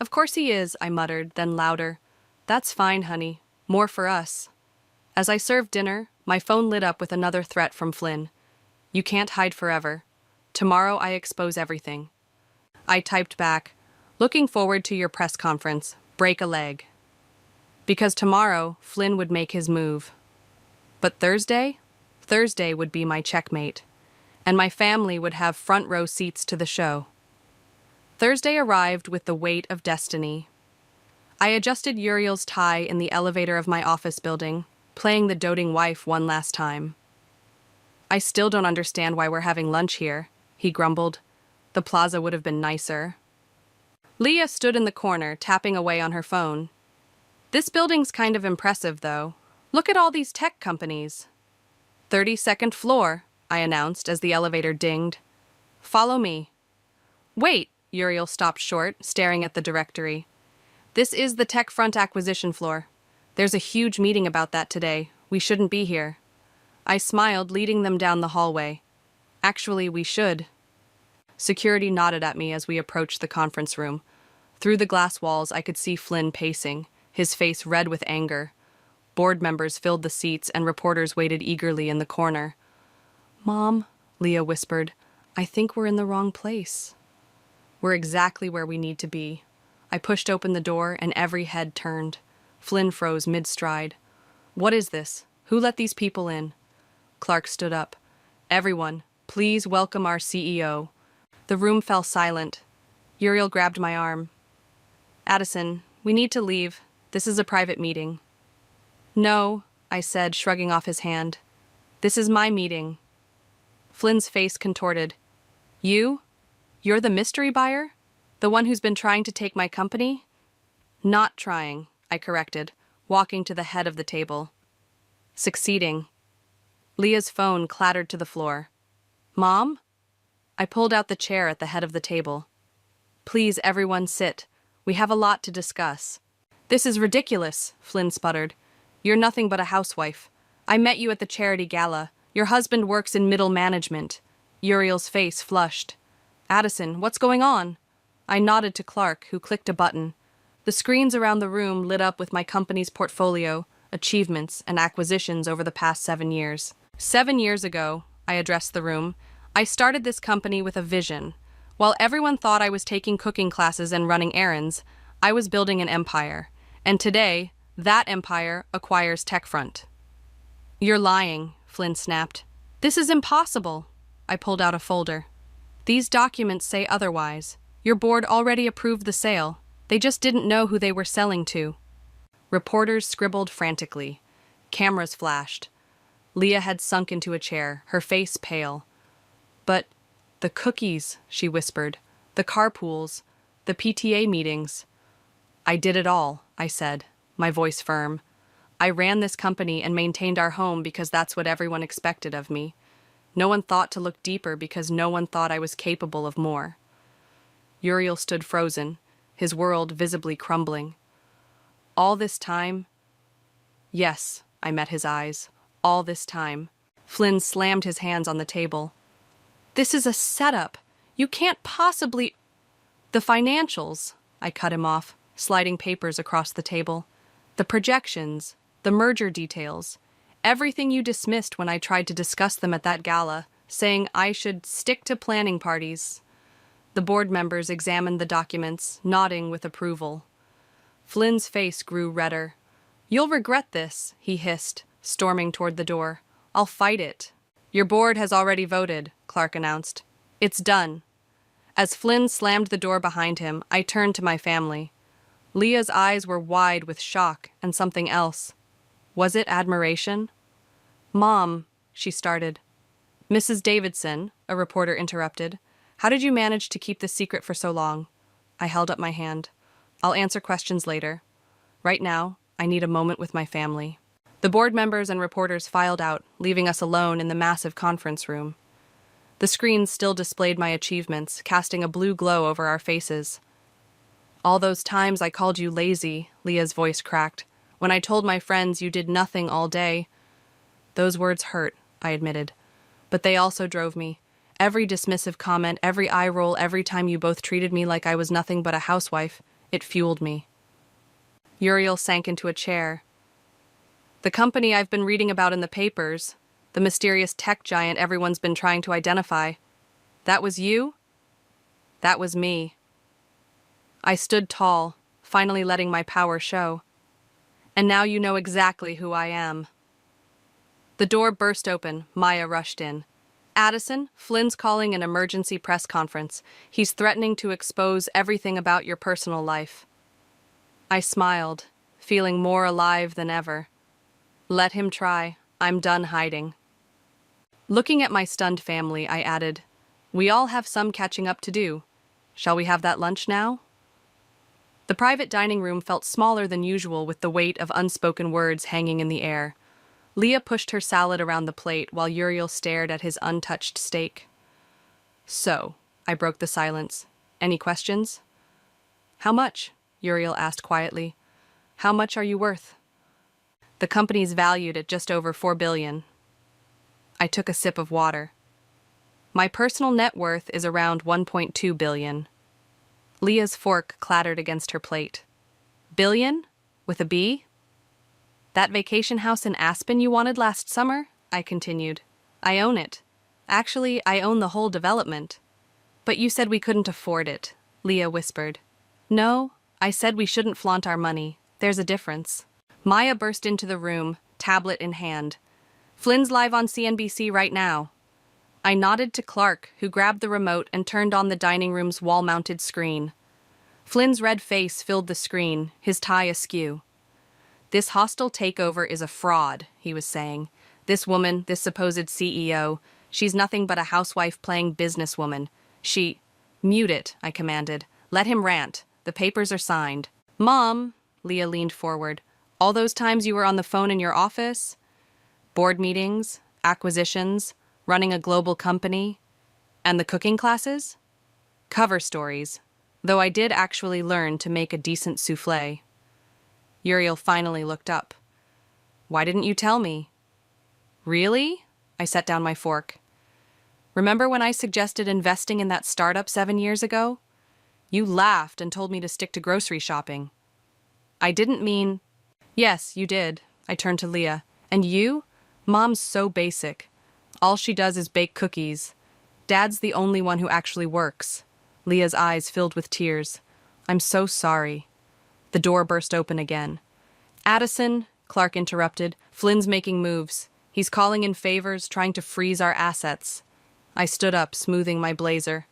[SPEAKER 4] Of course he is, I muttered, then louder. That's fine, honey. More for us. As I served dinner, my phone lit up with another threat from Flynn. You can't hide forever. Tomorrow I expose everything. I typed back, looking forward to your press conference. Break a leg. Because tomorrow, Flynn would make his move. But Thursday? Thursday would be my checkmate. And my family would have front row seats to the show. Thursday arrived with the weight of destiny. I adjusted Uriel's tie in the elevator of my office building, playing the doting wife one last time. I still don't understand why we're having lunch here, he grumbled. The plaza would have been nicer. Leah stood in the corner, tapping away on her phone. This building's kind of impressive, though. Look at all these tech companies. 32nd floor, I announced as the elevator dinged. Follow me. Wait, Uriel stopped short, staring at the directory. This is the tech front acquisition floor. There's a huge meeting about that today. We shouldn't be here. I smiled, leading them down the hallway. Actually, we should. Security nodded at me as we approached the conference room. Through the glass walls, I could see Flynn pacing, his face red with anger. Board members filled the seats and reporters waited eagerly in the corner. Mom, Leah whispered, I think we're in the wrong place. We're exactly where we need to be. I pushed open the door and every head turned. Flynn froze mid-stride. What is this? Who let these people in? Clark stood up. Everyone, please welcome our CEO. The room fell silent. Uriel grabbed my arm. Addison, we need to leave. This is a private meeting. No, I said, shrugging off his hand. This is my meeting. Flynn's face contorted. You? You're the mystery buyer? The one who's been trying to take my company? Not trying, I corrected, walking to the head of the table. Succeeding. Leah's phone clattered to the floor. Mom? I pulled out the chair at the head of the table. Please, everyone, sit. We have a lot to discuss. This is ridiculous, Flynn sputtered. You're nothing but a housewife. I met you at the charity gala. Your husband works in middle management. Uriel's face flushed. Addison, what's going on? I nodded to Clark, who clicked a button. The screens around the room lit up with my company's portfolio, achievements, and acquisitions over the past 7 years. 7 years ago, I addressed the room, I started this company with a vision. While everyone thought I was taking cooking classes and running errands, I was building an empire. And today, that empire acquires TechFront. You're lying, Flynn snapped. This is impossible. I pulled out a folder. These documents say otherwise. Your board already approved the sale. They just didn't know who they were selling to. Reporters scribbled frantically. Cameras flashed. Leah had sunk into a chair, her face pale. But the cookies, she whispered. The carpools. The PTA meetings. I did it all, I said, my voice firm. I ran this company and maintained our home because that's what everyone expected of me. No one thought to look deeper because no one thought I was capable of more. Uriel stood frozen, his world visibly crumbling. All this time? Yes, I met his eyes. All this time. Flynn slammed his hands on the table. This is a setup. You can't possibly... The financials, I cut him off, sliding papers across the table. The projections, the merger details, everything you dismissed when I tried to discuss them at that gala, saying I should stick to planning parties. The board members examined the documents, nodding with approval. Flynn's face grew redder. You'll regret this, he hissed, storming toward the door. I'll fight it. Your board has already voted, Clark announced. It's done. As Flynn slammed the door behind him, I turned to my family. Leah's eyes were wide with shock and something else. Was it admiration? Mom, she started. Mrs. Davidson, a reporter interrupted. How did you manage to keep this secret for so long? I held up my hand. I'll answer questions later. Right now, I need a moment with my family. The board members and reporters filed out, leaving us alone in the massive conference room. The screens still displayed my achievements, casting a blue glow over our faces. All those times I called you lazy, Leah's voice cracked, when I told my friends you did nothing all day. Those words hurt, I admitted. But they also drove me. Every dismissive comment, every eye roll, every time you both treated me like I was nothing but a housewife, it fueled me. Uriel sank into a chair. The company I've been reading about in the papers, the mysterious tech giant everyone's been trying to identify. That was you? That was me. I stood tall, finally letting my power show. And now you know exactly who I am. The door burst open. Maya rushed in. Addison, Flynn's calling an emergency press conference. He's threatening to expose everything about your personal life. I smiled, feeling more alive than ever. Let him try. I'm done hiding. Looking at my stunned family, I added, we all have some catching up to do. Shall we have that lunch now? The private dining room felt smaller than usual with the weight of unspoken words hanging in the air. Leah pushed her salad around the plate while Uriel stared at his untouched steak. So, I broke the silence. Any questions? How much? Uriel asked quietly. How much are you worth? The company's valued at just over $4 billion. I took a sip of water. My personal net worth is around $1.2 billion. Leah's fork clattered against her plate. Billion? With a B? That vacation house in Aspen you wanted last summer? I continued. I own it. Actually, I own the whole development. But you said we couldn't afford it, Leah whispered. No, I said we shouldn't flaunt our money. There's a difference. Maya burst into the room, tablet in hand. Flynn's live on CNBC right now. I nodded to Clark, who grabbed the remote and turned on the dining room's wall-mounted screen. Flynn's red face filled the screen, his tie askew. This hostile takeover is a fraud, he was saying. This woman, this supposed CEO, she's nothing but a housewife playing businesswoman. Mute it, I commanded. Let him rant. The papers are signed. Mom, Leah leaned forward. All those times you were on the phone in your office? Board meetings, acquisitions, running a global company, and the cooking classes? Cover stories, though I did actually learn to make a decent soufflé. Uriel finally looked up. Why didn't you tell me? Really? I set down my fork. Remember when I suggested investing in that startup 7 years ago? You laughed and told me to stick to grocery shopping. I didn't mean... Yes, you did. I turned to Leah. And you? Mom's so basic. All she does is bake cookies. Dad's the only one who actually works. Leah's eyes filled with tears. I'm so sorry. The door burst open again. Addison, Clark interrupted. Flynn's making moves. He's calling in favors, trying to freeze our assets. I stood up, smoothing my blazer.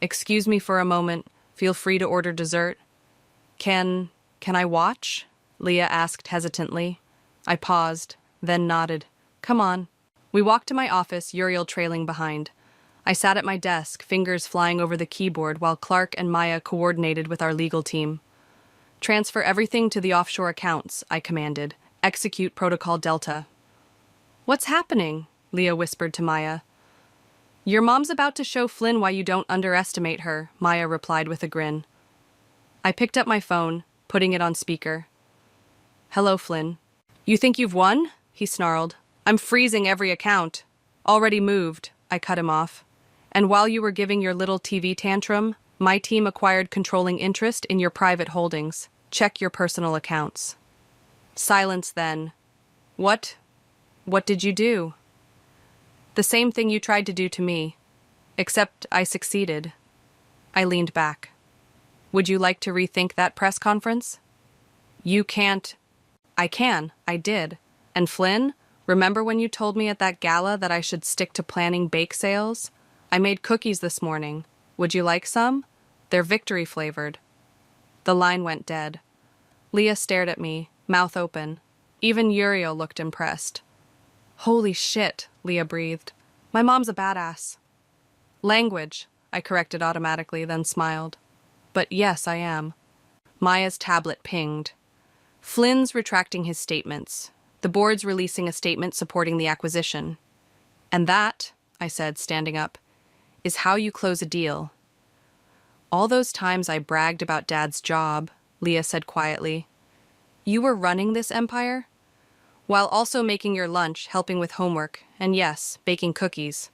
[SPEAKER 4] Excuse me for a moment. Feel free to order dessert. Can I watch? Leah asked hesitantly. I paused, then nodded. Come on. We walked to my office, Uriel trailing behind. I sat at my desk, fingers flying over the keyboard while Clark and Maya coordinated with our legal team. Transfer everything to the offshore accounts, I commanded. Execute Protocol Delta. What's happening? Leah whispered to Maya. Your mom's about to show Flynn why you don't underestimate her, Maya replied with a grin. I picked up my phone, putting it on speaker. Hello, Flynn. You think you've won? He snarled. I'm freezing every account. Already moved, I cut him off. And while you were giving your little TV tantrum, my team acquired controlling interest in your private holdings. Check your personal accounts. Silence then. What did you do? The same thing you tried to do to me. Except I succeeded. I leaned back. Would you like to rethink that press conference? You can't. I can. I did. And Flynn, remember when you told me at that gala that I should stick to planning bake sales? I made cookies this morning. Would you like some? They're victory flavored. The line went dead. Leah stared at me, mouth open. Even Uriel looked impressed. Holy shit, Leah breathed. My mom's a badass. Language, I corrected automatically, then smiled. But yes, I am. Maya's tablet pinged. Flynn's retracting his statements. The board's releasing a statement supporting the acquisition. And that, I said, standing up, is how you close a deal. All those times I bragged about Dad's job, Leah said quietly. You were running this empire? While also making your lunch, helping with homework, and yes, baking cookies.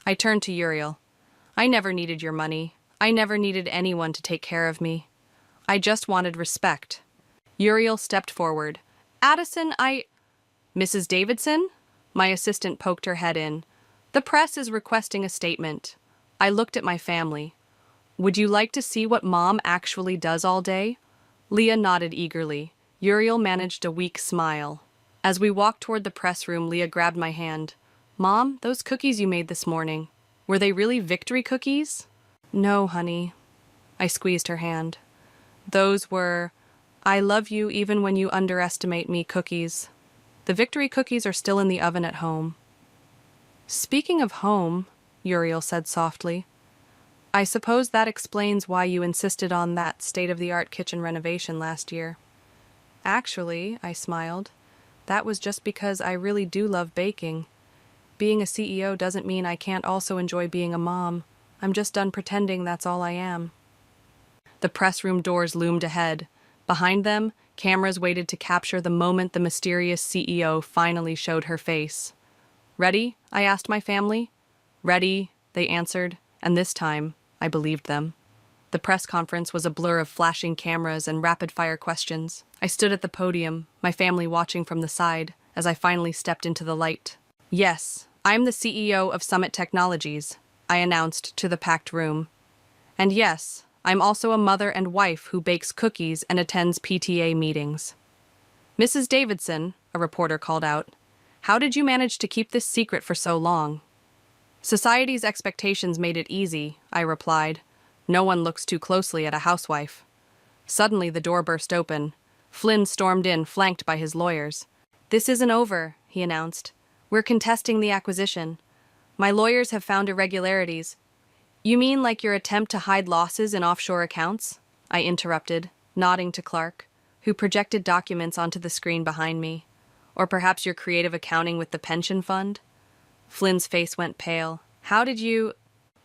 [SPEAKER 4] I turned to Uriel. I never needed your money. I never needed anyone to take care of me. I just wanted respect. Uriel stepped forward. Addison, Mrs. Davidson? My assistant poked her head in. The press is requesting a statement. I looked at my family. Would you like to see what Mom actually does all day? Leah nodded eagerly. Uriel managed a weak smile. As we walked toward the press room, Leah grabbed my hand. Mom, those cookies you made this morning, were they really victory cookies? No, honey. I squeezed her hand. Those were, I love you even when you underestimate me cookies. The victory cookies are still in the oven at home. Speaking of home, Uriel said softly, I suppose that explains why you insisted on that state-of-the-art kitchen renovation last year. Actually, I smiled, that was just because I really do love baking. Being a CEO doesn't mean I can't also enjoy being a mom. I'm just done pretending that's all I am. The press room doors loomed ahead. Behind them, cameras waited to capture the moment the mysterious CEO finally showed her face. Ready? I asked my family. Ready, they answered, and this time, I believed them. The press conference was a blur of flashing cameras and rapid-fire questions. I stood at the podium, my family watching from the side, as I finally stepped into the light. Yes, I'm the CEO of Summit Technologies, I announced to the packed room. And yes, I'm also a mother and wife who bakes cookies and attends PTA meetings. Mrs. Davidson, a reporter called out, how did you manage to keep this secret for so long? Society's expectations made it easy, I replied. No one looks too closely at a housewife. Suddenly the door burst open. Flynn stormed in, flanked by his lawyers. This isn't over, he announced. We're contesting the acquisition. My lawyers have found irregularities. You mean like your attempt to hide losses in offshore accounts? I interrupted, nodding to Clark, who projected documents onto the screen behind me. Or perhaps your creative accounting with the pension fund? Flynn's face went pale. How did you...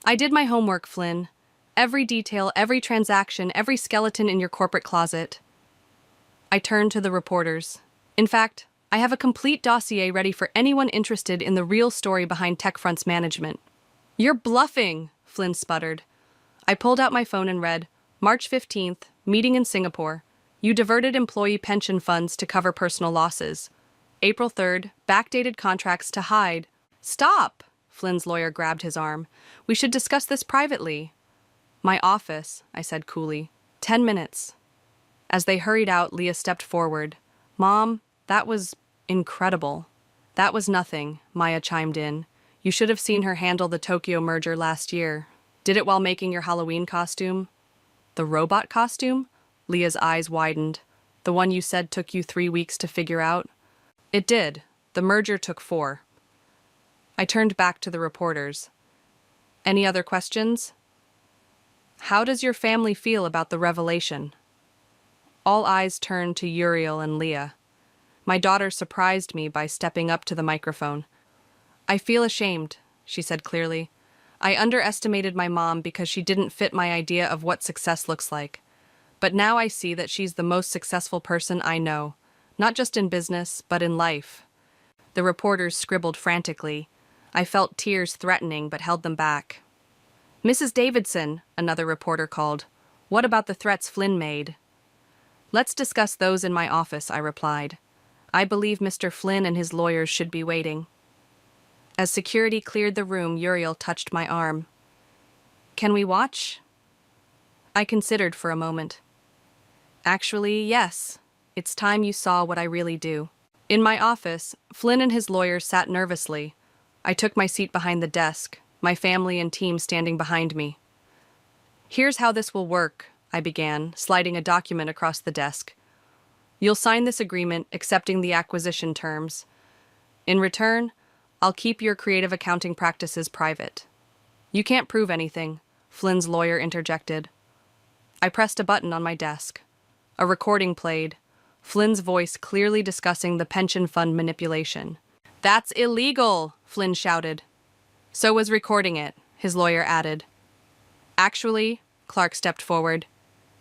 [SPEAKER 4] I did my homework, Flynn. Every detail, every transaction, every skeleton in your corporate closet. I turned to the reporters. In fact, I have a complete dossier ready for anyone interested in the real story behind TechFront's management. You're bluffing, Flynn sputtered. I pulled out my phone and read, March 15th, meeting in Singapore. You diverted employee pension funds to cover personal losses. April 3rd, backdated contracts to hide. Stop! Flynn's lawyer grabbed his arm. We should discuss this privately. My office, I said coolly. 10 minutes. As they hurried out, Leah stepped forward. Mom, that was incredible. That was nothing, Maya chimed in. You should have seen her handle the Tokyo merger last year. Did it while making your Halloween costume? The robot costume? Leah's eyes widened. The one you said took you 3 weeks to figure out? It did. The merger took 4. I turned back to the reporters. Any other questions? How does your family feel about the revelation? All eyes turned to Uriel and Leah. My daughter surprised me by stepping up to the microphone. I feel ashamed, she said clearly. I underestimated my mom because she didn't fit my idea of what success looks like. But now I see that she's the most successful person I know, not just in business, but in life. The reporters scribbled frantically. I felt tears threatening but held them back. Mrs. Davidson, another reporter called. What about the threats Flynn made? Let's discuss those in my office, I replied. I believe Mr. Flynn and his lawyers should be waiting. As security cleared the room, Uriel touched my arm. Can we watch? I considered for a moment. Actually, yes. It's time you saw what I really do. In my office, Flynn and his lawyers sat nervously. I took my seat behind the desk, my family and team standing behind me. Here's how this will work, I began, sliding a document across the desk. You'll sign this agreement accepting the acquisition terms. In return, I'll keep your creative accounting practices private. You can't prove anything, Flynn's lawyer interjected. I pressed a button on my desk. A recording played, Flynn's voice clearly discussing the pension fund manipulation. That's illegal, Flynn shouted. So was recording it, his lawyer added. Actually, Clark stepped forward,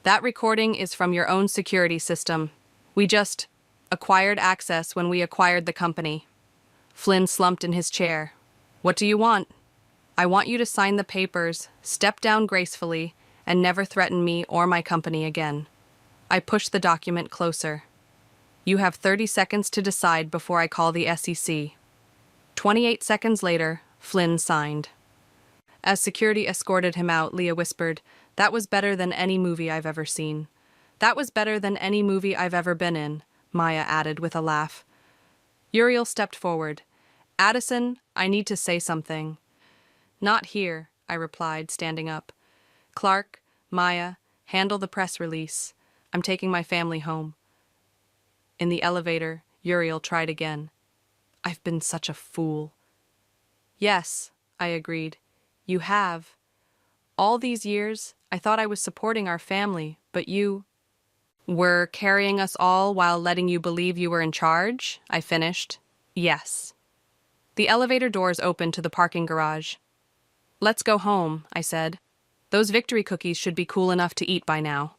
[SPEAKER 4] that recording is from your own security system. We just acquired access when we acquired the company. Flynn slumped in his chair. What do you want? I want you to sign the papers, step down gracefully, and never threaten me or my company again. I pushed the document closer. You have 30 seconds to decide before I call the SEC. 28 seconds later, Flynn signed. As security escorted him out, Leah whispered, "That was better than any movie I've ever seen." "That was better than any movie I've ever been in," Maya added with a laugh. Uriel stepped forward. "Addison, I need to say something." "Not here," I replied, standing up. "Clark, Maya, handle the press release. I'm taking my family home." In the elevator, Uriel tried again. "I've been such a fool." "Yes," I agreed. "You have. All these years, I thought I was supporting our family, but you were carrying us all while letting you believe you were in charge," I finished. "Yes." The elevator doors opened to the parking garage. "Let's go home," I said. "Those victory cookies should be cool enough to eat by now."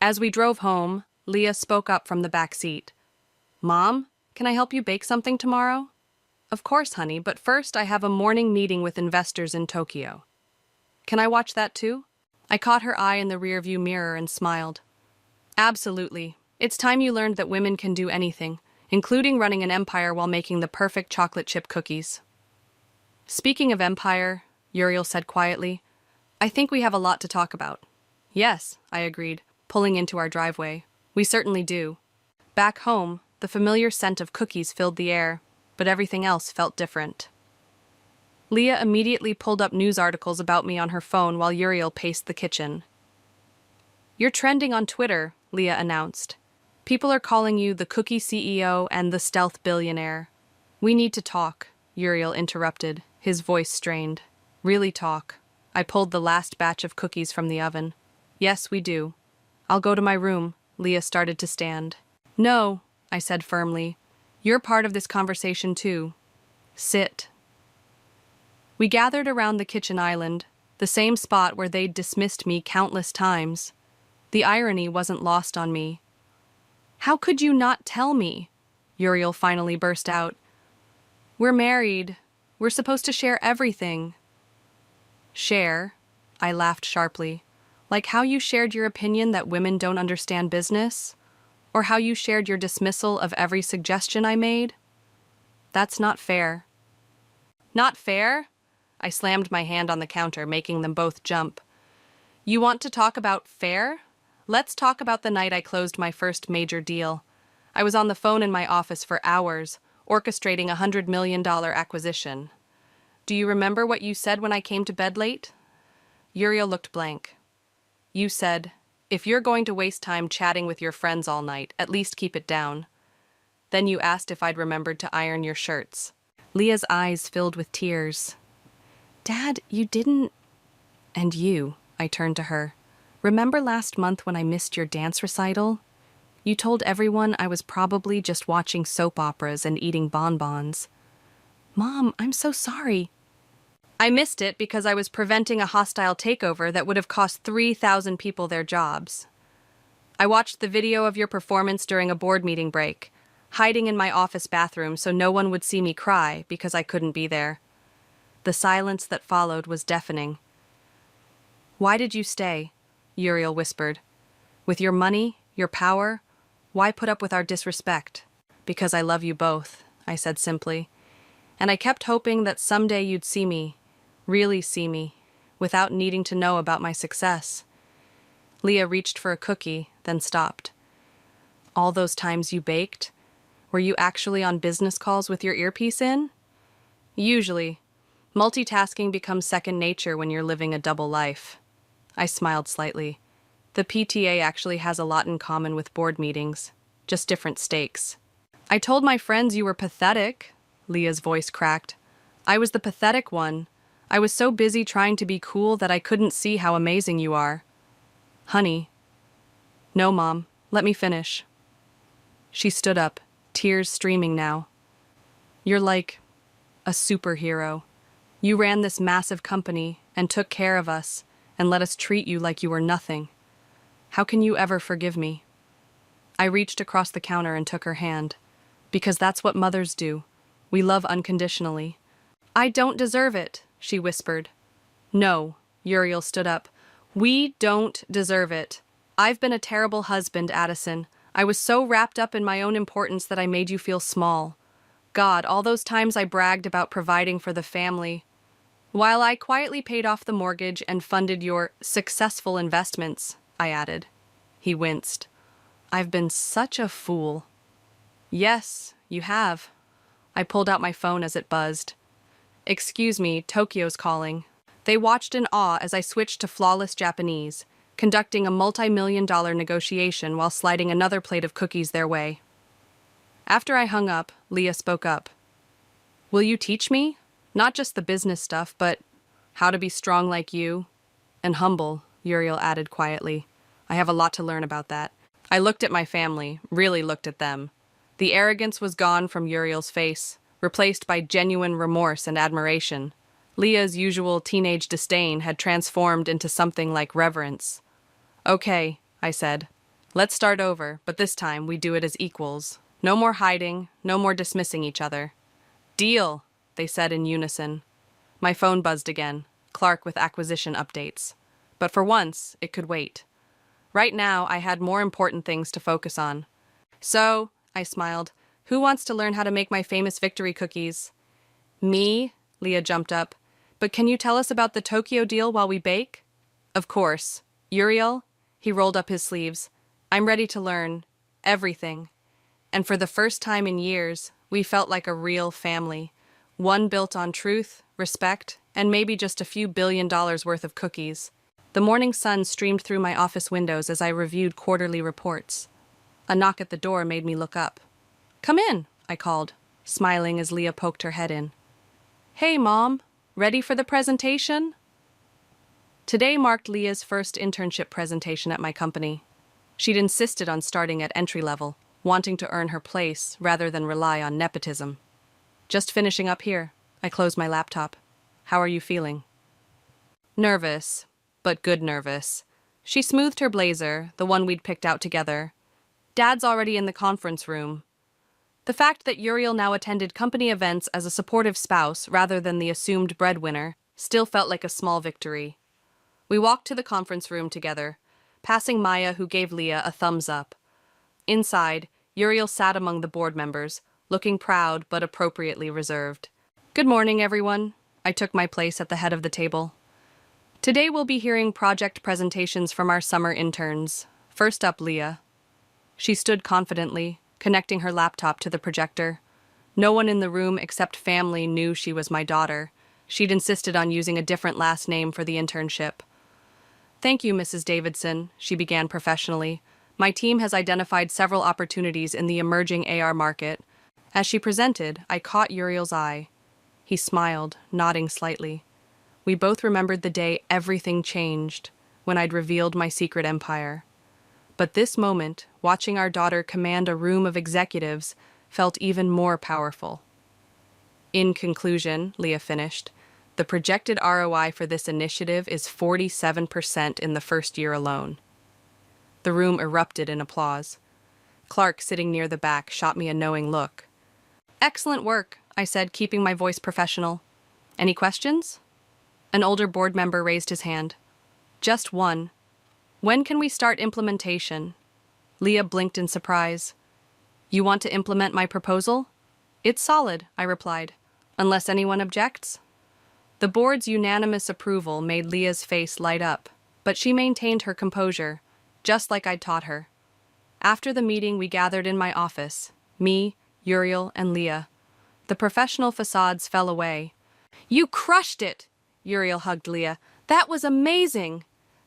[SPEAKER 4] As we drove home, Leah spoke up from the back seat. "Mom, can I help you bake something tomorrow?" "Of course, honey, but first I have a morning meeting with investors in Tokyo." "Can I watch that too?" I caught her eye in the rearview mirror and smiled. "Absolutely. It's time you learned that women can do anything, including running an empire while making the perfect chocolate chip cookies." "Speaking of empire," Uriel said quietly, "I think we have a lot to talk about." "Yes," I agreed, pulling into our driveway. "We certainly do." Back home, the familiar scent of cookies filled the air, but everything else felt different. Leah immediately pulled up news articles about me on her phone while Uriel paced the kitchen. "You're trending on Twitter," Leah announced. "People are calling you the cookie CEO and the stealth billionaire." "We need to talk," Uriel interrupted, his voice strained. "Really talk." I pulled the last batch of cookies from the oven. "Yes, we do." "I'll go to my room." Leah started to stand. "No," I said firmly. "You're part of this conversation too. Sit." We gathered around the kitchen island, the same spot where they'd dismissed me countless times. The irony wasn't lost on me. "How could you not tell me?" Uriel finally burst out. "We're married. We're supposed to share everything." "Share?" I laughed sharply. "Like how you shared your opinion that women don't understand business? Or how you shared your dismissal of every suggestion I made? That's not fair." "Not fair?" I slammed my hand on the counter, making them both jump. "You want to talk about fair? Let's talk about the night I closed my first major deal. I was on the phone in my office for hours, orchestrating a $100 million acquisition. Do you remember what you said when I came to bed late?" Uriel looked blank. "You said, 'If you're going to waste time chatting with your friends all night, at least keep it down.' Then you asked if I'd remembered to iron your shirts." Leah's eyes filled with tears. "Dad, you didn't—" "And you," I turned to her. "Remember last month when I missed your dance recital? You told everyone I was probably just watching soap operas and eating bonbons." "Mom, I'm so sorry." "I missed it because I was preventing a hostile takeover that would have cost 3,000 people their jobs. I watched the video of your performance during a board meeting break, hiding in my office bathroom so no one would see me cry because I couldn't be there." The silence that followed was deafening. "Why did you stay?" Uriel whispered. "With your money, your power, why put up with our disrespect?" "Because I love you both," I said simply. "And I kept hoping that someday you'd see me, really see me, without needing to know about my success." Leah reached for a cookie, then stopped. "All those times you baked? Were you actually on business calls with your earpiece in?" "Usually. Multitasking becomes second nature when you're living a double life." I smiled slightly. The PTA actually has a lot in common with board meetings, just different stakes. I told my friends you were pathetic, Leah's voice cracked. I was the pathetic one. I was so busy trying to be cool that I couldn't see how amazing you are. Honey. No, Mom. Let me finish. She stood up, tears streaming now. You're like a superhero. You ran this massive company and took care of us and let us treat you like you were nothing. How can you ever forgive me? I reached across the counter and took her hand. Because that's what mothers do. We love unconditionally. I don't deserve it, she whispered. No, Uriel stood up. We don't deserve it. I've been a terrible husband, Addison. I was so wrapped up in my own importance that I made you feel small. God, all those times I bragged about providing for the family. While I quietly paid off the mortgage and funded your successful investments, I added. He winced. I've been such a fool. Yes, you have. I pulled out my phone as it buzzed. Excuse me, Tokyo's calling. They watched in awe as I switched to flawless Japanese, conducting a multi-million-dollar negotiation while sliding another plate of cookies their way. After I hung up, Leah spoke up. Will you teach me? Not just the business stuff, but how to be strong like you. And humble, Uriel added quietly. I have a lot to learn about that. I looked at my family, really looked at them. The arrogance was gone from Uriel's face, replaced by genuine remorse and admiration. Leah's usual teenage disdain had transformed into something like reverence. Okay, I said. Let's start over, but this time we do it as equals. No more hiding, no more dismissing each other. Deal, they said in unison. My phone buzzed again, Clark with acquisition updates. But for once, it could wait. Right now, I had more important things to focus on. So, I smiled, who wants to learn how to make my famous victory cookies? Me? Leah jumped up. But can you tell us about the Tokyo deal while we bake? Of course. Uriel? He rolled up his sleeves. I'm ready to learn. Everything. And for the first time in years, we felt like a real family. One built on truth, respect, and maybe just a few $1 billion worth of cookies. The morning sun streamed through my office windows as I reviewed quarterly reports. A knock at the door made me look up. Come in, I called, smiling as Leah poked her head in. Hey, Mom. Ready for the presentation? Today marked Leah's first internship presentation at my company. She'd insisted on starting at entry level, wanting to earn her place rather than rely on nepotism. Just finishing up here. I closed my laptop. How are you feeling? Nervous, but good nervous. She smoothed her blazer, the one we'd picked out together. Dad's already in the conference room. The fact that Uriel now attended company events as a supportive spouse rather than the assumed breadwinner still felt like a small victory. We walked to the conference room together, passing Maya, who gave Leah a thumbs up. Inside, Uriel sat among the board members, looking proud but appropriately reserved. Good morning, everyone. I took my place at the head of the table. Today we'll be hearing project presentations from our summer interns. First up, Leah. She stood confidently, connecting her laptop to the projector. No one in the room except family knew she was my daughter. She'd insisted on using a different last name for the internship. Thank you, Mrs. Davidson, she began professionally. My team has identified several opportunities in the emerging AR market. As she presented, I caught Uriel's eye. He smiled, nodding slightly. We both remembered the day everything changed, when I'd revealed my secret empire. But this moment, watching our daughter command a room of executives, felt even more powerful. In conclusion, Leah finished, the projected ROI for this initiative is 47% in the first year alone. The room erupted in applause. Clark, sitting near the back, shot me a knowing look. Excellent work, I said, keeping my voice professional. Any questions? An older board member raised his hand. Just one. When can we start implementation? Leah blinked in surprise. You want to implement my proposal? It's solid, I replied. Unless anyone objects? The board's unanimous approval made Leah's face light up, but she maintained her composure, just like I'd taught her. After the meeting, we gathered in my office, me, Uriel, and Leah. The professional facades fell away. You crushed it! Uriel hugged Leah. That was amazing!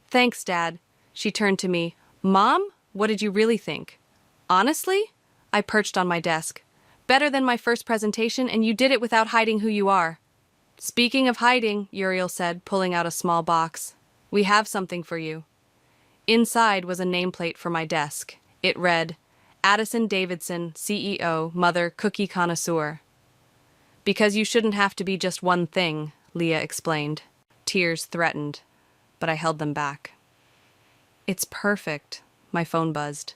[SPEAKER 4] Thanks, Dad. She turned to me. Mom, what did you really think? Honestly? I perched on my desk. Better than my first presentation, and you did it without hiding who you are. Speaking of hiding, Uriel said, pulling out a small box, we have something for you. Inside was a nameplate for my desk. It read, Addison Davidson, CEO, Mother, Cookie Connoisseur. Because you shouldn't have to be just one thing, Leah explained. Tears threatened, but I held them back. It's perfect, my phone buzzed.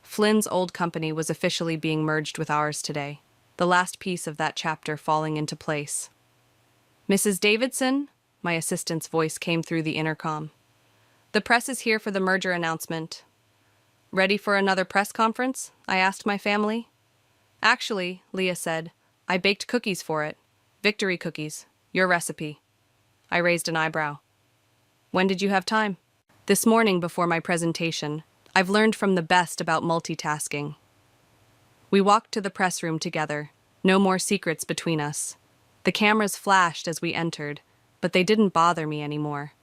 [SPEAKER 4] Flynn's old company was officially being merged with ours today, the last piece of that chapter falling into place. Mrs. Davidson, my assistant's voice came through the intercom. The press is here for the merger announcement. Ready for another press conference? I asked my family. Actually, Leah said, I baked cookies for it. Victory cookies. Your recipe. I raised an eyebrow. When did you have time? This morning before my presentation. I've learned from the best about multitasking. We walked to the press room together. No more secrets between us. The cameras flashed as we entered, but they didn't bother me anymore.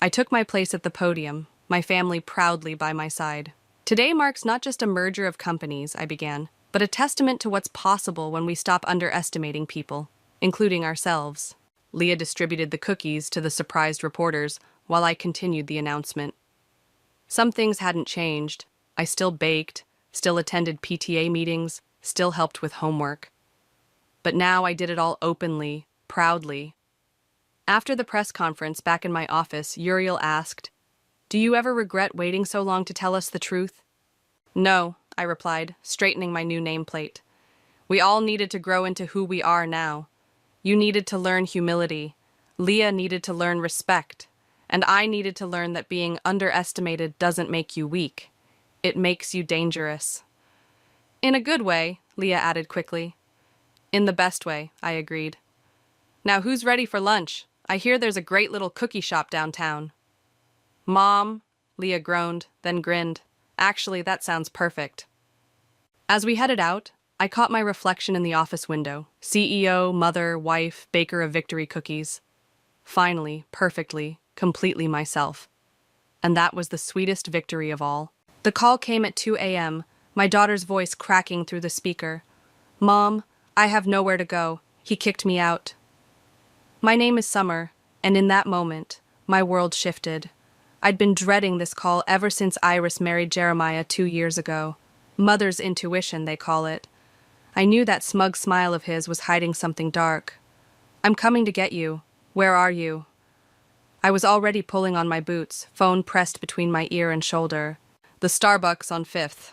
[SPEAKER 4] I took my place at the podium, my family proudly by my side. Today marks not just a merger of companies, I began, but a testament to what's possible when we stop underestimating people, including ourselves. Leah distributed the cookies to the surprised reporters while I continued the announcement. Some things hadn't changed. I still baked, still attended PTA meetings, still helped with homework. But now I did it all openly, proudly. After the press conference back in my office, Uriel asked, Do you ever regret waiting so long to tell us the truth? No, I replied, straightening my new nameplate. We all needed to grow into who we are now. You needed to learn humility. Leah needed to learn respect. And I needed to learn that being underestimated doesn't make you weak. It makes you dangerous. In a good way, Leah added quickly. In the best way, I agreed. Now who's ready for lunch? I hear there's a great little cookie shop downtown. Mom, Leah groaned, then grinned. Actually, that sounds perfect. As we headed out, I caught my reflection in the office window. CEO, mother, wife, baker of victory cookies. Finally, perfectly, completely myself. And that was the sweetest victory of all. The call came at 2 a.m., my daughter's voice cracking through the speaker. Mom, I have nowhere to go. He kicked me out. My name is Summer, and in that moment, my world shifted. I'd been dreading this call ever since Iris married Jeremiah 2 years ago. Mother's intuition, they call it. I knew that smug smile of his was hiding something dark. I'm coming to get you. Where are you? I was already pulling on my boots, phone pressed between my ear and shoulder. The Starbucks on 5th.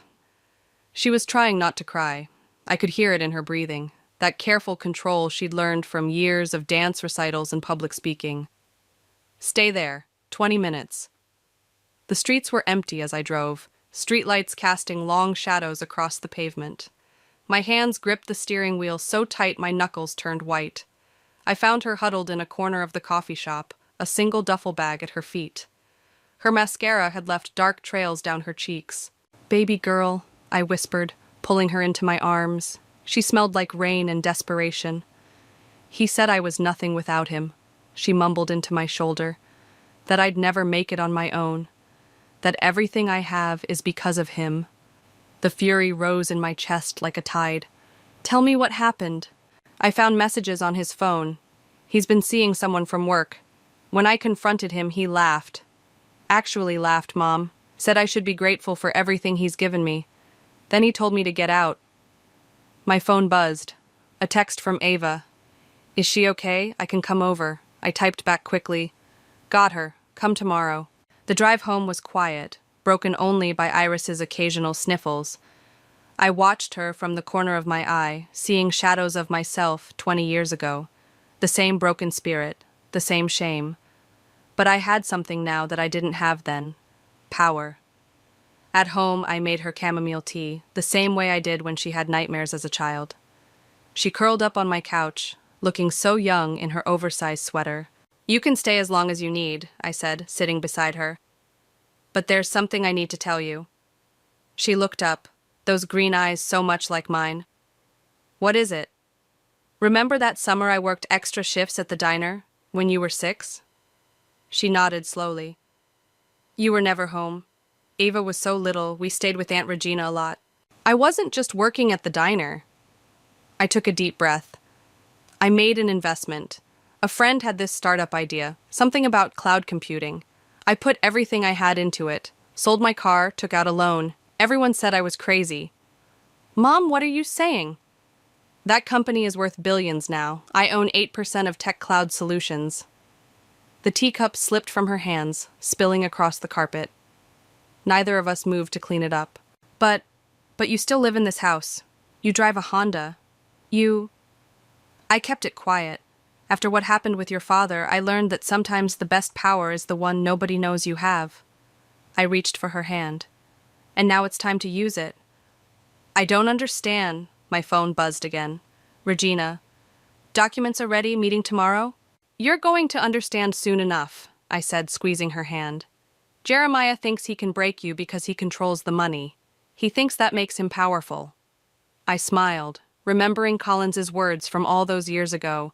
[SPEAKER 4] She was trying not to cry. I could hear it in her breathing, that careful control she'd learned from years of dance recitals and public speaking. Stay there, 20 minutes. The streets were empty as I drove, streetlights casting long shadows across the pavement. My hands gripped the steering wheel so tight my knuckles turned white. I found her huddled in a corner of the coffee shop, a single duffel bag at her feet. Her mascara had left dark trails down her cheeks. Baby girl, I whispered, pulling her into my arms. She smelled like rain and desperation. He said I was nothing without him, she mumbled into my shoulder, that I'd never make it on my own, that everything I have is because of him. The fury rose in my chest like a tide. Tell me what happened. I found messages on his phone. He's been seeing someone from work. When I confronted him, he laughed. Actually laughed, Mom. Said I should be grateful for everything he's given me. Then he told me to get out. My phone buzzed. A text from Ava. Is she okay? I can come over. I typed back quickly. Got her. Come tomorrow. The drive home was quiet, broken only by Iris's occasional sniffles. I watched her from the corner of my eye, seeing shadows of myself 20 years ago. The same broken spirit, the same shame. But I had something now that I didn't have then. Power. At home, I made her chamomile tea, the same way I did when she had nightmares as a child. She curled up on my couch, looking so young in her oversized sweater. You can stay as long as you need, I said, sitting beside her. But there's something I need to tell you. She looked up, those green eyes so much like mine. What is it? Remember that summer I worked extra shifts at the diner, when you were 6? She nodded slowly. You were never home. Ava was so little, we stayed with Aunt Regina a lot. I wasn't just working at the diner. I took a deep breath. I made an investment. A friend had this startup idea, something about cloud computing. I put everything I had into it, sold my car, took out a loan. Everyone said I was crazy. Mom, what are you saying? That company is worth billions now. I own 8% of Tech Cloud Solutions. The teacup slipped from her hands, spilling across the carpet. Neither of us moved to clean it up. But you still live in this house. You drive a Honda. I kept it quiet. After what happened with your father, I learned that sometimes the best power is the one nobody knows you have. I reached for her hand. And now it's time to use it. I don't understand. My phone buzzed again. Regina. Documents are ready, meeting tomorrow? You're going to understand soon enough, I said, squeezing her hand. Jeremiah thinks he can break you because he controls the money. He thinks that makes him powerful. I smiled, remembering Collins's words from all those years ago.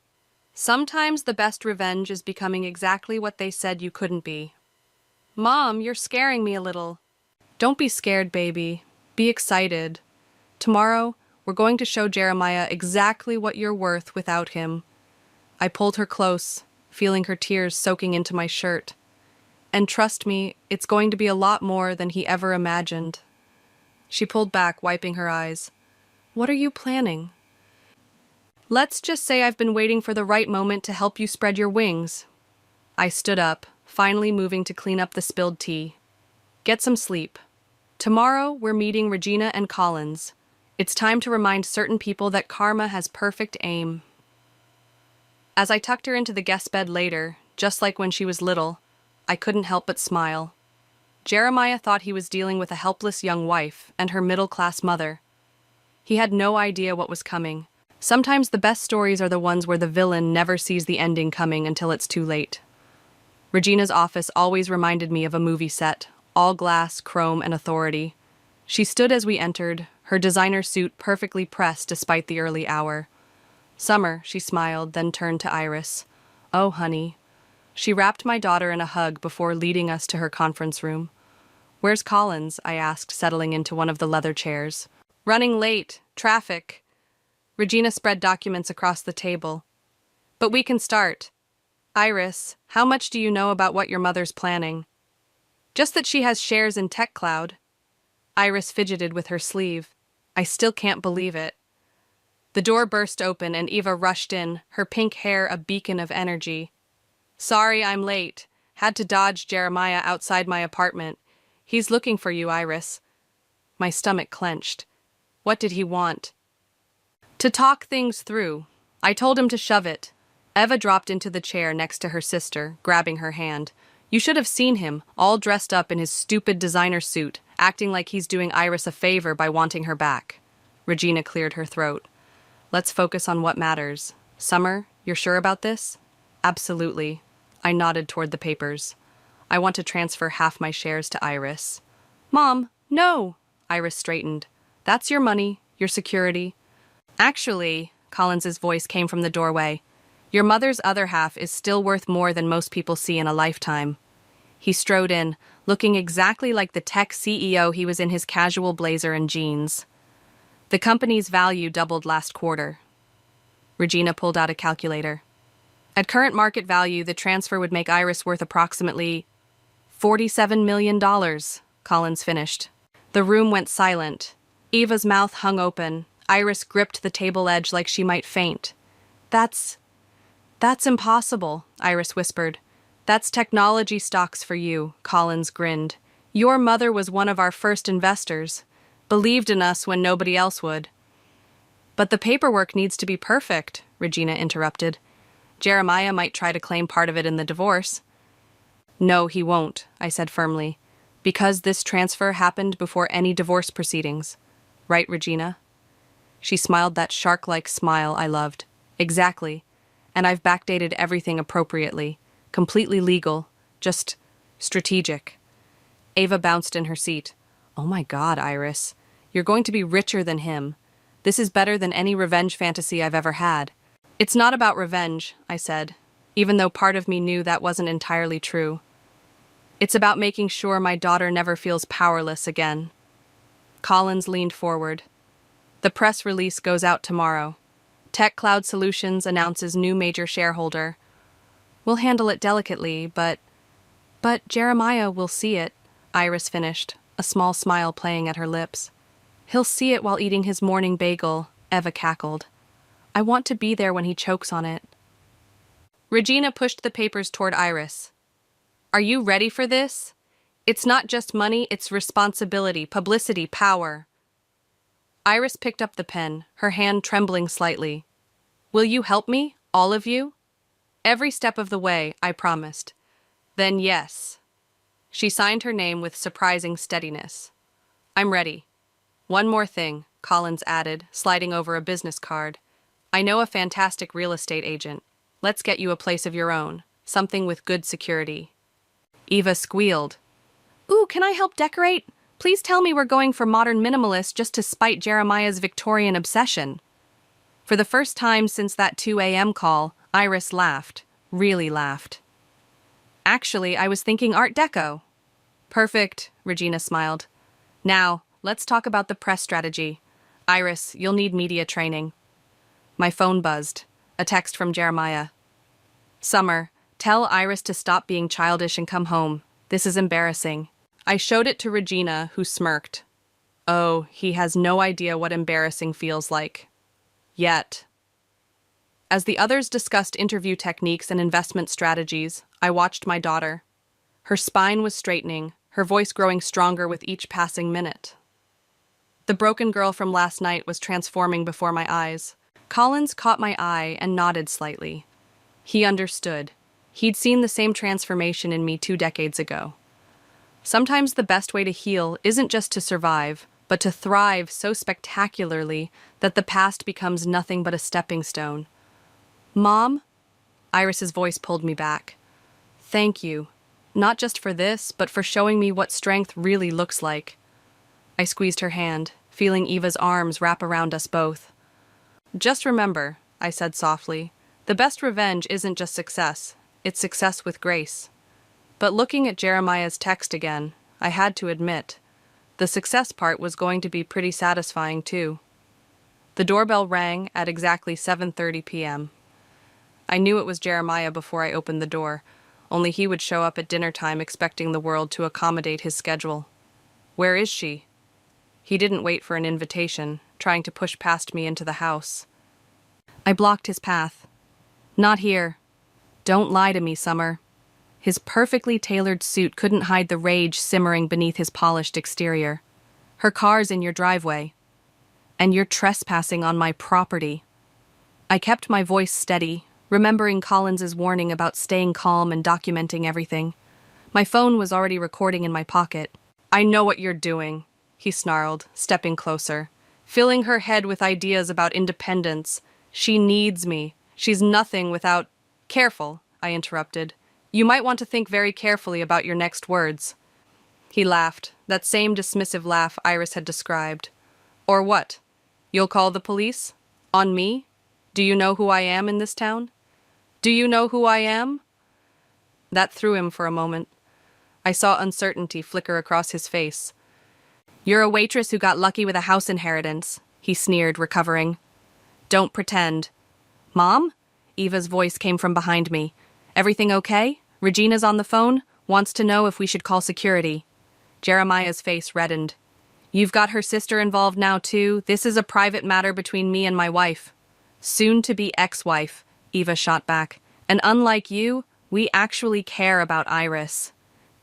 [SPEAKER 4] Sometimes the best revenge is becoming exactly what they said you couldn't be. Mom, you're scaring me a little. Don't be scared, baby. Be excited. Tomorrow, we're going to show Jeremiah exactly what you're worth without him. I pulled her close, feeling her tears soaking into my shirt. And trust me, it's going to be a lot more than he ever imagined. She pulled back, wiping her eyes. What are you planning? Let's just say I've been waiting for the right moment to help you spread your wings. I stood up, finally moving to clean up the spilled tea. Get some sleep. Tomorrow, we're meeting Regina and Collins. It's time to remind certain people that karma has perfect aim. As I tucked her into the guest bed later, just like when she was little, I couldn't help but smile. Jeremiah thought he was dealing with a helpless young wife and her middle-class mother. He had no idea what was coming. Sometimes the best stories are the ones where the villain never sees the ending coming until it's too late. Regina's office always reminded me of a movie set, all glass, chrome, and authority. She stood as we entered, her designer suit perfectly pressed despite the early hour. Summer, she smiled, then turned to Iris. Oh, honey. She wrapped my daughter in a hug before leading us to her conference room. Where's Collins? I asked, settling into one of the leather chairs. Running late. Traffic. Regina spread documents across the table. But we can start. Iris, how much do you know about what your mother's planning? Just that she has shares in Tech Cloud. Iris fidgeted with her sleeve. I still can't believe it. The door burst open and Eva rushed in, her pink hair a beacon of energy. Sorry I'm late. Had to dodge Jeremiah outside my apartment. He's looking for you, Iris. My stomach clenched. What did he want? To talk things through. I told him to shove it. Eva dropped into the chair next to her sister, grabbing her hand. You should have seen him, all dressed up in his stupid designer suit, acting like he's doing Iris a favor by wanting her back. Regina cleared her throat. Let's focus on what matters. Summer, you're sure about this? Absolutely. I nodded toward the papers. I want to transfer half my shares to Iris. Mom, no! Iris straightened. That's your money, your security. Actually, Collins's voice came from the doorway. Your mother's other half is still worth more than most people see in a lifetime. He strode in, looking exactly like the tech CEO he was in his casual blazer and jeans. The company's value doubled last quarter. Regina pulled out a calculator. At current market value, the transfer would make Iris worth approximately $47 million, Collins finished. The room went silent. Eva's mouth hung open. Iris gripped the table edge like she might faint. That's impossible, Iris whispered. That's technology stocks for you, Collins grinned. Your mother was one of our first investors. Believed in us when nobody else would. But the paperwork needs to be perfect, Regina interrupted. Jeremiah might try to claim part of it in the divorce. No, he won't, I said firmly, because this transfer happened before any divorce proceedings. Right, Regina? She smiled that shark-like smile I loved. Exactly. And I've backdated everything appropriately. Completely legal. Just strategic. Ava bounced in her seat. Oh my God, Iris. You're going to be richer than him. This is better than any revenge fantasy I've ever had. It's not about revenge, I said, even though part of me knew that wasn't entirely true. It's about making sure my daughter never feels powerless again. Collins leaned forward. The press release goes out tomorrow. Tech Cloud Solutions announces new major shareholder. We'll handle it delicately, but Jeremiah will see it, Iris finished, a small smile playing at her lips. He'll see it while eating his morning bagel, Eva cackled. I want to be there when he chokes on it. Regina pushed the papers toward Iris. Are you ready for this? It's not just money, it's responsibility, publicity, power. Iris picked up the pen, her hand trembling slightly. Will you help me, all of you? Every step of the way, I promised. Then yes. She signed her name with surprising steadiness. I'm ready. One more thing, Collins added, sliding over a business card. I know a fantastic real estate agent. Let's get you a place of your own, something with good security. Eva squealed. Ooh, can I help decorate? Please tell me we're going for modern minimalist just to spite Jeremiah's Victorian obsession. For the first time since that 2 a.m. call, Iris laughed, really laughed. Actually, I was thinking Art Deco. Perfect, Regina smiled. Now, let's talk about the press strategy. Iris, you'll need media training. My phone buzzed. A text from Jeremiah. Summer, tell Iris to stop being childish and come home. This is embarrassing. I showed it to Regina, who smirked. Oh, he has no idea what embarrassing feels like. Yet. As the others discussed interview techniques and investment strategies, I watched my daughter. Her spine was straightening, her voice growing stronger with each passing minute. The broken girl from last night was transforming before my eyes. Collins caught my eye and nodded slightly. He understood. He'd seen the same transformation in me 2 decades ago. Sometimes the best way to heal isn't just to survive, but to thrive so spectacularly that the past becomes nothing but a stepping stone. Mom? Iris's voice pulled me back. Thank you. Not just for this, but for showing me what strength really looks like. I squeezed her hand, feeling Eva's arms wrap around us both. Just remember, I said softly, the best revenge isn't just success, it's success with grace. But looking at Jeremiah's text again, I had to admit, the success part was going to be pretty satisfying too. The doorbell rang at exactly 7:30 p.m. I knew it was Jeremiah before I opened the door, only he would show up at dinner time expecting the world to accommodate his schedule. Where is she? He didn't wait for an invitation, trying to push past me into the house. I blocked his path. Not here. Don't lie to me, Summer. His perfectly tailored suit couldn't hide the rage simmering beneath his polished exterior. Her car's in your driveway. And you're trespassing on my property. I kept my voice steady, remembering Collins's warning about staying calm and documenting everything. My phone was already recording in my pocket. I know what you're doing, he snarled, stepping closer, filling her head with ideas about independence. She needs me. She's nothing without... Careful, I interrupted. You might want to think very carefully about your next words. He laughed, that same dismissive laugh Iris had described. Or what? You'll call the police? On me? Do you know who I am in this town? Do you know who I am? That threw him for a moment. I saw uncertainty flicker across his face. You're a waitress who got lucky with a house inheritance, he sneered, recovering. Don't pretend. Mom? Eva's voice came from behind me. Everything okay? Regina's on the phone, wants to know if we should call security. Jeremiah's face reddened. You've got her sister involved now, too. This is a private matter between me and my wife. Soon-to-be ex-wife, Eva shot back. And unlike you, we actually care about Iris.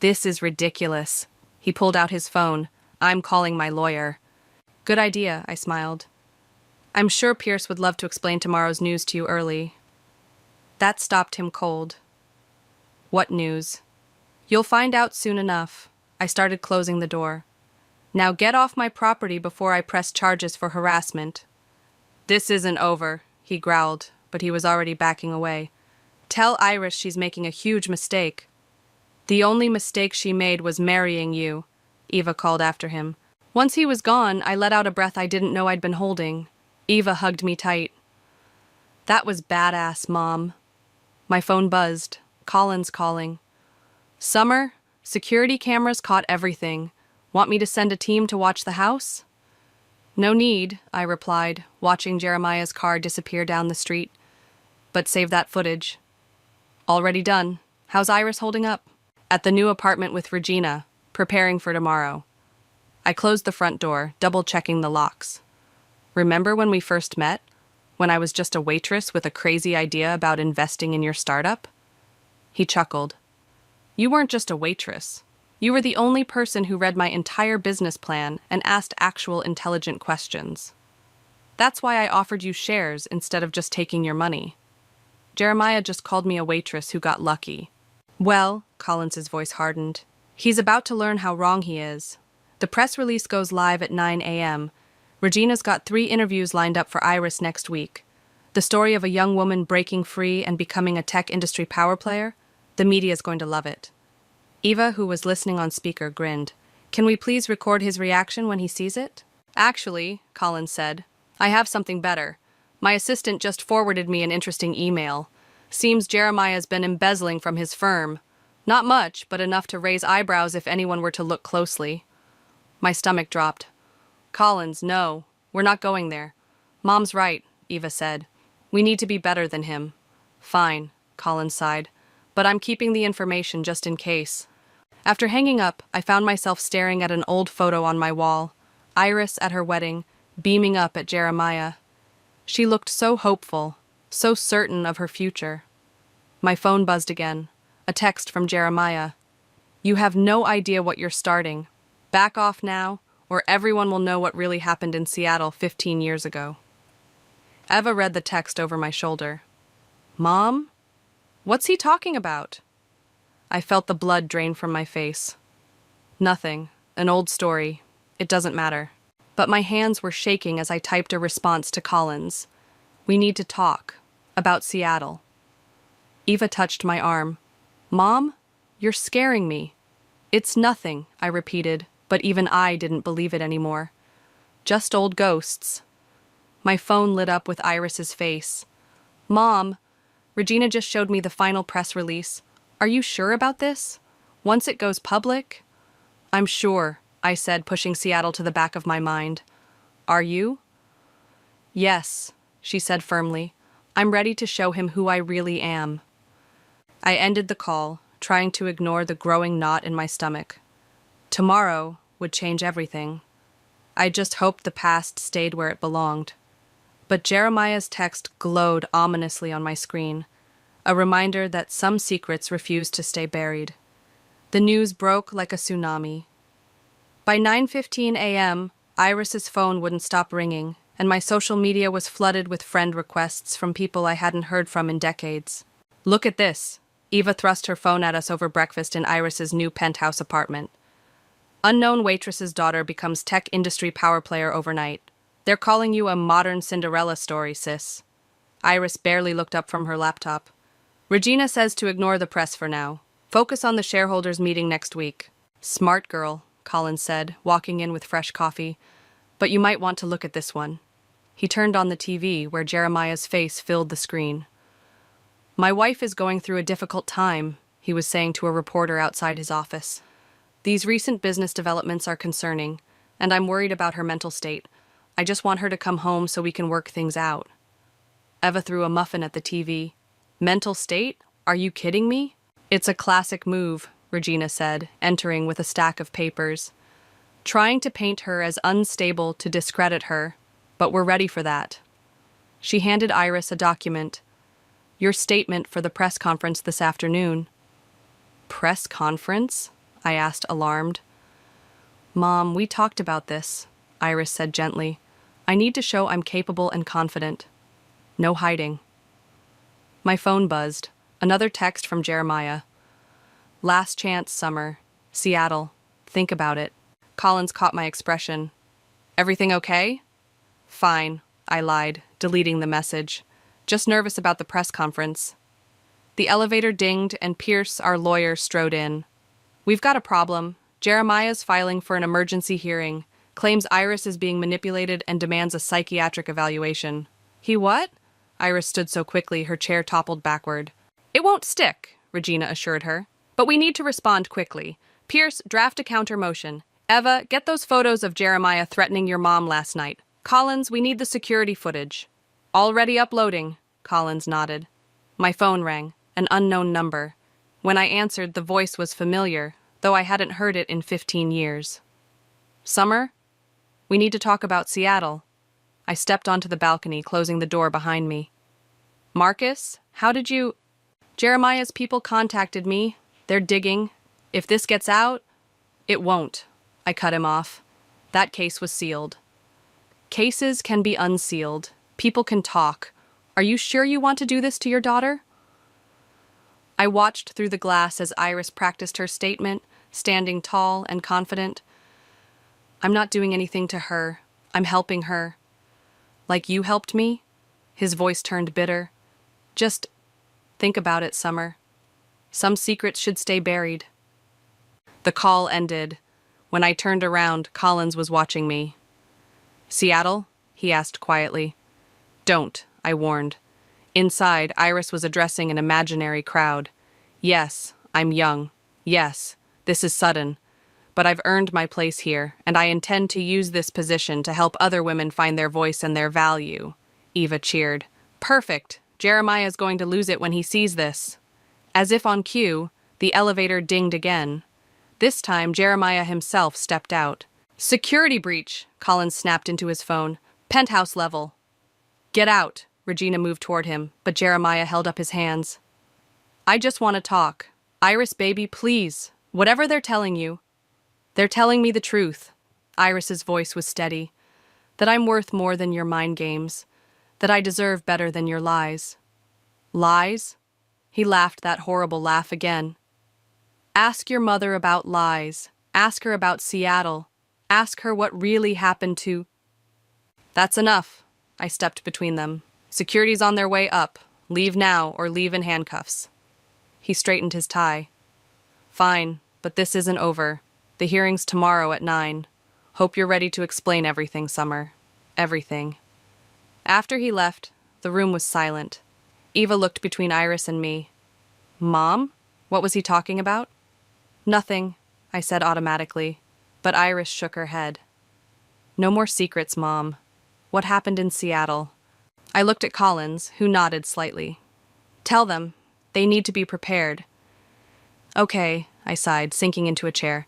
[SPEAKER 4] This is ridiculous. He pulled out his phone. I'm calling my lawyer. Good idea, I smiled. I'm sure Pierce would love to explain tomorrow's news to you early. That stopped him cold. What news? You'll find out soon enough. I started closing the door. Now get off my property before I press charges for harassment. This isn't over, he growled, but he was already backing away. Tell Iris she's making a huge mistake. The only mistake she made was marrying you, Eva called after him. Once he was gone, I let out a breath I didn't know I'd been holding. Eva hugged me tight. That was badass, Mom. My phone buzzed. Collins calling. Summer, security cameras caught everything. Want me to send a team to watch the house? No need, I replied, watching Jeremiah's car disappear down the street. But save that footage. Already done. How's Iris holding up? At the new apartment with Regina, preparing for tomorrow. I closed the front door, double-checking the locks. Remember when we first met? When I was just a waitress with a crazy idea about investing in your startup? He chuckled. You weren't just a waitress. You were the only person who read my entire business plan and asked actual intelligent questions. That's why I offered you shares instead of just taking your money. Jeremiah just called me a waitress who got lucky. Well, Collins's voice hardened. He's about to learn how wrong he is. The press release goes live at 9 a.m. Regina's got 3 interviews lined up for Iris next week. The story of a young woman breaking free and becoming a tech industry power player? The media's going to love it. Eva, who was listening on speaker, grinned. Can we please record his reaction when he sees it? Actually, Collins said, I have something better. My assistant just forwarded me an interesting email. Seems Jeremiah's been embezzling from his firm. Not much, but enough to raise eyebrows if anyone were to look closely. My stomach dropped. Collins, no, we're not going there. Mom's right, Eva said. We need to be better than him. Fine, Collins sighed. But I'm keeping the information just in case. After hanging up, I found myself staring at an old photo on my wall, Iris at her wedding, beaming up at Jeremiah. She looked so hopeful, so certain of her future. My phone buzzed again, a text from Jeremiah. You have no idea what you're starting. Back off now, or everyone will know what really happened in Seattle 15 years ago. Eva read the text over my shoulder. Mom? What's he talking about? I felt the blood drain from my face. Nothing. An old story. It doesn't matter. But my hands were shaking as I typed a response to Collins. We need to talk. About Seattle. Eva touched my arm. Mom, you're scaring me. It's nothing, I repeated, but even I didn't believe it anymore. Just old ghosts. My phone lit up with Iris's face. Mom, Regina just showed me the final press release. Are you sure about this? Once it goes public? I'm sure, I said, pushing Seattle to the back of my mind. Are you? Yes, she said firmly. I'm ready to show him who I really am. I ended the call, trying to ignore the growing knot in my stomach. Tomorrow would change everything. I just hoped the past stayed where it belonged. But Jeremiah's text glowed ominously on my screen, a reminder that some secrets refuse to stay buried. The news broke like a tsunami. By 9:15 a.m., Iris's phone wouldn't stop ringing, and my social media was flooded with friend requests from people I hadn't heard from in decades. Look at this. Eva thrust her phone at us over breakfast in Iris's new penthouse apartment. Unknown waitress's daughter becomes tech industry power player overnight. They're calling you a modern Cinderella story, sis. Iris barely looked up from her laptop. Regina says to ignore the press for now. Focus on the shareholders meeting next week. Smart girl, Collins said, walking in with fresh coffee. But you might want to look at this one. He turned on the TV, where Jeremiah's face filled the screen. My wife is going through a difficult time, he was saying to a reporter outside his office. These recent business developments are concerning, and I'm worried about her mental state. I just want her to come home so we can work things out. Eva threw a muffin at the TV. Mental state? Are you kidding me? It's a classic move, Regina said, entering with a stack of papers. Trying to paint her as unstable to discredit her, but we're ready for that. She handed Iris a document. Your statement for the press conference this afternoon. Press conference? I asked, alarmed. Mom, we talked about this, Iris said gently. I need to show I'm capable and confident. No hiding. My phone buzzed. Another text from Jeremiah. Last chance, Summer. Seattle. Think about it. Collins caught my expression. Everything okay? Fine, I lied, deleting the message. Just nervous about the press conference. The elevator dinged and Pierce, our lawyer, strode in. We've got a problem. Jeremiah's filing for an emergency hearing, claims Iris is being manipulated and demands a psychiatric evaluation. He what? Iris stood so quickly her chair toppled backward. It won't stick, Regina assured her. But we need to respond quickly. Pierce, draft a counter motion. Eva, get those photos of Jeremiah threatening your mom last night. Collins, we need the security footage. Already uploading, Collins nodded. My phone rang, an unknown number. When I answered, the voice was familiar, though I hadn't heard it in 15 years. Summer? We need to talk about Seattle. I stepped onto the balcony, closing the door behind me. Marcus, how did you... Jeremiah's people contacted me. They're digging. If this gets out... It won't. I cut him off. That case was sealed. Cases can be unsealed. People can talk. Are you sure you want to do this to your daughter? I watched through the glass as Iris practiced her statement, standing tall and confident. I'm not doing anything to her. I'm helping her. Like you helped me? His voice turned bitter. Just think about it, Summer. Some secrets should stay buried. The call ended. When I turned around, Collins was watching me. Seattle? He asked quietly. Don't, I warned. Inside, Iris was addressing an imaginary crowd. Yes, I'm young. Yes, this is sudden. But I've earned my place here, and I intend to use this position to help other women find their voice and their value. Eva cheered. Perfect. Jeremiah's going to lose it when he sees this. As if on cue, the elevator dinged again. This time, Jeremiah himself stepped out. Security breach, Collins snapped into his phone. Penthouse level. Get out. Regina moved toward him, but Jeremiah held up his hands. I just want to talk. Iris, baby, please. Whatever they're telling you. They're telling me the truth. Iris's voice was steady. That I'm worth more than your mind games. That I deserve better than your lies. Lies? He laughed that horrible laugh again. Ask your mother about lies. Ask her about Seattle. Ask her what really happened to... That's enough. I stepped between them. Security's on their way up. Leave now or leave in handcuffs. He straightened his tie. Fine, but this isn't over. The hearing's tomorrow at 9. Hope you're ready to explain everything, Summer. Everything. After he left, the room was silent. Eva looked between Iris and me. Mom? What was he talking about? Nothing, I said automatically, but Iris shook her head. No more secrets, Mom. What happened in Seattle? I looked at Collins, who nodded slightly. Tell them. They need to be prepared. Okay, I sighed, sinking into a chair.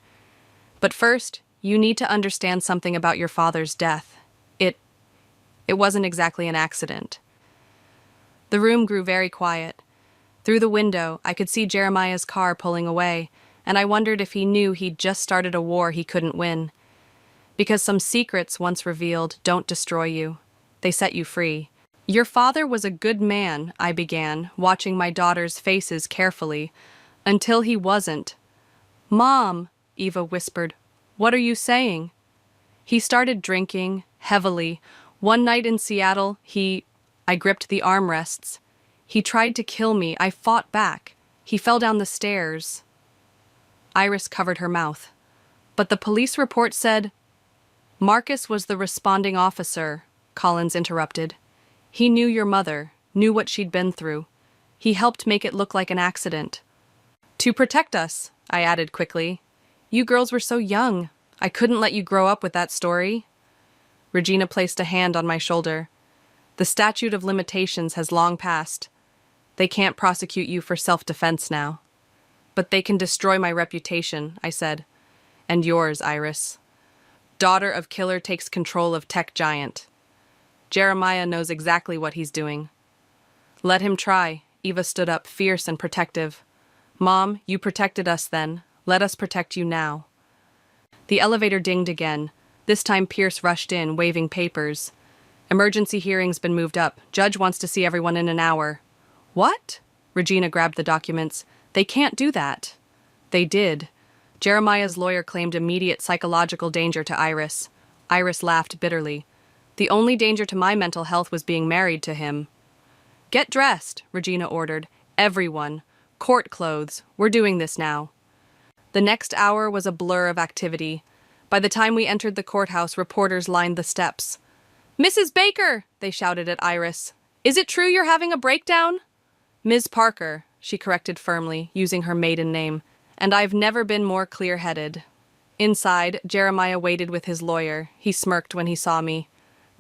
[SPEAKER 4] But first, you need to understand something about your father's death. It wasn't exactly an accident. The room grew very quiet. Through the window, I could see Jeremiah's car pulling away, and I wondered if he knew he'd just started a war he couldn't win. Because some secrets, once revealed, don't destroy you. They set you free. Your father was a good man, I began, watching my daughter's faces carefully, until he wasn't. Mom, Eva whispered, what are you saying? He started drinking, heavily. One night in Seattle, I gripped the armrests. He tried to kill me. I fought back. He fell down the stairs. Iris covered her mouth. But the police report said... Marcus was the responding officer, Collins interrupted. He knew your mother, knew what she'd been through. He helped make it look like an accident. To protect us, I added quickly. You girls were so young. I couldn't let you grow up with that story. Regina placed a hand on my shoulder. The statute of limitations has long passed. They can't prosecute you for self-defense now. But they can destroy my reputation, I said. And yours, Iris. Daughter of killer takes control of tech giant. Jeremiah knows exactly what he's doing. Let him try. Eva stood up, fierce and protective. Mom, you protected us then. Let us protect you now. The elevator dinged again. This time Pierce rushed in, waving papers. Emergency hearing's been moved up. Judge wants to see everyone in an hour. What? Regina grabbed the documents. They can't do that. They did. Jeremiah's lawyer claimed immediate psychological danger to Iris. Iris laughed bitterly. The only danger to my mental health was being married to him. Get dressed, Regina ordered. Everyone. Court clothes. We're doing this now. The next hour was a blur of activity. By the time we entered the courthouse, reporters lined the steps. Mrs. Baker, they shouted at Iris. Is it true you're having a breakdown? Ms. Parker, she corrected firmly, using her maiden name. And I've never been more clear-headed. Inside, Jeremiah waited with his lawyer. He smirked when he saw me.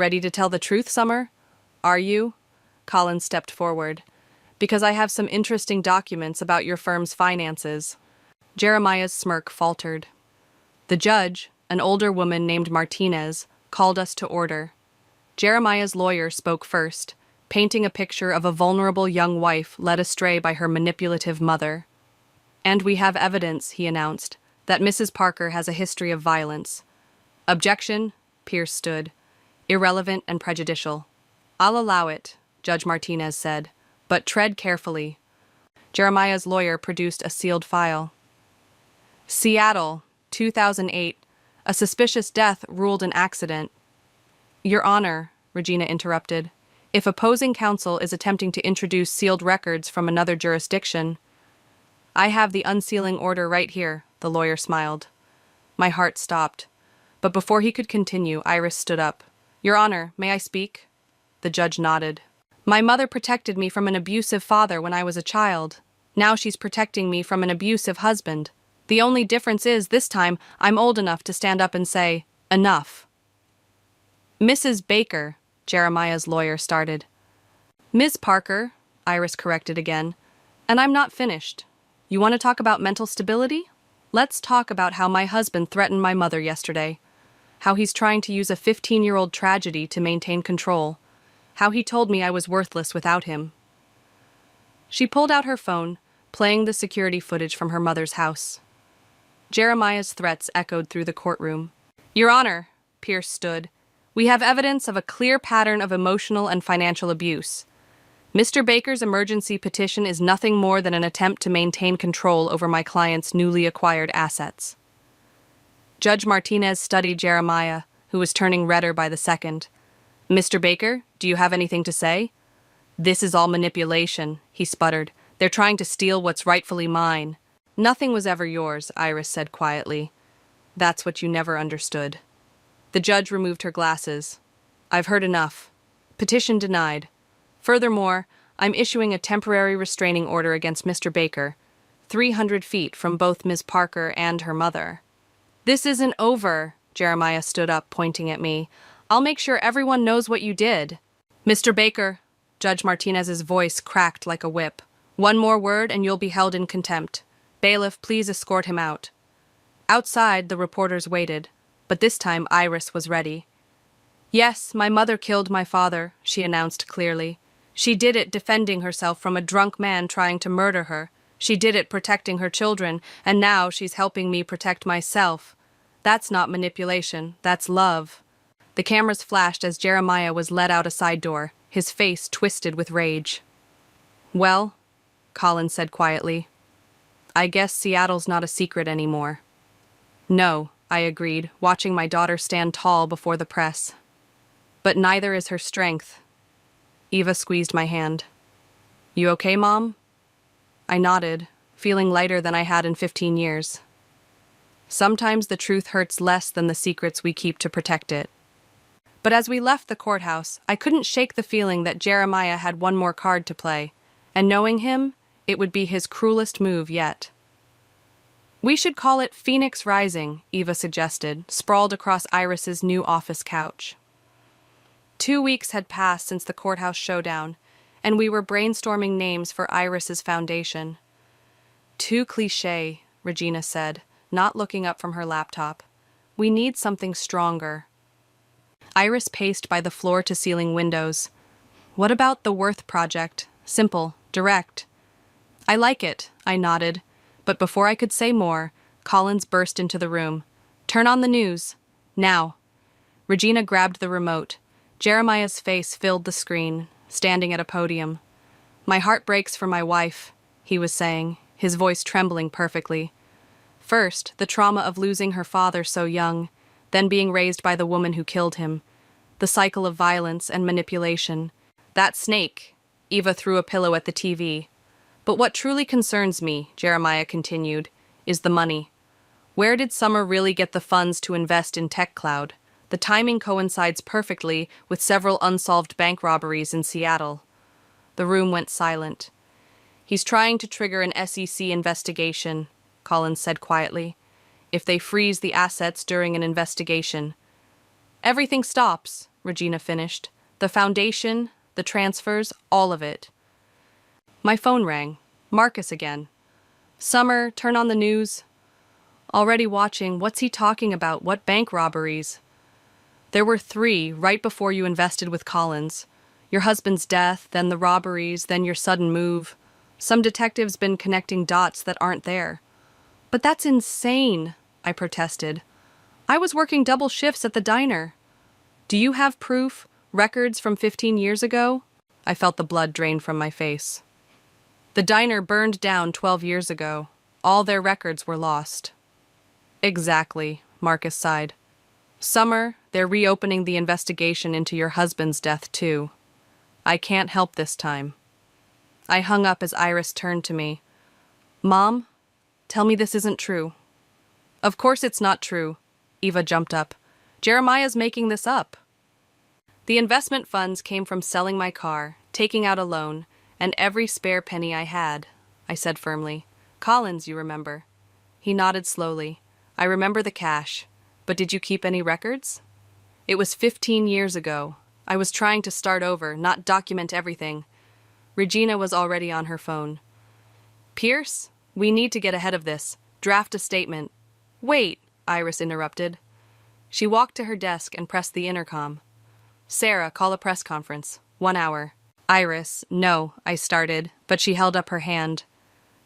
[SPEAKER 4] Ready to tell the truth, Summer? Are you? Colin stepped forward. Because I have some interesting documents about your firm's finances. Jeremiah's smirk faltered. The judge, an older woman named Martinez, called us to order. Jeremiah's lawyer spoke first, painting a picture of a vulnerable young wife led astray by her manipulative mother. And we have evidence, he announced, that Mrs. Parker has a history of violence. Objection, Pierce stood. Irrelevant and prejudicial. I'll allow it, Judge Martinez said, but tread carefully. Jeremiah's lawyer produced a sealed file. Seattle, 2008. A suspicious death ruled an accident. Your Honor, Regina interrupted, if opposing counsel is attempting to introduce sealed records from another jurisdiction. I have the unsealing order right here, the lawyer smiled. My heart stopped. But before he could continue, Iris stood up. Your Honor, may I speak? The judge nodded. My mother protected me from an abusive father when I was a child. Now she's protecting me from an abusive husband. The only difference is, this time, I'm old enough to stand up and say, enough. Mrs. Baker, Jeremiah's lawyer started. Ms. Parker, Iris corrected again, and I'm not finished. You want to talk about mental stability? Let's talk about how my husband threatened my mother yesterday. How he's trying to use a 15-year-old tragedy to maintain control. How he told me I was worthless without him. She pulled out her phone, playing the security footage from her mother's house. Jeremiah's threats echoed through the courtroom. Your Honor, Pierce stood, we have evidence of a clear pattern of emotional and financial abuse. Mr. Baker's emergency petition is nothing more than an attempt to maintain control over my client's newly acquired assets. Judge Martinez studied Jeremiah, who was turning redder by the second. Mr. Baker, do you have anything to say? This is all manipulation, he sputtered. They're trying to steal what's rightfully mine. Nothing was ever yours, Iris said quietly. That's what you never understood. The judge removed her glasses. I've heard enough. Petition denied. Furthermore, I'm issuing a temporary restraining order against Mr. Baker, 300 feet from both Ms. Parker and her mother. This isn't over, Jeremiah stood up, pointing at me. I'll make sure everyone knows what you did. Mr. Baker, Judge Martinez's voice cracked like a whip. One more word and you'll be held in contempt. Bailiff, please escort him out. Outside, the reporters waited, but this time Iris was ready. Yes, my mother killed my father, she announced clearly. She did it defending herself from a drunk man trying to murder her. She did it protecting her children, and now she's helping me protect myself. That's not manipulation, that's love. The cameras flashed as Jeremiah was led out a side door, his face twisted with rage. Well, Colin said quietly, I guess Seattle's not a secret anymore. No, I agreed, watching my daughter stand tall before the press. But neither is her strength. Eva squeezed my hand. You okay, Mom? I nodded, feeling lighter than I had in 15 years. Sometimes the truth hurts less than the secrets we keep to protect it. But as we left the courthouse, I couldn't shake the feeling that Jeremiah had one more card to play, and knowing him, it would be his cruelest move yet. We should call it Phoenix Rising, Eva suggested, sprawled across Iris's new office couch. 2 weeks had passed since the courthouse showdown, and we were brainstorming names for Iris's foundation. Too cliché, Regina said, not looking up from her laptop. We need something stronger. Iris paced by the floor-to-ceiling windows. What about the Worth Project? Simple, direct. I like it, I nodded, but before I could say more, Collins burst into the room. Turn on the news. Now. Regina grabbed the remote. Jeremiah's face filled the screen, standing at a podium. My heart breaks for my wife, he was saying, his voice trembling perfectly. First, the trauma of losing her father so young, then being raised by the woman who killed him. The cycle of violence and manipulation. That snake, Eva threw a pillow at the TV. But what truly concerns me, Jeremiah continued, is the money. Where did Summer really get the funds to invest in TechCloud? The timing coincides perfectly with several unsolved bank robberies in Seattle. The room went silent. He's trying to trigger an SEC investigation, Collins said quietly. If they freeze the assets during an investigation. Everything stops, Regina finished. The foundation, the transfers, all of it. My phone rang. Marcus again. Summer, turn on the news. Already watching. What's he talking about? What bank robberies? There were 3 right before you invested with Collins. Your husband's death, then the robberies, then your sudden move. Some detective's been connecting dots that aren't there. But that's insane, I protested. I was working double shifts at the diner. Do you have proof? Records from 15 years ago? I felt the blood drain from my face. The diner burned down 12 years ago. All their records were lost. Exactly, Marcus sighed. Summer, they're reopening the investigation into your husband's death, too. I can't help this time. I hung up as Iris turned to me. Mom, tell me this isn't true. Of course it's not true. Eva jumped up. Jeremiah's making this up. The investment funds came from selling my car, taking out a loan, and every spare penny I had, I said firmly. Collins, you remember. He nodded slowly. I remember the cash, but did you keep any records? It was 15 years ago. I was trying to start over, not document everything. Regina was already on her phone. Pierce, we need to get ahead of this. Draft a statement. Wait, Iris interrupted. She walked to her desk and pressed the intercom. Sarah, call a press conference. 1 hour. Iris, no, I started, but she held up her hand.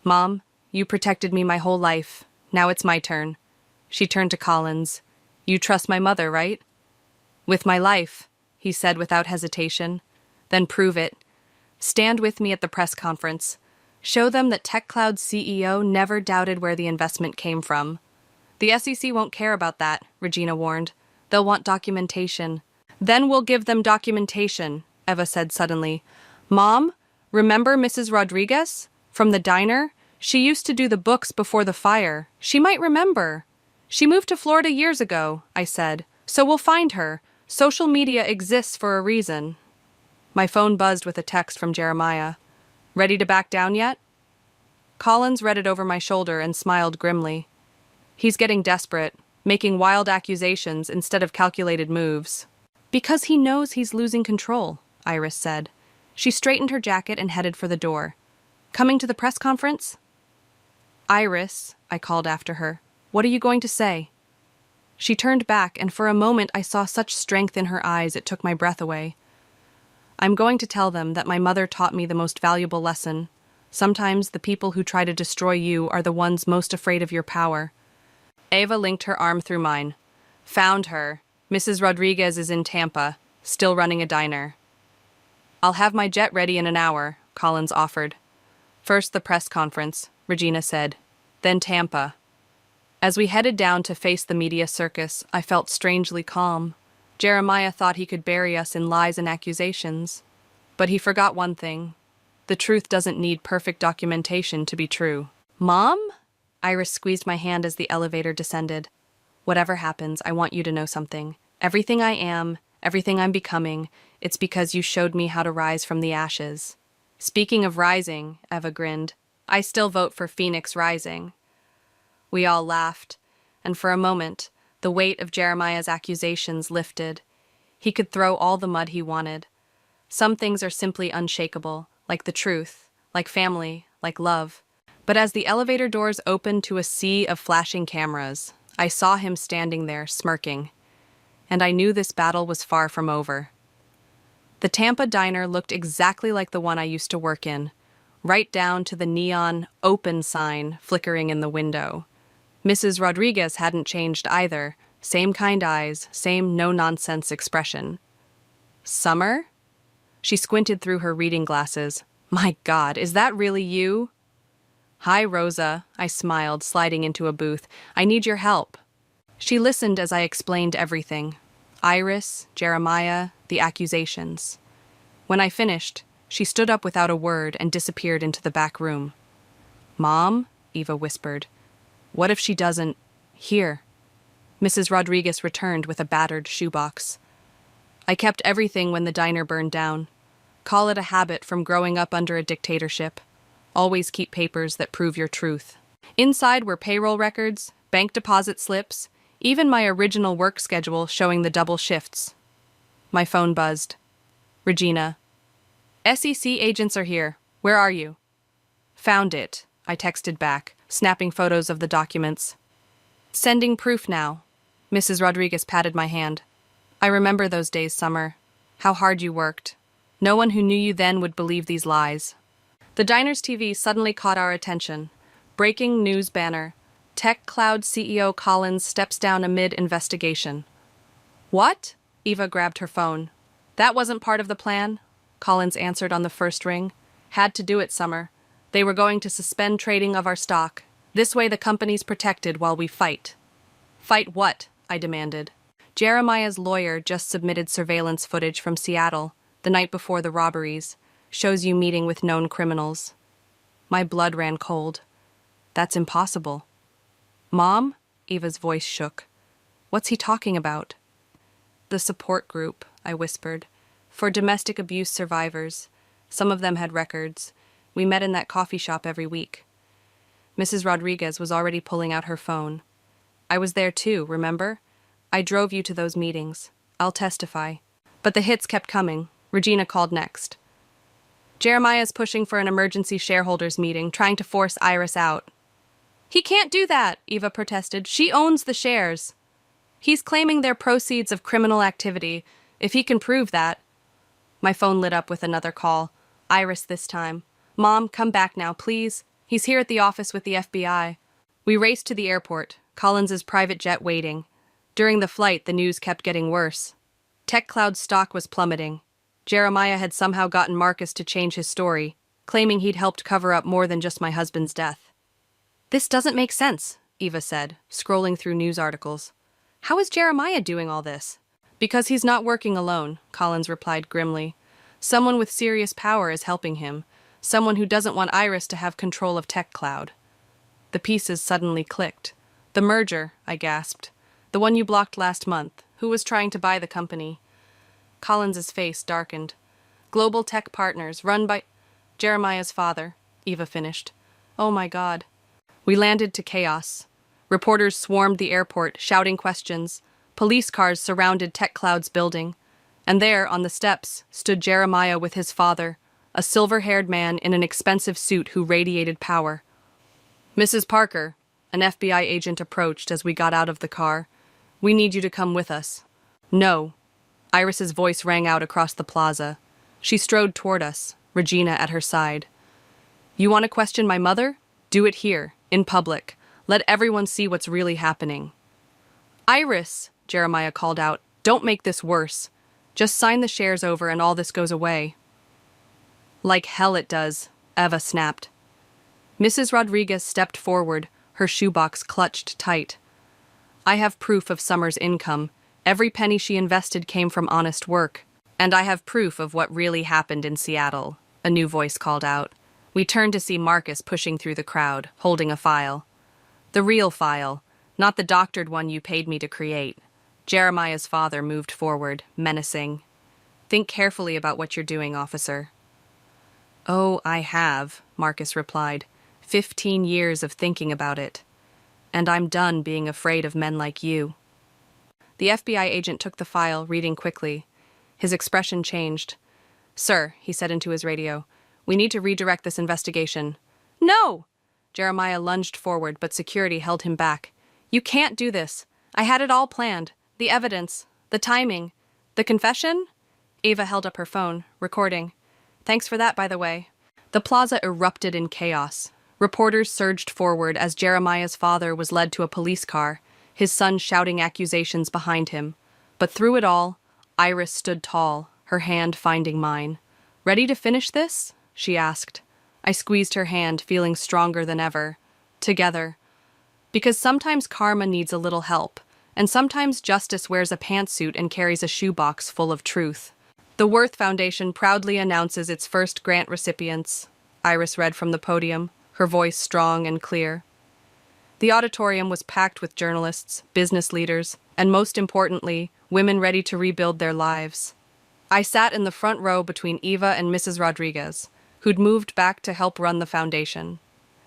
[SPEAKER 4] Mom, you protected me my whole life. Now it's my turn. She turned to Collins. You trust my mother, right? With my life, he said without hesitation. Then prove it. Stand with me at the press conference. Show them that TechCloud's CEO never doubted where the investment came from. The SEC won't care about that, Regina warned. They'll want documentation. Then we'll give them documentation, Eva said suddenly. Mom, remember Mrs. Rodriguez? From the diner? She used to do the books before the fire. She might remember. She moved to Florida years ago, I said. So we'll find her. Social media exists for a reason. My phone buzzed with a text from Jeremiah. Ready to back down yet? Collins read it over my shoulder and smiled grimly. He's getting desperate, making wild accusations instead of calculated moves. Because he knows he's losing control, Iris said. She straightened her jacket and headed for the door. Coming to the press conference? Iris, I called after her. What are you going to say? She turned back, and for a moment I saw such strength in her eyes it took my breath away. I'm going to tell them that my mother taught me the most valuable lesson. Sometimes the people who try to destroy you are the ones most afraid of your power. Eva linked her arm through mine. Found her. Mrs. Rodriguez is in Tampa, still running a diner. I'll have my jet ready in an hour, Collins offered. First the press conference, Regina said. Then Tampa. As we headed down to face the media circus, I felt strangely calm. Jeremiah thought he could bury us in lies and accusations. But he forgot one thing. The truth doesn't need perfect documentation to be true. Mom? Iris squeezed my hand as the elevator descended. Whatever happens, I want you to know something. Everything I am, everything I'm becoming, it's because you showed me how to rise from the ashes. Speaking of rising, Eva grinned, I still vote for Phoenix Rising. We all laughed, and for a moment, the weight of Jeremiah's accusations lifted. He could throw all the mud he wanted. Some things are simply unshakable, like the truth, like family, like love. But as the elevator doors opened to a sea of flashing cameras, I saw him standing there, smirking. And I knew this battle was far from over. The Tampa diner looked exactly like the one I used to work in, right down to the neon "open" sign flickering in the window. Mrs. Rodriguez hadn't changed either. Same kind eyes, same no-nonsense expression. Summer? She squinted through her reading glasses. My God, is that really you? Hi, Rosa, I smiled, sliding into a booth. I need your help. She listened as I explained everything. Iris, Jeremiah, the accusations. When I finished, she stood up without a word and disappeared into the back room. Mom? Eva whispered. What if she doesn't? Here. Mrs. Rodriguez returned with a battered shoebox. I kept everything when the diner burned down. Call it a habit from growing up under a dictatorship. Always keep papers that prove your truth. Inside were payroll records, bank deposit slips, even my original work schedule showing the double shifts. My phone buzzed. Regina. SEC agents are here. Where are you? Found it, I texted back, snapping photos of the documents. Sending proof now. Mrs. Rodriguez patted my hand. I remember those days, Summer. How hard you worked. No one who knew you then would believe these lies. The diner's TV suddenly caught our attention. Breaking news banner. Tech Cloud CEO Collins steps down amid investigation. What? Eva grabbed her phone. That wasn't part of the plan, Collins answered on the first ring. Had to do it, Summer. They were going to suspend trading of our stock. This way the company's protected while we fight. Fight what? I demanded. Jeremiah's lawyer just submitted surveillance footage from Seattle, the night before the robberies. Shows you meeting with known criminals. My blood ran cold. That's impossible. Mom? Eva's voice shook. What's he talking about? The support group, I whispered. For domestic abuse survivors. Some of them had records. We met in that coffee shop every week. Mrs. Rodriguez was already pulling out her phone. I was there too, remember? I drove you to those meetings. I'll testify. But the hits kept coming. Regina called next. Jeremiah's pushing for an emergency shareholders meeting, trying to force Iris out. He can't do that, Eva protested. She owns the shares. He's claiming they're proceeds of criminal activity. If he can prove that. My phone lit up with another call. Iris this time. Mom, come back now, please. He's here at the office with the FBI. We raced to the airport, Collins's private jet waiting. During the flight, the news kept getting worse. TechCloud's stock was plummeting. Jeremiah had somehow gotten Marcus to change his story, claiming he'd helped cover up more than just my husband's death. This doesn't make sense, Eva said, scrolling through news articles. How is Jeremiah doing all this? Because he's not working alone, Collins replied grimly. Someone with serious power is helping him. Someone who doesn't want Iris to have control of TechCloud. The pieces suddenly clicked. The merger, I gasped. The one you blocked last month. Who was trying to buy the company? Collins's face darkened. Global Tech Partners, run by Jeremiah's father, Eva finished. Oh my God. We landed to chaos. Reporters swarmed the airport, shouting questions. Police cars surrounded TechCloud's building. And there, on the steps, stood Jeremiah with his father, a silver-haired man in an expensive suit who radiated power. Mrs. Parker, an FBI agent approached as we got out of the car. We need you to come with us. No. Iris's voice rang out across the plaza. She strode toward us, Regina at her side. You want to question my mother? Do it here, in public. Let everyone see what's really happening. Iris, Jeremiah called out, don't make this worse. Just sign the shares over and all this goes away. Like hell it does, Eva snapped. Mrs. Rodriguez stepped forward, her shoebox clutched tight. I have proof of Summer's income. Every penny she invested came from honest work. And I have proof of what really happened in Seattle, a new voice called out. We turned to see Marcus pushing through the crowd, holding a file. The real file, not the doctored one you paid me to create. Jeremiah's father moved forward, menacing. Think carefully about what you're doing, officer. Oh, I have, Marcus replied. 15 years of thinking about it. And I'm done being afraid of men like you. The FBI agent took the file, reading quickly. His expression changed. Sir, he said into his radio, we need to redirect this investigation. No! Jeremiah lunged forward, but security held him back. You can't do this. I had it all planned. The evidence. The timing. The confession? Eva held up her phone, recording. Thanks for that, by the way. The plaza erupted in chaos. Reporters surged forward as Jeremiah's father was led to a police car, his son shouting accusations behind him. But through it all, Iris stood tall, her hand finding mine. Ready to finish this? She asked. I squeezed her hand, feeling stronger than ever. Together. Because sometimes karma needs a little help, and sometimes justice wears a pantsuit and carries a shoebox full of truth. The Worth Foundation proudly announces its first grant recipients, Iris read from the podium, her voice strong and clear. The auditorium was packed with journalists, business leaders, and most importantly, women ready to rebuild their lives. I sat in the front row between Eva and Mrs. Rodriguez, who'd moved back to help run the foundation.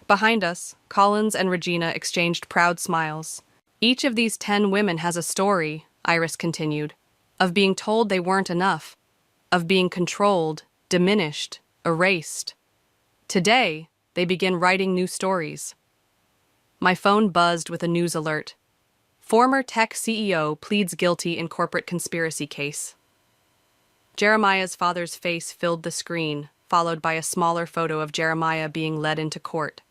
[SPEAKER 4] Behind us, Collins and Regina exchanged proud smiles. Each of these 10 women has a story, Iris continued. of being told they weren't enough, of being controlled, diminished, erased. Today, they begin writing new stories. My phone buzzed with a news alert. Former tech CEO pleads guilty in corporate conspiracy case. Jeremiah's father's face filled the screen, followed by a smaller photo of Jeremiah being led into court.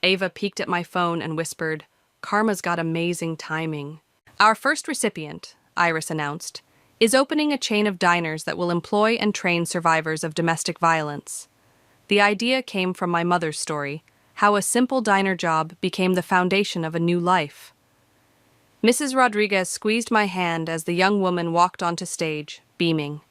[SPEAKER 4] Ava peeked at my phone and whispered, "Karma's got amazing timing." Our first recipient, Iris announced, is opening a chain of diners that will employ and train survivors of domestic violence. The idea came from my mother's story, how a simple diner job became the foundation of a new life. Mrs. Rodriguez squeezed my hand as the young woman walked onto stage, beaming.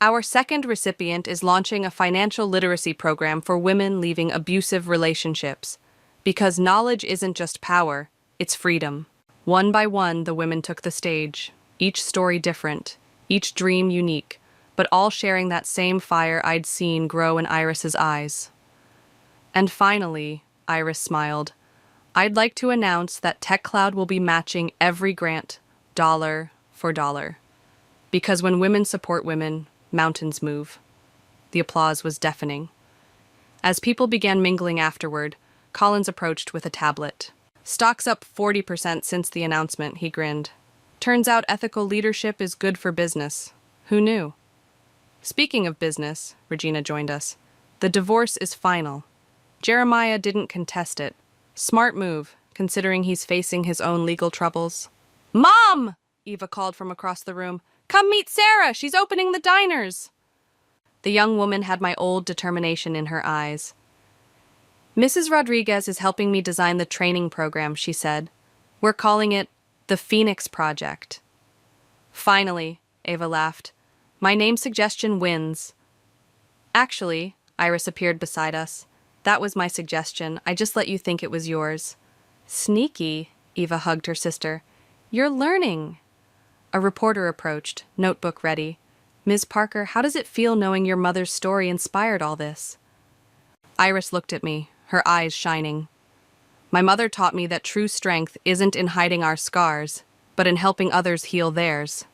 [SPEAKER 4] Our second recipient is launching a financial literacy program for women leaving abusive relationships, because knowledge isn't just power, it's freedom. One by one, the women took the stage, each story different, each dream unique, but all sharing that same fire I'd seen grow in Iris's eyes. And finally, Iris smiled, I'd like to announce that TechCloud will be matching every grant, dollar for dollar. Because when women support women, mountains move. The applause was deafening. As people began mingling afterward, Collins approached with a tablet. "Stock's up 40% since the announcement," he grinned. "Turns out ethical leadership is good for business. Who knew?" Speaking of business, Regina joined us. The divorce is final. Jeremiah didn't contest it. Smart move, considering he's facing his own legal troubles. "Mom!" Eva called from across the room. "Come meet Sarah! She's opening the diners!" The young woman had my old determination in her eyes. "Mrs. Rodriguez is helping me design the training program," she said. "We're calling it the Phoenix Project." "Finally," Ava laughed. "My name suggestion wins." "Actually," Iris appeared beside us, "that was my suggestion. I just let you think it was yours." "Sneaky," Eva hugged her sister. "You're learning." A reporter approached, notebook ready. "Ms. Parker, how does it feel knowing your mother's story inspired all this?" Iris looked at me, her eyes shining. "My mother taught me that true strength isn't in hiding our scars, but in helping others heal theirs.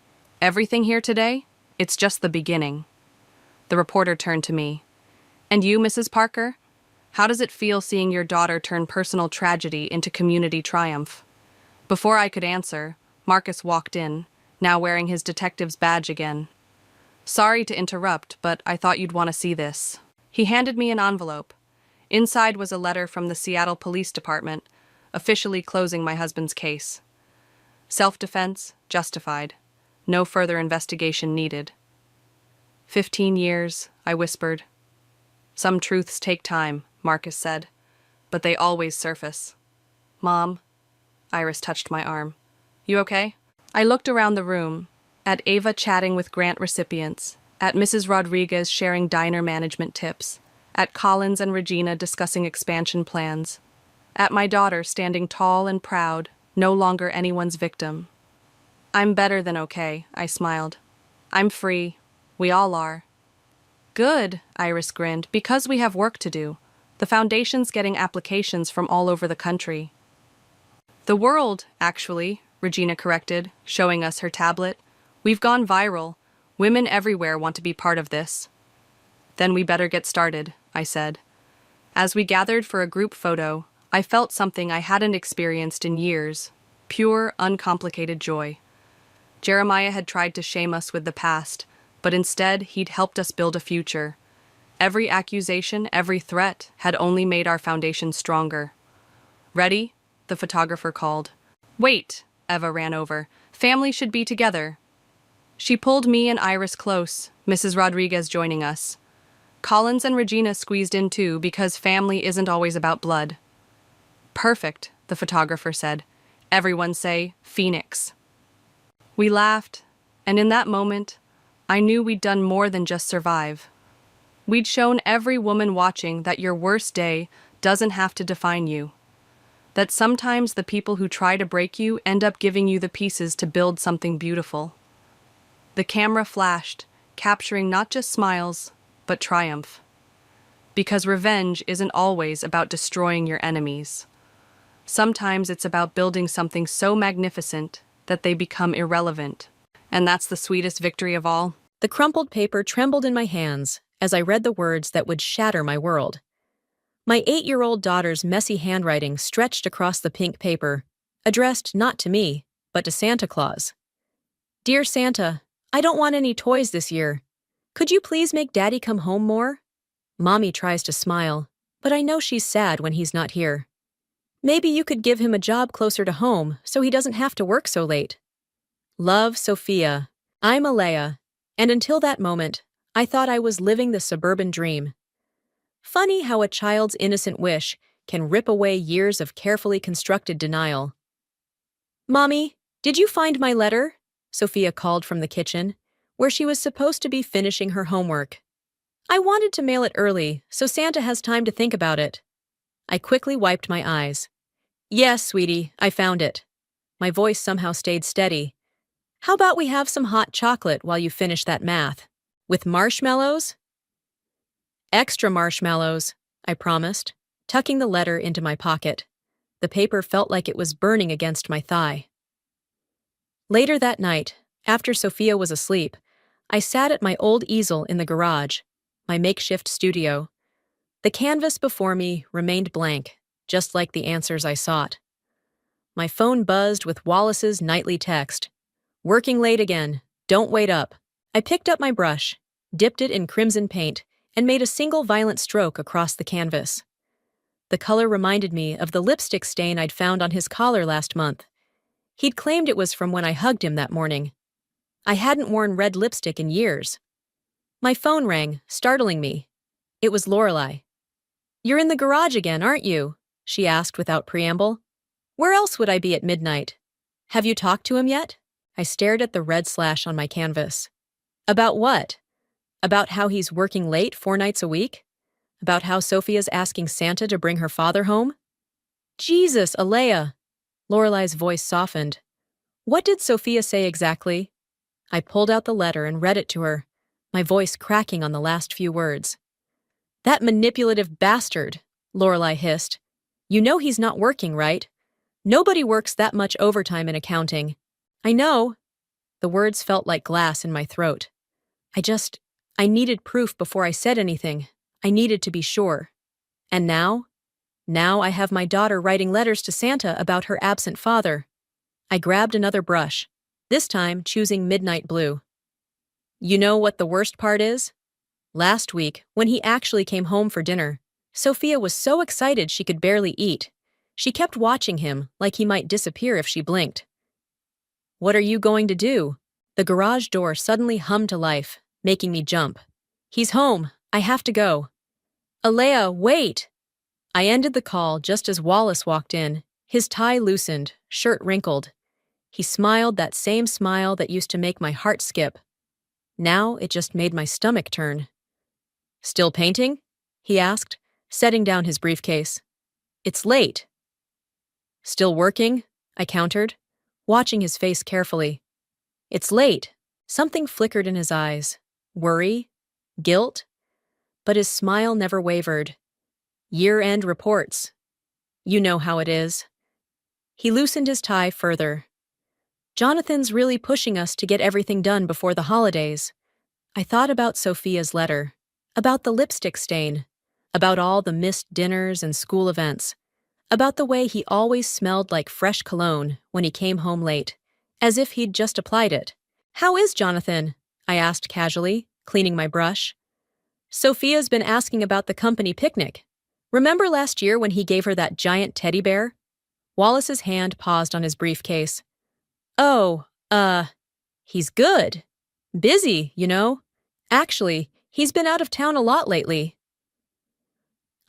[SPEAKER 4] Everything here today? It's just the beginning." The reporter turned to me. "And you, Mrs. Parker? How does it feel seeing your daughter turn personal tragedy into community triumph?" Before I could answer, Marcus walked in, now wearing his detective's badge again. "Sorry to interrupt, but I thought you'd want to see this." He handed me an envelope. Inside was a letter from the Seattle Police Department, officially closing my husband's case. Self-defense, justified. No further investigation needed. 15 years, I whispered. "Some truths take time," Marcus said, "but they always surface." "Mom," Iris touched my arm. "You okay?" I looked around the room, at Ava chatting with grant recipients, at Mrs. Rodriguez sharing diner management tips, at Collins and Regina discussing expansion plans, at my daughter standing tall and proud, no longer anyone's victim. "I'm better than okay," I smiled. "I'm free. We all are." "Good," Iris grinned, "because we have work to do. The foundation's getting applications from all over the country." "The world, actually," Regina corrected, showing us her tablet. "We've gone viral. Women everywhere want to be part of this." "Then we better get started," I said. As we gathered for a group photo, I felt something I hadn't experienced in years, pure, uncomplicated joy. Jeremiah had tried to shame us with the past, but instead he'd helped us build a future. Every accusation, every threat had only made our foundation stronger. "Ready?" the photographer called. "Wait," Eva ran over. "Family should be together." She pulled me and Iris close, Mrs. Rodriguez joining us. Collins and Regina squeezed in too, because family isn't always about blood. "Perfect," the photographer said. "Everyone say, Phoenix." We laughed, and in that moment, I knew we'd done more than just survive. We'd shown every woman watching that your worst day doesn't have to define you. That sometimes the people who try to break you end up giving you the pieces to build something beautiful. The camera flashed, capturing not just smiles, but triumph. Because revenge isn't always about destroying your enemies. Sometimes it's about building something so magnificent that they become irrelevant. And that's the sweetest victory of all.
[SPEAKER 5] The crumpled paper trembled in my hands as I read the words that would shatter my world. My 8-year-old daughter's messy handwriting stretched across the pink paper, addressed not to me, but to Santa Claus. Dear Santa, I don't want any toys this year. Could you please make Daddy come home more? Mommy tries to smile, but I know she's sad when he's not here. Maybe you could give him a job closer to home so he doesn't have to work so late. Love, Sophia. I'm Alea, and until that moment, I thought I was living the suburban dream. Funny how a child's innocent wish can rip away years of carefully constructed denial. Mommy, did you find my letter? Sophia called from the kitchen, where she was supposed to be finishing her homework. I wanted to mail it early, so Santa has time to think about it. I quickly wiped my eyes. Yes, sweetie, I found it. My voice somehow stayed steady. How about we have some hot chocolate while you finish that math? With marshmallows? Extra marshmallows, I promised, tucking the letter into my pocket. The paper felt like it was burning against my thigh. Later that night, after Sophia was asleep, I sat at my old easel in the garage, my makeshift studio. The canvas before me remained blank, just like the answers I sought. My phone buzzed with Wallace's nightly text. Working late again, don't wait up. I picked up my brush, dipped it in crimson paint, and made a single violent stroke across the canvas. The color reminded me of the lipstick stain I'd found on his collar last month. He'd claimed it was from when I hugged him that morning. I hadn't worn red lipstick in years. My phone rang, startling me. It was Lorelei. You're in the garage again, aren't you? She asked without preamble. Where else would I be at midnight? Have you talked to him yet? I stared at the red slash on my canvas. About what? About how he's working late 4 nights a week? About how Sophia's asking Santa to bring her father home? Jesus, Alea! Lorelei's voice softened. What did Sophia say exactly? I pulled out the letter and read it to her, my voice cracking on the last few words. That manipulative bastard, Lorelei hissed. You know he's not working, right? Nobody works that much overtime in accounting. I know. The words felt like glass in my throat. I needed proof before I said anything. I needed to be sure. And now? Now I have my daughter writing letters to Santa about her absent father. I grabbed another brush, this time choosing midnight blue. You know what the worst part is? Last week, when he actually came home for dinner, Sophia was so excited she could barely eat. She kept watching him like he might disappear if she blinked. What are you going to do? The garage door suddenly hummed to life, making me jump. He's home. I have to go. Alea, wait! I ended the call just as Wallace walked in, his tie loosened, shirt wrinkled. He smiled that same smile that used to make my heart skip. Now it just made my stomach turn. Still painting? He asked, setting down his briefcase. It's late. Still working? I countered, watching his face carefully. It's late. Something flickered in his eyes. Worry? Guilt? But his smile never wavered. Year-end reports. You know how it is. He loosened his tie further. Jonathan's really pushing us to get everything done before the holidays. I thought about Sophia's letter, about the lipstick stain, about all the missed dinners and school events, about the way he always smelled like fresh cologne when he came home late, as if he'd just applied it. How is Jonathan? I asked casually, cleaning my brush. Sophia's been asking about the company picnic. Remember last year when he gave her that giant teddy bear? Wallace's hand paused on his briefcase. Oh, he's good. Busy, you know. Actually, he's been out of town a lot lately.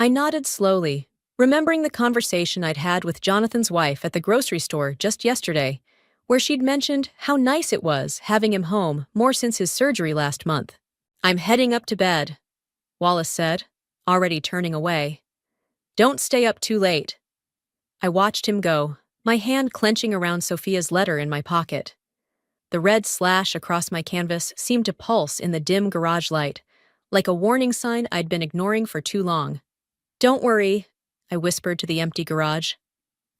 [SPEAKER 5] I nodded slowly, remembering the conversation I'd had with Jonathan's wife at the grocery store just yesterday, where she'd mentioned how nice it was having him home more since his surgery last month. I'm heading up to bed, Wallace said, already turning away. Don't stay up too late. I watched him go, my hand clenching around Sophia's letter in my pocket. The red slash across my canvas seemed to pulse in the dim garage light, like a warning sign I'd been ignoring for too long. Don't worry, I whispered to the empty garage.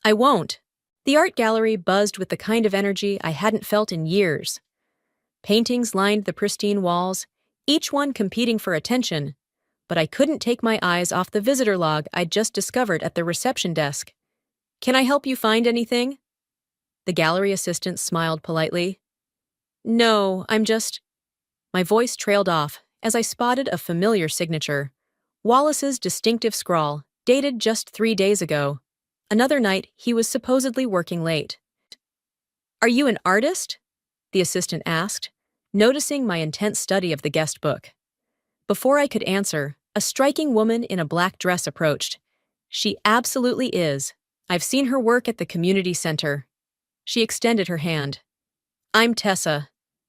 [SPEAKER 5] I won't. The art gallery buzzed with the kind of energy I hadn't felt in years. Paintings lined the pristine walls, each one competing for attention, but I couldn't take my eyes off the visitor log I'd just discovered at the reception desk. "Can I help you find anything?" The gallery assistant smiled politely. "No, I'm just—" My voice trailed off as I spotted a familiar signature. Wallace's distinctive scrawl, dated just 3 days ago. Another night, he was supposedly working late. "Are you an artist?" the assistant asked, noticing my intense study of the guest book. Before I could answer, a striking woman in a black dress approached. "She absolutely is. I've seen her work at the community center." She extended her hand. "I'm Tessa.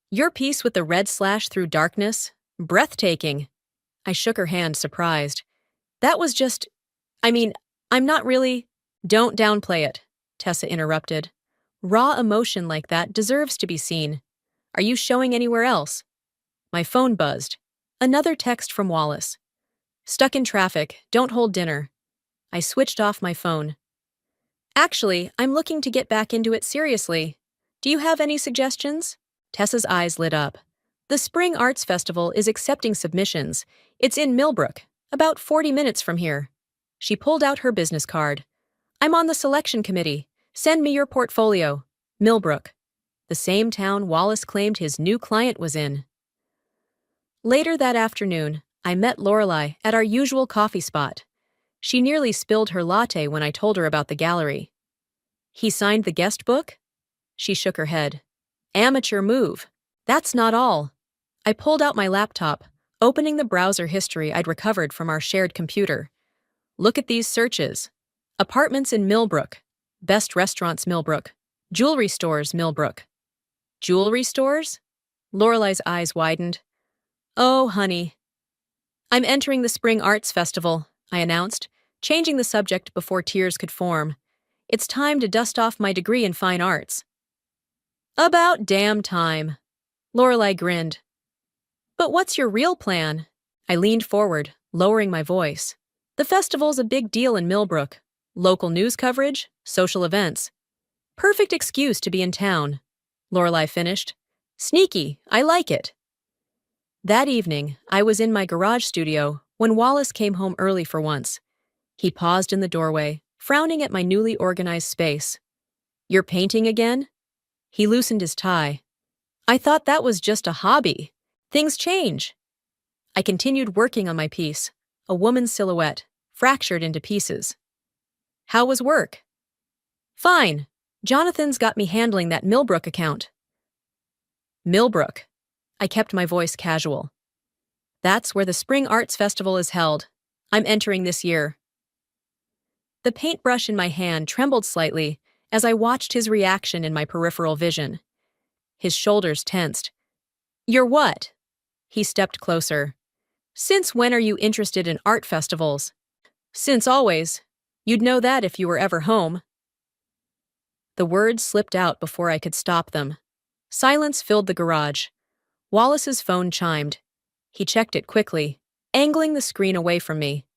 [SPEAKER 5] Your piece with the red slash through darkness? Breathtaking." I shook her hand, surprised. "That was just— I'm not really—" "Don't downplay it," Tessa interrupted. "Raw emotion like that deserves to be seen. Are you showing anywhere else?" My phone buzzed. Another text from Wallace. "Stuck in traffic, don't hold dinner." I switched off my phone. "Actually, I'm looking to get back into it seriously. Do you have any suggestions?" Tessa's eyes lit up. "The Spring Arts Festival is accepting submissions. It's in Millbrook, about 40 minutes from here." She pulled out her business card. "I'm on the selection committee. Send me your portfolio." Millbrook, the same town Wallace claimed his new client was in. Later that afternoon, I met Lorelei at our usual coffee spot. She nearly spilled her latte when I told her about the gallery. "He signed the guest book?" She shook her head. "Amateur move. That's not all." I pulled out my laptop, opening the browser history I'd recovered from our shared computer. "Look at these searches. Apartments in Millbrook. Best restaurants Millbrook. Jewelry stores Millbrook." "Jewelry stores?" Lorelei's eyes widened. "Oh, honey." "I'm entering the Spring Arts Festival," I announced, changing the subject before tears could form. "It's time to dust off my degree in fine arts." "About damn time." Lorelei grinned. "But what's your real plan?" I leaned forward, lowering my voice. "The festival's a big deal in Millbrook. Local news coverage, social events. Perfect excuse to be in town." Lorelei finished. "Sneaky, I like it." That evening, I was in my garage studio when Wallace came home early for once. He paused in the doorway, frowning at my newly organized space. "You're painting again?" He loosened his tie. "I thought that was just a hobby. Things change." I continued working on my piece, a woman's silhouette, fractured into pieces. "How was work?" "Fine. Jonathan's got me handling that Millbrook account." "Millbrook." I kept my voice casual. "That's where the Spring Arts Festival is held. I'm entering this year." The paintbrush in my hand trembled slightly as I watched his reaction in my peripheral vision. His shoulders tensed. "You're what?" He stepped closer. "Since when are you interested in art festivals?" "Since always. You'd know that if you were ever home." The words slipped out before I could stop them. Silence filled the garage. Wallace's phone chimed. He checked it quickly, angling the screen away from me.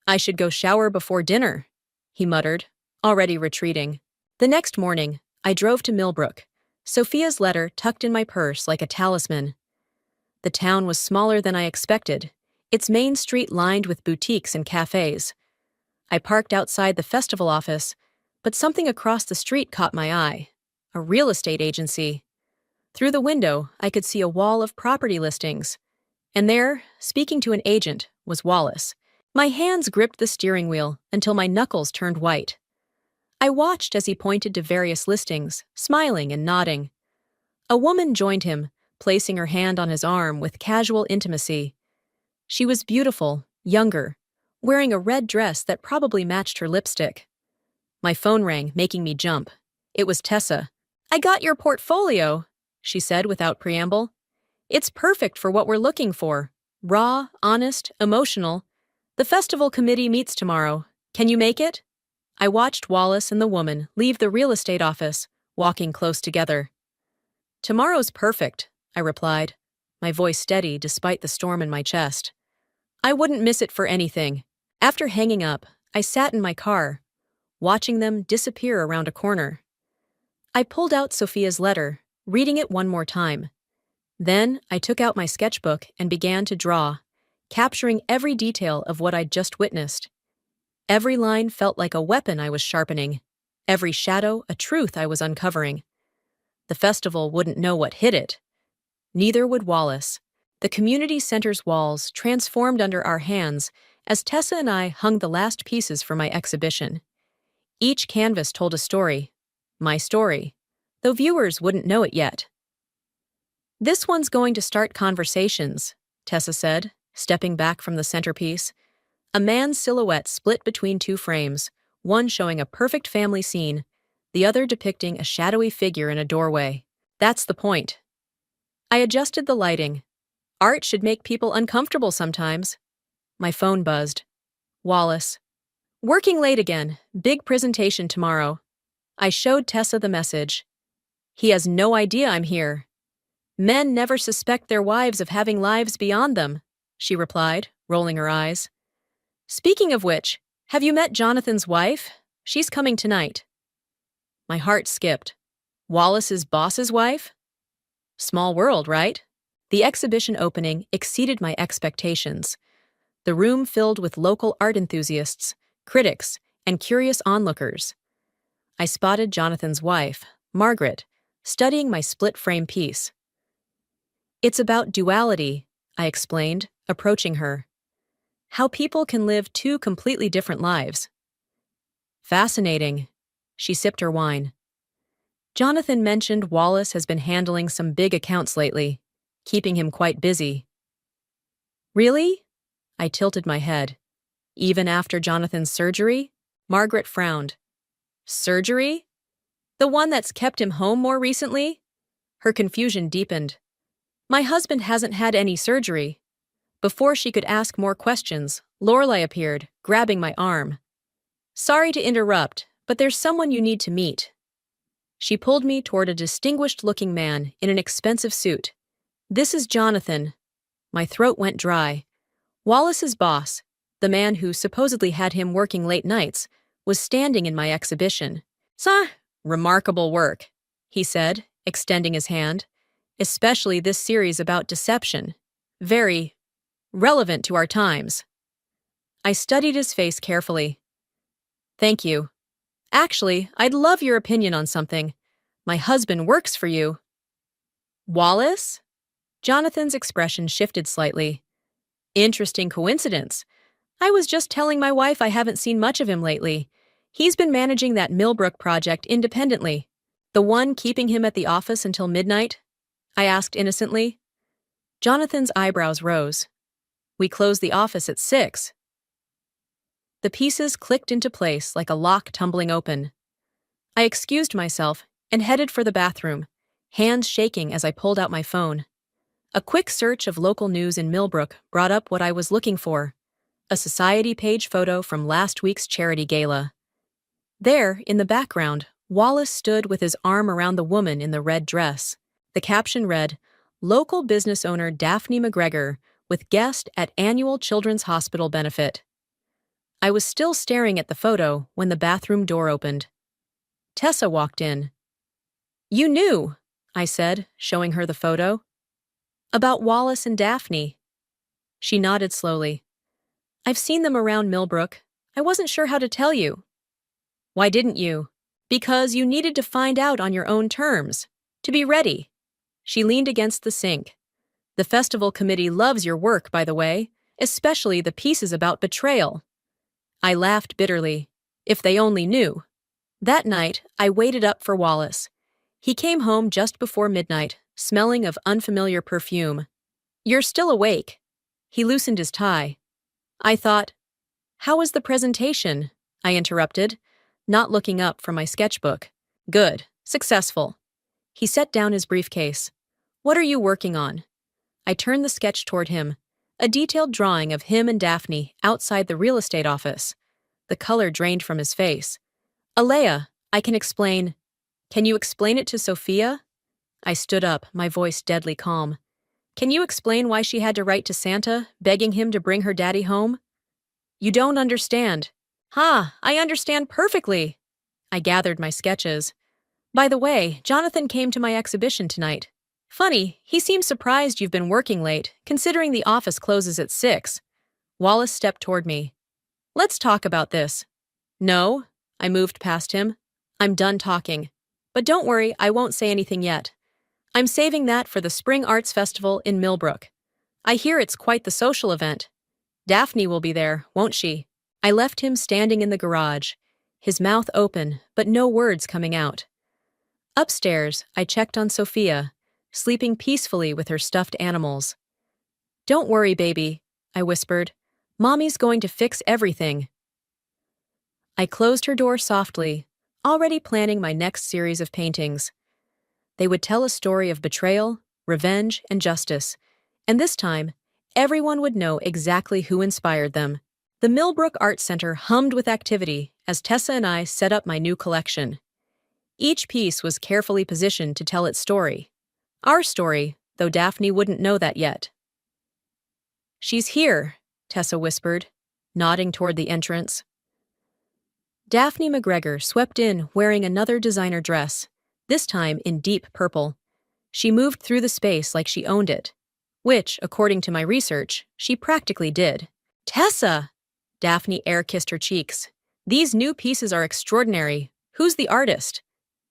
[SPEAKER 5] "I should go shower before dinner," he muttered, already retreating. The next morning, I drove to Millbrook, Sophia's letter tucked in my purse like a talisman. The town was smaller than I expected, its main street lined with boutiques and cafes. I parked outside the festival office, but something across the street caught my eye. A real estate agency. Through the window, I could see a wall of property listings. And there, speaking to an agent, was Wallace. My hands gripped the steering wheel until my knuckles turned white. I watched as he pointed to various listings, smiling and nodding. A woman joined him, placing her hand on his arm with casual intimacy. She was beautiful, younger, wearing a red dress that probably matched her lipstick. My phone rang, making me jump. It was Tessa. "I got your portfolio," she said without preamble. "It's perfect for what we're looking for. Raw, honest, emotional. The festival committee meets tomorrow. Can you make it?" I watched Wallace and the woman leave the real estate office, walking close together. "Tomorrow's perfect," I replied, my voice steady despite the storm in my chest. I wouldn't miss it for anything. After hanging up, I sat in my car, watching them disappear around a corner. I pulled out Sophia's letter, reading it one more time. Then I took out my sketchbook and began to draw, capturing every detail of what I'd just witnessed. Every line felt like a weapon I was sharpening, every shadow a truth I was uncovering. The festival wouldn't know what hit it. Neither would Wallace. The community center's walls transformed under our hands as Tessa and I hung the last pieces for my exhibition. Each canvas told a story, my story, though viewers wouldn't know it yet. "This one's going to start conversations," Tessa said, stepping back from the centerpiece. A man's silhouette split between two frames, one showing a perfect family scene, the other depicting a shadowy figure in a doorway. "That's the point." I adjusted the lighting. Art should make people uncomfortable sometimes. My phone buzzed. Wallace. "Working late again. Big presentation tomorrow." I showed Tessa the message. "He has no idea I'm here." "Men never suspect their wives of having lives beyond them," she replied, rolling her eyes. "Speaking of which, have you met Jonathan's wife? She's coming tonight." My heart skipped. Wallace's boss's wife? Small world, right? The exhibition opening exceeded my expectations. The room filled with local art enthusiasts, critics, and curious onlookers. I spotted Jonathan's wife, Margaret, studying my split-frame piece. "It's about duality," I explained, approaching her. "How people can live two completely different lives." "Fascinating." She sipped her wine. "Jonathan mentioned Wallace has been handling some big accounts lately, keeping him quite busy." "Really?" I tilted my head. "Even after Jonathan's surgery?" Margaret frowned. "Surgery? The one that's kept him home more recently?" Her confusion deepened. "My husband hasn't had any surgery." Before she could ask more questions, Lorelei appeared, grabbing my arm. "Sorry to interrupt, but there's someone you need to meet." She pulled me toward a distinguished-looking man in an expensive suit. "This is Jonathan." My throat went dry. Wallace's boss, the man who supposedly had him working late nights, was standing in my exhibition. "Remarkable work," he said, extending his hand. "Especially this series about deception. Very relevant to our times." I studied his face carefully. "Thank you. Actually, I'd love your opinion on something. My husband works for you." "Wallace?" Jonathan's expression shifted slightly. "Interesting coincidence. I was just telling my wife I haven't seen much of him lately. He's been managing that Millbrook project independently." "The one keeping him at the office until midnight?" I asked innocently. Jonathan's eyebrows rose. "We close the office at 6. The pieces clicked into place like a lock tumbling open. I excused myself and headed for the bathroom, hands shaking as I pulled out my phone. A quick search of local news in Millbrook brought up what I was looking for: a society page photo from last week's charity gala. There, in the background, Wallace stood with his arm around the woman in the red dress. The caption read, "Local business owner Daphne McGregor with guest at annual Children's Hospital benefit." I was still staring at the photo when the bathroom door opened. Tessa walked in. "You knew," I said, showing her the photo. "About Wallace and Daphne." She nodded slowly. "I've seen them around Millbrook. I wasn't sure how to tell you." "Why didn't you?" "Because you needed to find out on your own terms. To be ready." She leaned against the sink. "The festival committee loves your work, by the way, especially the pieces about betrayal." I laughed bitterly. If they only knew. That night, I waited up for Wallace. He came home just before midnight, smelling of unfamiliar perfume. "You're still awake." He loosened his tie. I thought, "How was the presentation?" I interrupted, not looking up from my sketchbook. "Good. Successful." He set down his briefcase. "What are you working on?" I turned the sketch toward him, a detailed drawing of him and Daphne outside the real estate office. The color drained from his face. "Alea, I can explain." "Can you explain it to Sophia?" I stood up, my voice deadly calm. "Can you explain why she had to write to Santa, begging him to bring her daddy home?" "You don't understand." I understand perfectly." I gathered my sketches. "By the way, Jonathan came to my exhibition tonight. Funny, he seems surprised you've been working late, considering the office closes at 6. Wallace stepped toward me. Let's talk about this. No, I moved past him. I'm done talking. But don't worry, I won't say anything yet. I'm saving that for the Spring Arts Festival in Millbrook. I hear it's quite the social event. Daphne will be there, won't she? I left him standing in the garage, his mouth open, but no words coming out. Upstairs, I checked on Sophia, sleeping peacefully with her stuffed animals. Don't worry, baby, I whispered. Mommy's going to fix everything. I closed her door softly, already planning my next series of paintings. They would tell a story of betrayal, revenge, and justice, and this time, everyone would know exactly who inspired them. The Millbrook Art Center hummed with activity as Tessa and I set up my new collection. Each piece was carefully positioned to tell its story. Our story, though Daphne wouldn't know that yet. She's here, Tessa whispered, nodding toward the entrance. Daphne McGregor swept in wearing another designer dress, this time in deep purple. She moved through the space like she owned it, which, according to my research, she practically did. Tessa! Daphne air-kissed her cheeks. These new pieces are extraordinary. Who's the artist?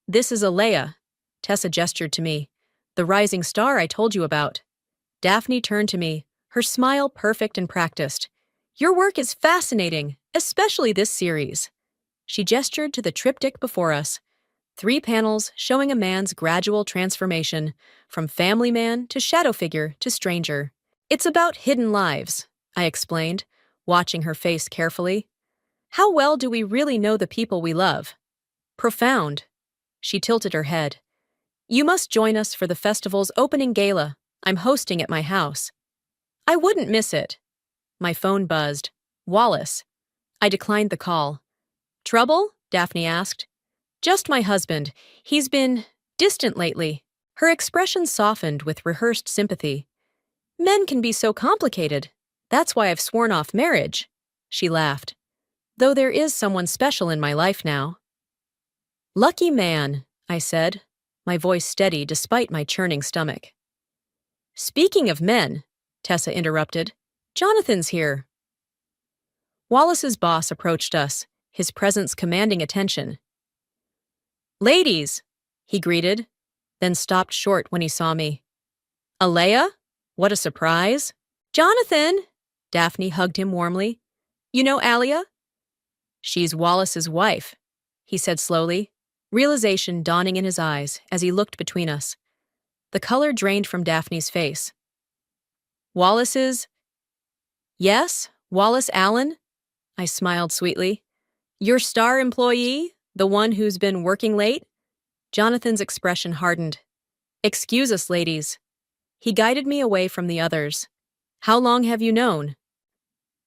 [SPEAKER 5] This is Alea, Tessa gestured to me. The rising star I told you about. Daphne turned to me, her smile perfect and practiced. Your work is fascinating, especially this series. She gestured to the triptych before us. 3 panels showing a man's gradual transformation, from family man to shadow figure to stranger. It's about hidden lives, I explained, watching her face carefully. How well do we really know the people we love? Profound. She tilted her head. You must join us for the festival's opening gala. I'm hosting at my house. I wouldn't miss it. My phone buzzed. Wallace. I declined the call. Trouble? Daphne asked. Just my husband. He's been distant lately. Her expression softened with rehearsed sympathy. Men can be so complicated. That's why I've sworn off marriage. She laughed. Though there is someone special in my life now. Lucky man, I said, my voice steady despite my churning stomach. Speaking of men, Tessa interrupted, Jonathan's here. Wallace's boss approached us, his presence commanding attention. Ladies, he greeted, then stopped short when he saw me. Alea? What a surprise. Jonathan! Daphne hugged him warmly. You know Alia? She's Wallace's wife, he said slowly, realization dawning in his eyes as he looked between us. The color drained from Daphne's face. Wallace's? Yes, Wallace Allen? I smiled sweetly. Your star employee? The one who's been working late? Jonathan's expression hardened. Excuse us, ladies. He guided me away from the others. How long have you known?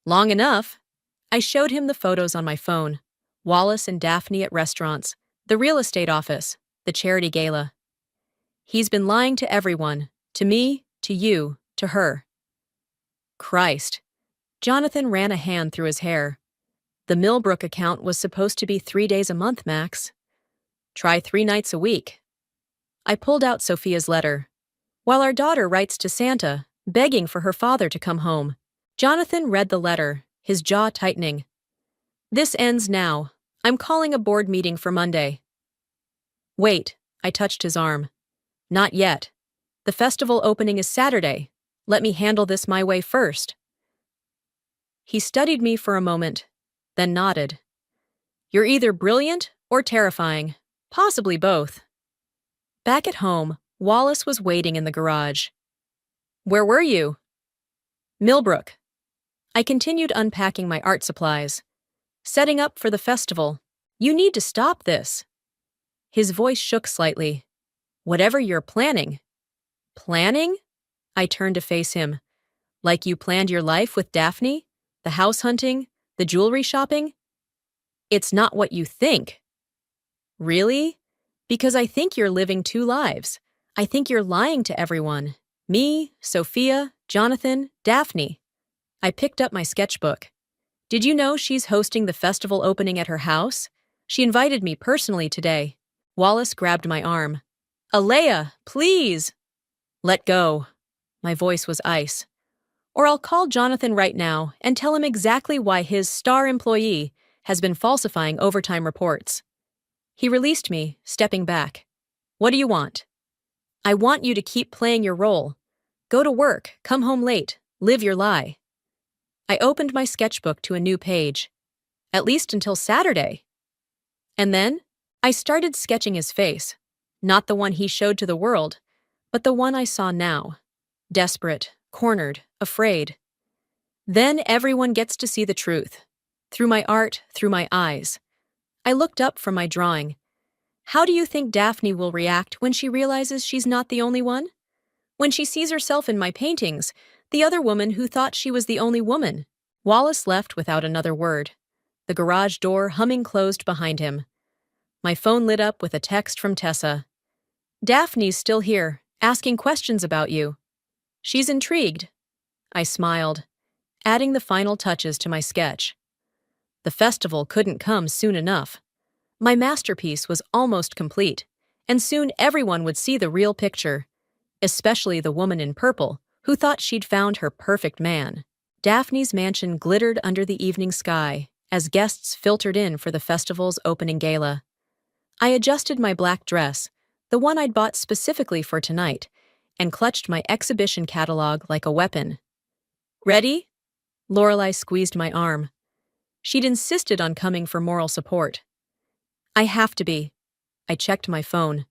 [SPEAKER 5] Long enough. I showed him the photos on my phone. Wallace and Daphne at restaurants, the real estate office, the charity gala. He's been lying to everyone, to me, to you, to her. Christ. Jonathan ran a hand through his hair. The Millbrook account was supposed to be 3 days a month, Max. Try 3 nights a week. I pulled out Sophia's letter. While our daughter writes to Santa, begging for her father to come home, Jonathan read the letter, his jaw tightening. This ends now. I'm calling a board meeting for Monday. Wait, I touched his arm. Not yet. The festival opening is Saturday. Let me handle this my way first. He studied me for a moment, then nodded. You're either brilliant or terrifying, possibly both. Back at home, Wallace was waiting in the garage. Where were you? Millbrook. I continued unpacking my art supplies. Setting up for the festival. You need to stop this. His voice shook slightly. Whatever you're planning. Planning? I turned to face him. Like you planned your life with Daphne? The house hunting? The jewelry shopping? It's not what you think. Really? Because I think you're living 2 lives. I think you're lying to everyone. Me, Sophia, Jonathan, Daphne. I picked up my sketchbook. Did you know she's hosting the festival opening at her house? She invited me personally today. Wallace grabbed my arm. Alea, please! Let go. My voice was ice. Or I'll call Jonathan right now and tell him exactly why his star employee has been falsifying overtime reports. He released me, stepping back. What do you want? I want you to keep playing your role. Go to work, come home late, live your lie. I opened my sketchbook to a new page. At least until Saturday. And then, I started sketching his face. Not the one he showed to the world, but the one I saw now. Desperate, cornered, afraid. Then everyone gets to see the truth. Through my art, through my eyes. I looked up from my drawing. How do you think Daphne will react when she realizes she's not the only one? When she sees herself in my paintings, the other woman who thought she was the only woman. Wallace left without another word. The garage door humming closed behind him. My phone lit up with a text from Tessa. Daphne's still here, asking questions about you. She's intrigued. I smiled, adding the final touches to my sketch. The festival couldn't come soon enough. My masterpiece was almost complete, and soon everyone would see the real picture, especially the woman in purple who thought she'd found her perfect man. Daphne's mansion glittered under the evening sky as guests filtered in for the festival's opening gala. I adjusted my black dress, the one I'd bought specifically for tonight, and clutched my exhibition catalog like a weapon. Ready? Lorelei squeezed my arm. She'd insisted on coming for moral support. I have to be. I checked my phone.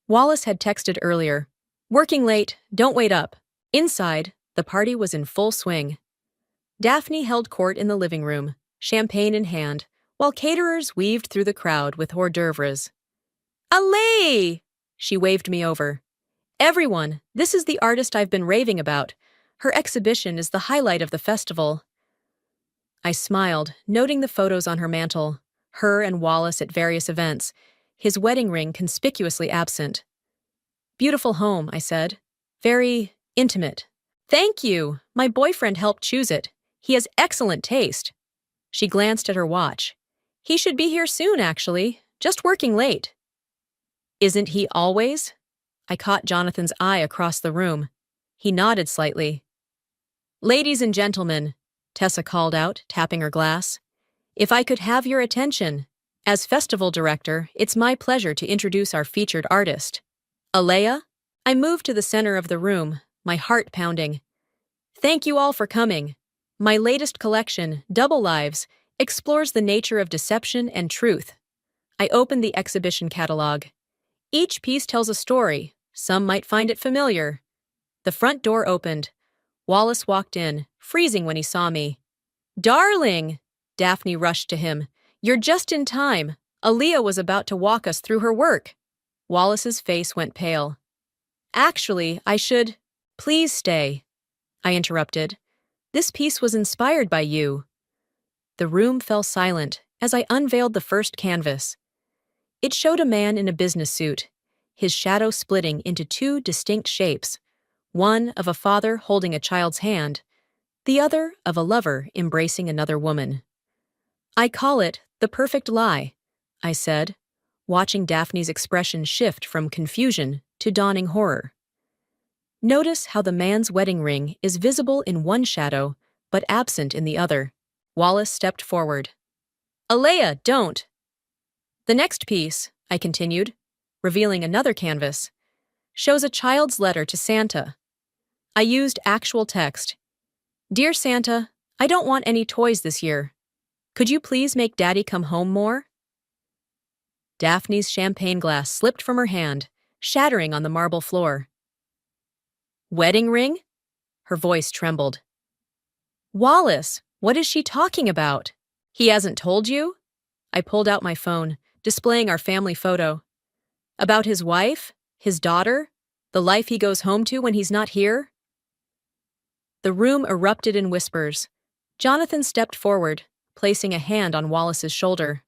[SPEAKER 5] Wallace had texted earlier. Working late, don't wait up. Inside, the party was in full swing. Daphne held court in the living room, champagne in hand, while caterers weaved through the crowd with hors d'oeuvres. Allez! She waved me over. Everyone, this is the artist I've been raving about. Her exhibition is the highlight of the festival. I smiled, noting the photos on her mantel, her and Wallace at various events, his wedding ring conspicuously absent. Beautiful home, I said. Very intimate. Thank you. My boyfriend helped choose it. He has excellent taste. She glanced at her watch. He should be here soon, actually. Just working late. Isn't he always? I caught Jonathan's eye across the room. He nodded slightly. Ladies and gentlemen, Tessa called out, tapping her glass. If I could have your attention. As festival director, it's my pleasure to introduce our featured artist. Alea? I moved to the center of the room, my heart pounding. Thank you all for coming. My latest collection, Double Lives, explores the nature of deception and truth. I opened the exhibition catalog. Each piece tells a story. Some might find it familiar. The front door opened. Wallace walked in, freezing when he saw me. Darling! Daphne rushed to him. You're just in time. Aaliyah was about to walk us through her work. Wallace's face went pale. Actually, I should... Please stay. I interrupted. This piece was inspired by you. The room fell silent as I unveiled the first canvas. It showed a man in a business suit, his shadow splitting into two distinct shapes, one of a father holding a child's hand, the other of a lover embracing another woman. I call it the perfect lie, I said, watching Daphne's expression shift from confusion to dawning horror. Notice how the man's wedding ring is visible in one shadow, but absent in the other. Wallace stepped forward. Alea, don't! The next piece, I continued, revealing another canvas, shows a child's letter to Santa. I used actual text. Dear Santa, I don't want any toys this year. Could you please make Daddy come home more? Daphne's champagne glass slipped from her hand, shattering on the marble floor. Wedding ring? Her voice trembled. Wallace, what is she talking about? He hasn't told you? I pulled out my phone, displaying our family photo. About his wife? His daughter? The life he goes home to when he's not here? The room erupted in whispers. Jonathan stepped forward, placing a hand on Wallace's shoulder.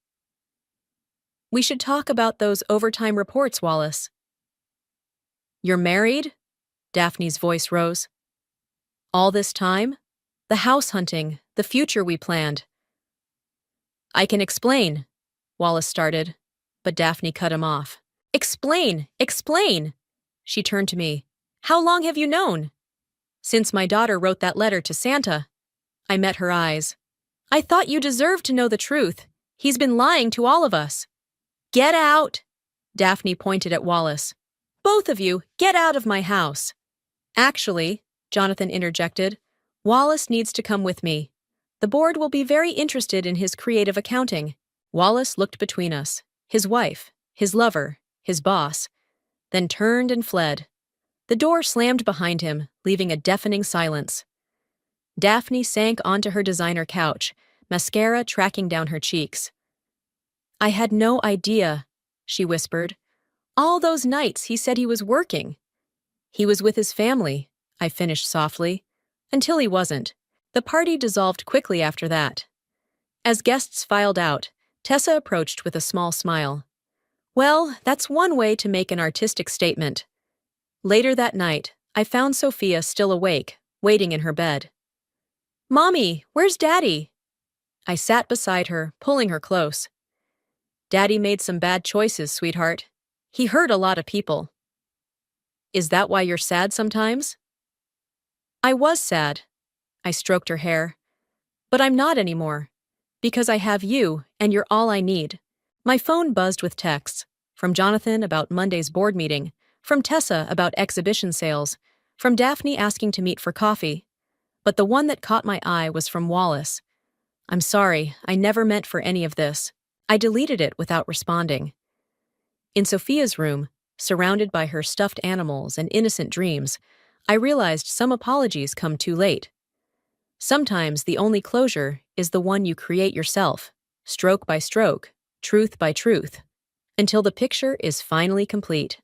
[SPEAKER 5] We should talk about those overtime reports, Wallace. You're married? Daphne's voice rose. All this time? The house hunting, the future we planned. I can explain, Wallace started, but Daphne cut him off. Explain! Explain! She turned to me. How long have you known? Since my daughter wrote that letter to Santa. I met her eyes. I thought you deserved to know the truth. He's been lying to all of us. Get out! Daphne pointed at Wallace. Both of you, get out of my house. Actually, Jonathan interjected, Wallace needs to come with me. The board will be very interested in his creative accounting. Wallace looked between us, his wife, his lover, his boss, then turned and fled. The door slammed behind him, leaving a deafening silence. Daphne sank onto her designer couch, mascara tracking down her cheeks. I had no idea, she whispered. All those nights he said he was working. He was with his family, I finished softly, until he wasn't. The party dissolved quickly after that. As guests filed out, Tessa approached with a small smile. Well, that's one way to make an artistic statement. Later that night, I found Sophia still awake, waiting in her bed. Mommy, where's Daddy? I sat beside her, pulling her close. Daddy made some bad choices, sweetheart. He hurt a lot of people. Is that why you're sad sometimes? I was sad. I stroked her hair. But I'm not anymore. Because I have you, and you're all I need. My phone buzzed with texts. From Jonathan about Monday's board meeting. From Tessa about exhibition sales. From Daphne asking to meet for coffee. But the one that caught my eye was from Wallace. I'm sorry, I never meant for any of this. I deleted it without responding. In Sophia's room, surrounded by her stuffed animals and innocent dreams, I realized some apologies come too late. Sometimes the only closure is the one you create yourself, stroke by stroke, truth by truth, until the picture is finally complete.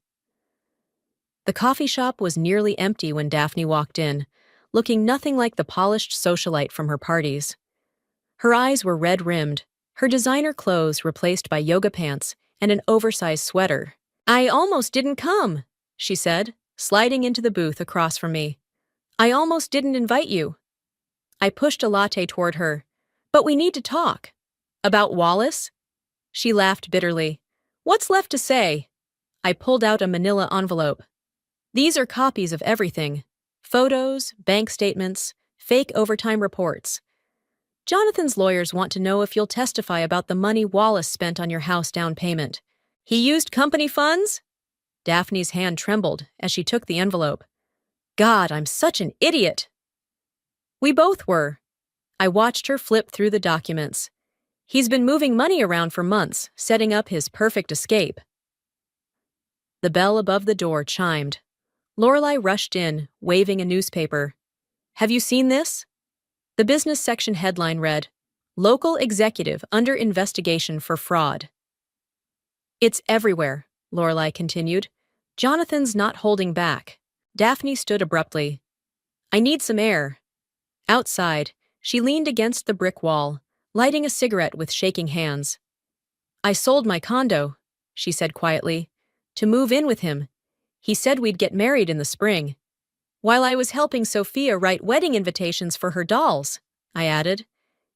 [SPEAKER 5] The coffee shop was nearly empty when Daphne walked in, looking nothing like the polished socialite from her parties. Her eyes were red-rimmed, her designer clothes replaced by yoga pants and an oversized sweater. I almost didn't come, she said, sliding into the booth across from me. I almost didn't invite you. I pushed a latte toward her. But we need to talk. About Wallace? She laughed bitterly. What's left to say? I pulled out a manila envelope. These are copies of everything. Photos, bank statements, fake overtime reports. Jonathan's lawyers want to know if you'll testify about the money Wallace spent on your house down payment. He used company funds? Daphne's hand trembled as she took the envelope. God, I'm such an idiot. We both were. I watched her flip through the documents. He's been moving money around for months, setting up his perfect escape. The bell above the door chimed. Lorelei rushed in, waving a newspaper. Have you seen this? The business section headline read, Local Executive Under Investigation for Fraud. It's everywhere, Lorelei continued. Jonathan's not holding back. Daphne stood abruptly. I need some air. Outside, she leaned against the brick wall, lighting a cigarette with shaking hands. I sold my condo, she said quietly, to move in with him. He said we'd get married in the spring. While I was helping Sophia write wedding invitations for her dolls, I added.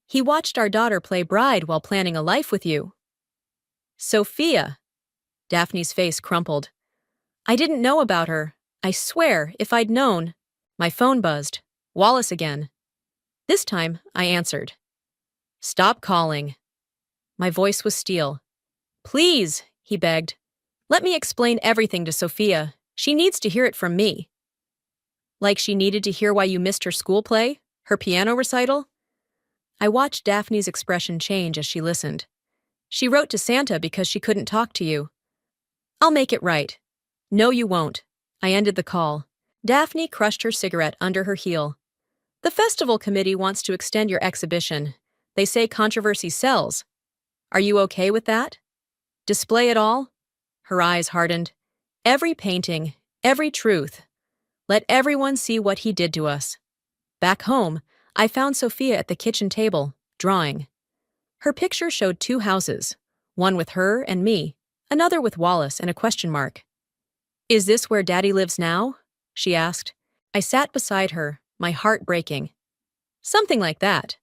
[SPEAKER 5] He watched our daughter play bride while planning a life with you. Sophia. Daphne's face crumpled. I didn't know about her. I swear, if I'd known. My phone buzzed. Wallace again. This time, I answered. Stop calling. My voice was steel. Please, he begged. Let me explain everything to Sophia. She needs to hear it from me. Like she needed to hear why you missed her school play? Her piano recital? I watched Daphne's expression change as she listened. She wrote to Santa because she couldn't talk to you. I'll make it right. No, you won't. I ended the call. Daphne crushed her cigarette under her heel. The festival committee wants to extend your exhibition. They say controversy sells. Are you okay with that? Display it all? Her eyes hardened. Every painting, every truth. Let everyone see what he did to us. Back home, I found Sophia at the kitchen table, drawing. Her picture showed 2 houses, one with her and me, another with Wallace and a question mark. Is this where Daddy lives now? She asked. I sat beside her, my heart breaking. Something like that.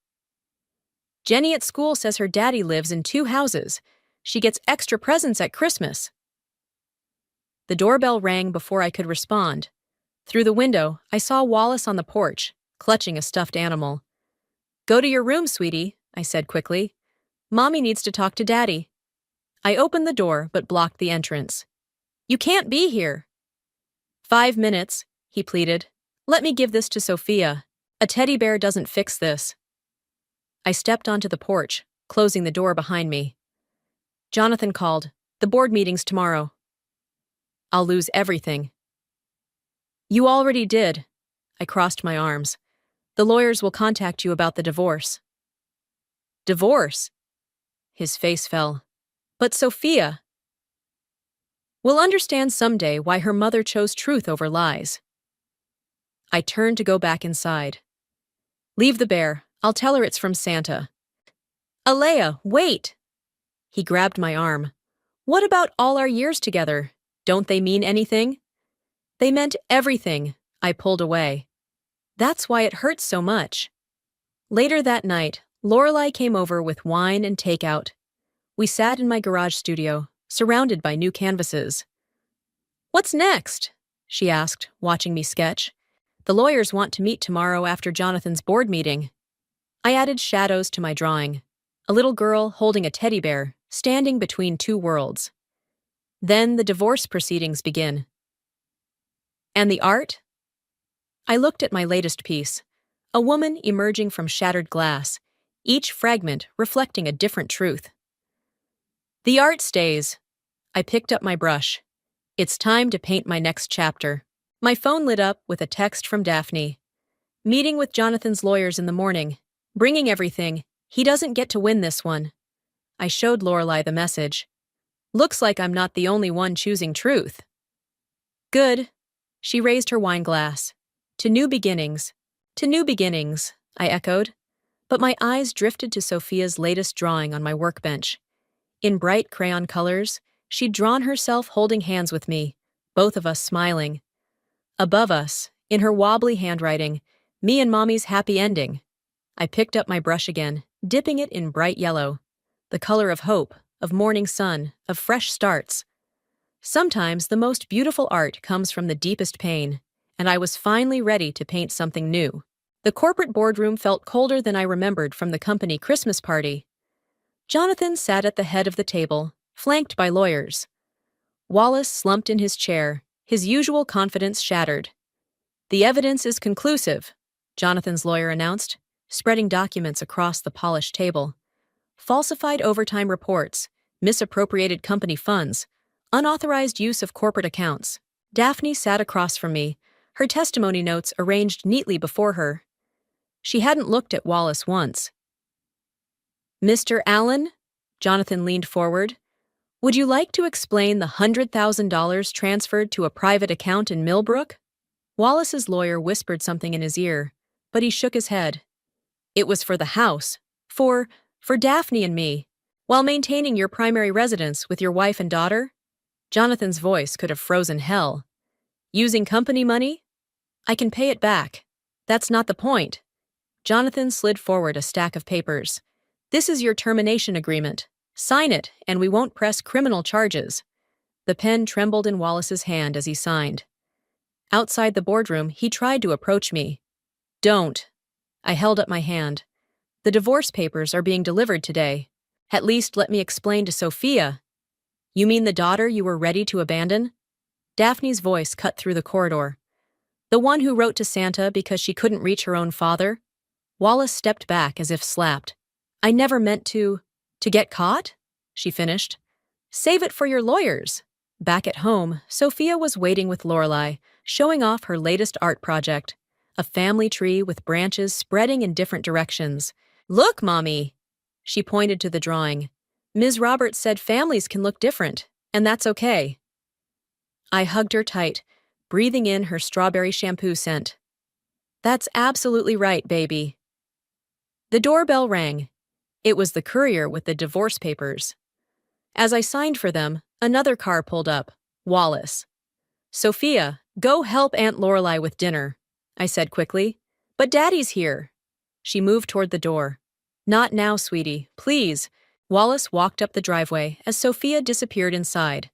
[SPEAKER 5] Jenny at school says her daddy lives in 2 houses. She gets extra presents at Christmas. The doorbell rang before I could respond. Through the window, I saw Wallace on the porch, clutching a stuffed animal. "Go to your room, sweetie," I said quickly. "Mommy needs to talk to Daddy." I opened the door but blocked the entrance. "You can't be here." "5 minutes," he pleaded. "Let me give this to Sophia. A teddy bear doesn't fix this." I stepped onto the porch, closing the door behind me. Jonathan called. "The board meeting's tomorrow." "I'll lose everything." "You already did." I crossed my arms. "The lawyers will contact you about the divorce." "Divorce?" His face fell. "But Sophia—" "Will understand someday why her mother chose truth over lies." I turned to go back inside. "Leave the bear. I'll tell her it's from Santa." "Alea, wait!" He grabbed my arm. "What about all our years together? Don't they mean anything?" "They meant everything." I pulled away. "That's why it hurts so much." Later that night, Lorelai came over with wine and takeout. We sat in my garage studio, surrounded by new canvases. "What's next?" she asked, watching me sketch. "The lawyers want to meet tomorrow after Jonathan's board meeting." I added shadows to my drawing. A little girl holding a teddy bear, standing between two worlds. Then the divorce proceedings begin. "And the art?" I looked at my latest piece. A woman emerging from shattered glass, each fragment reflecting a different truth. "The art stays." I picked up my brush. It's time to paint my next chapter. My phone lit up with a text from Daphne. "Meeting with Jonathan's lawyers in the morning. Bringing everything. He doesn't get to win this one." I showed Lorelai the message. "Looks like I'm not the only one choosing truth." "Good." She raised her wine glass. "To new beginnings." "To new beginnings," I echoed. But my eyes drifted to Sophia's latest drawing on my workbench. In bright crayon colors, she'd drawn herself holding hands with me, both of us smiling. Above us, in her wobbly handwriting, "Me and Mommy's happy ending." I picked up my brush again, dipping it in bright yellow. The color of hope, of morning sun, of fresh starts. Sometimes the most beautiful art comes from the deepest pain, and I was finally ready to paint something new. The corporate boardroom felt colder than I remembered from the company Christmas party. Jonathan sat at the head of the table, flanked by lawyers. Wallace slumped in his chair, his usual confidence shattered. "The evidence is conclusive," Jonathan's lawyer announced, spreading documents across the polished table. "Falsified overtime reports, misappropriated company funds, unauthorized use of corporate accounts." Daphne sat across from me, her testimony notes arranged neatly before her. She hadn't looked at Wallace once. "Mr. Allen," Jonathan leaned forward, "would you like to explain the $100,000 transferred to a private account in Millbrook?" Wallace's lawyer whispered something in his ear, but he shook his head. "It was for the house, for Daphne and me, while maintaining your primary residence with your wife and daughter." Jonathan's voice could have frozen hell. "Using company money? I can pay it back. That's not the point." Jonathan slid forward a stack of papers. "This is your termination agreement. Sign it, and we won't press criminal charges." The pen trembled in Wallace's hand as he signed. Outside the boardroom, he tried to approach me. "Don't." I held up my hand. "The divorce papers are being delivered today. At least let me explain to Sophia." "You mean the daughter you were ready to abandon?" Daphne's voice cut through the corridor. "The one who wrote to Santa because she couldn't reach her own father?" Wallace stepped back as if slapped. "I never meant to get caught," she finished. "Save it for your lawyers." Back at home, Sophia was waiting with Lorelai, showing off her latest art project, a family tree with branches spreading in different directions. "Look, Mommy!" She pointed to the drawing. "Ms. Roberts said families can look different, and that's okay." I hugged her tight, breathing in her strawberry shampoo scent. "That's absolutely right, baby." The doorbell rang. It was the courier with the divorce papers. As I signed for them, another car pulled up. Wallace. "Sophia, go help Aunt Lorelai with dinner," I said quickly. "But Daddy's here." She moved toward the door. "Not now, sweetie, please." Wallace walked up the driveway as Sophia disappeared inside,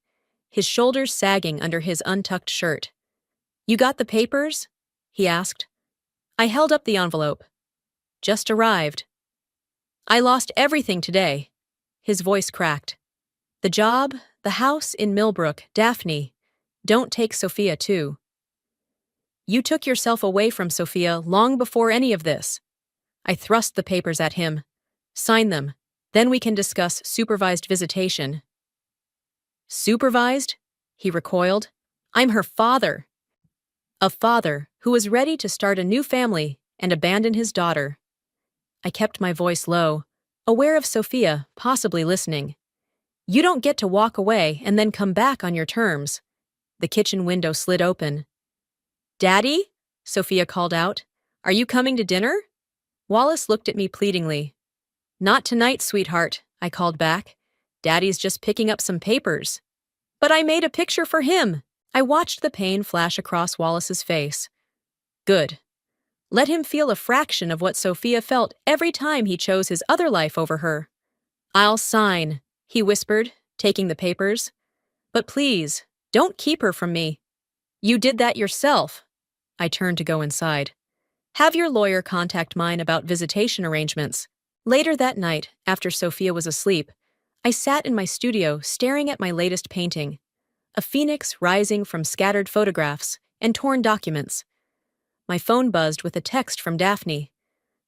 [SPEAKER 5] his shoulders sagging under his untucked shirt. You got the papers? He asked. I held up the envelope. Just arrived. I lost everything today. His voice cracked. The job, the house in Millbrook, Daphne. Don't take Sophia too. You took yourself away from Sophia long before any of this. I thrust the papers at him. Sign them. Then we can discuss supervised visitation. Supervised? He recoiled. I'm her father. A father who was ready to start a new family and abandon his daughter. I kept my voice low, aware of Sophia possibly listening. You don't get to walk away and then come back on your terms. The kitchen window slid open. Daddy? Sophia called out. Are you coming to dinner? Wallace looked at me pleadingly. Not tonight, sweetheart, I called back. Daddy's just picking up some papers. But I made a picture for him. I watched the pain flash across Wallace's face. Good. Let him feel a fraction of what Sophia felt every time he chose his other life over her. I'll sign, he whispered, taking the papers. But please, don't keep her from me. You did that yourself. I turned to go inside. Have your lawyer contact mine about visitation arrangements. Later that night, after Sophia was asleep, I sat in my studio staring at my latest painting, a phoenix rising from scattered photographs and torn documents. My phone buzzed with a text from Daphne.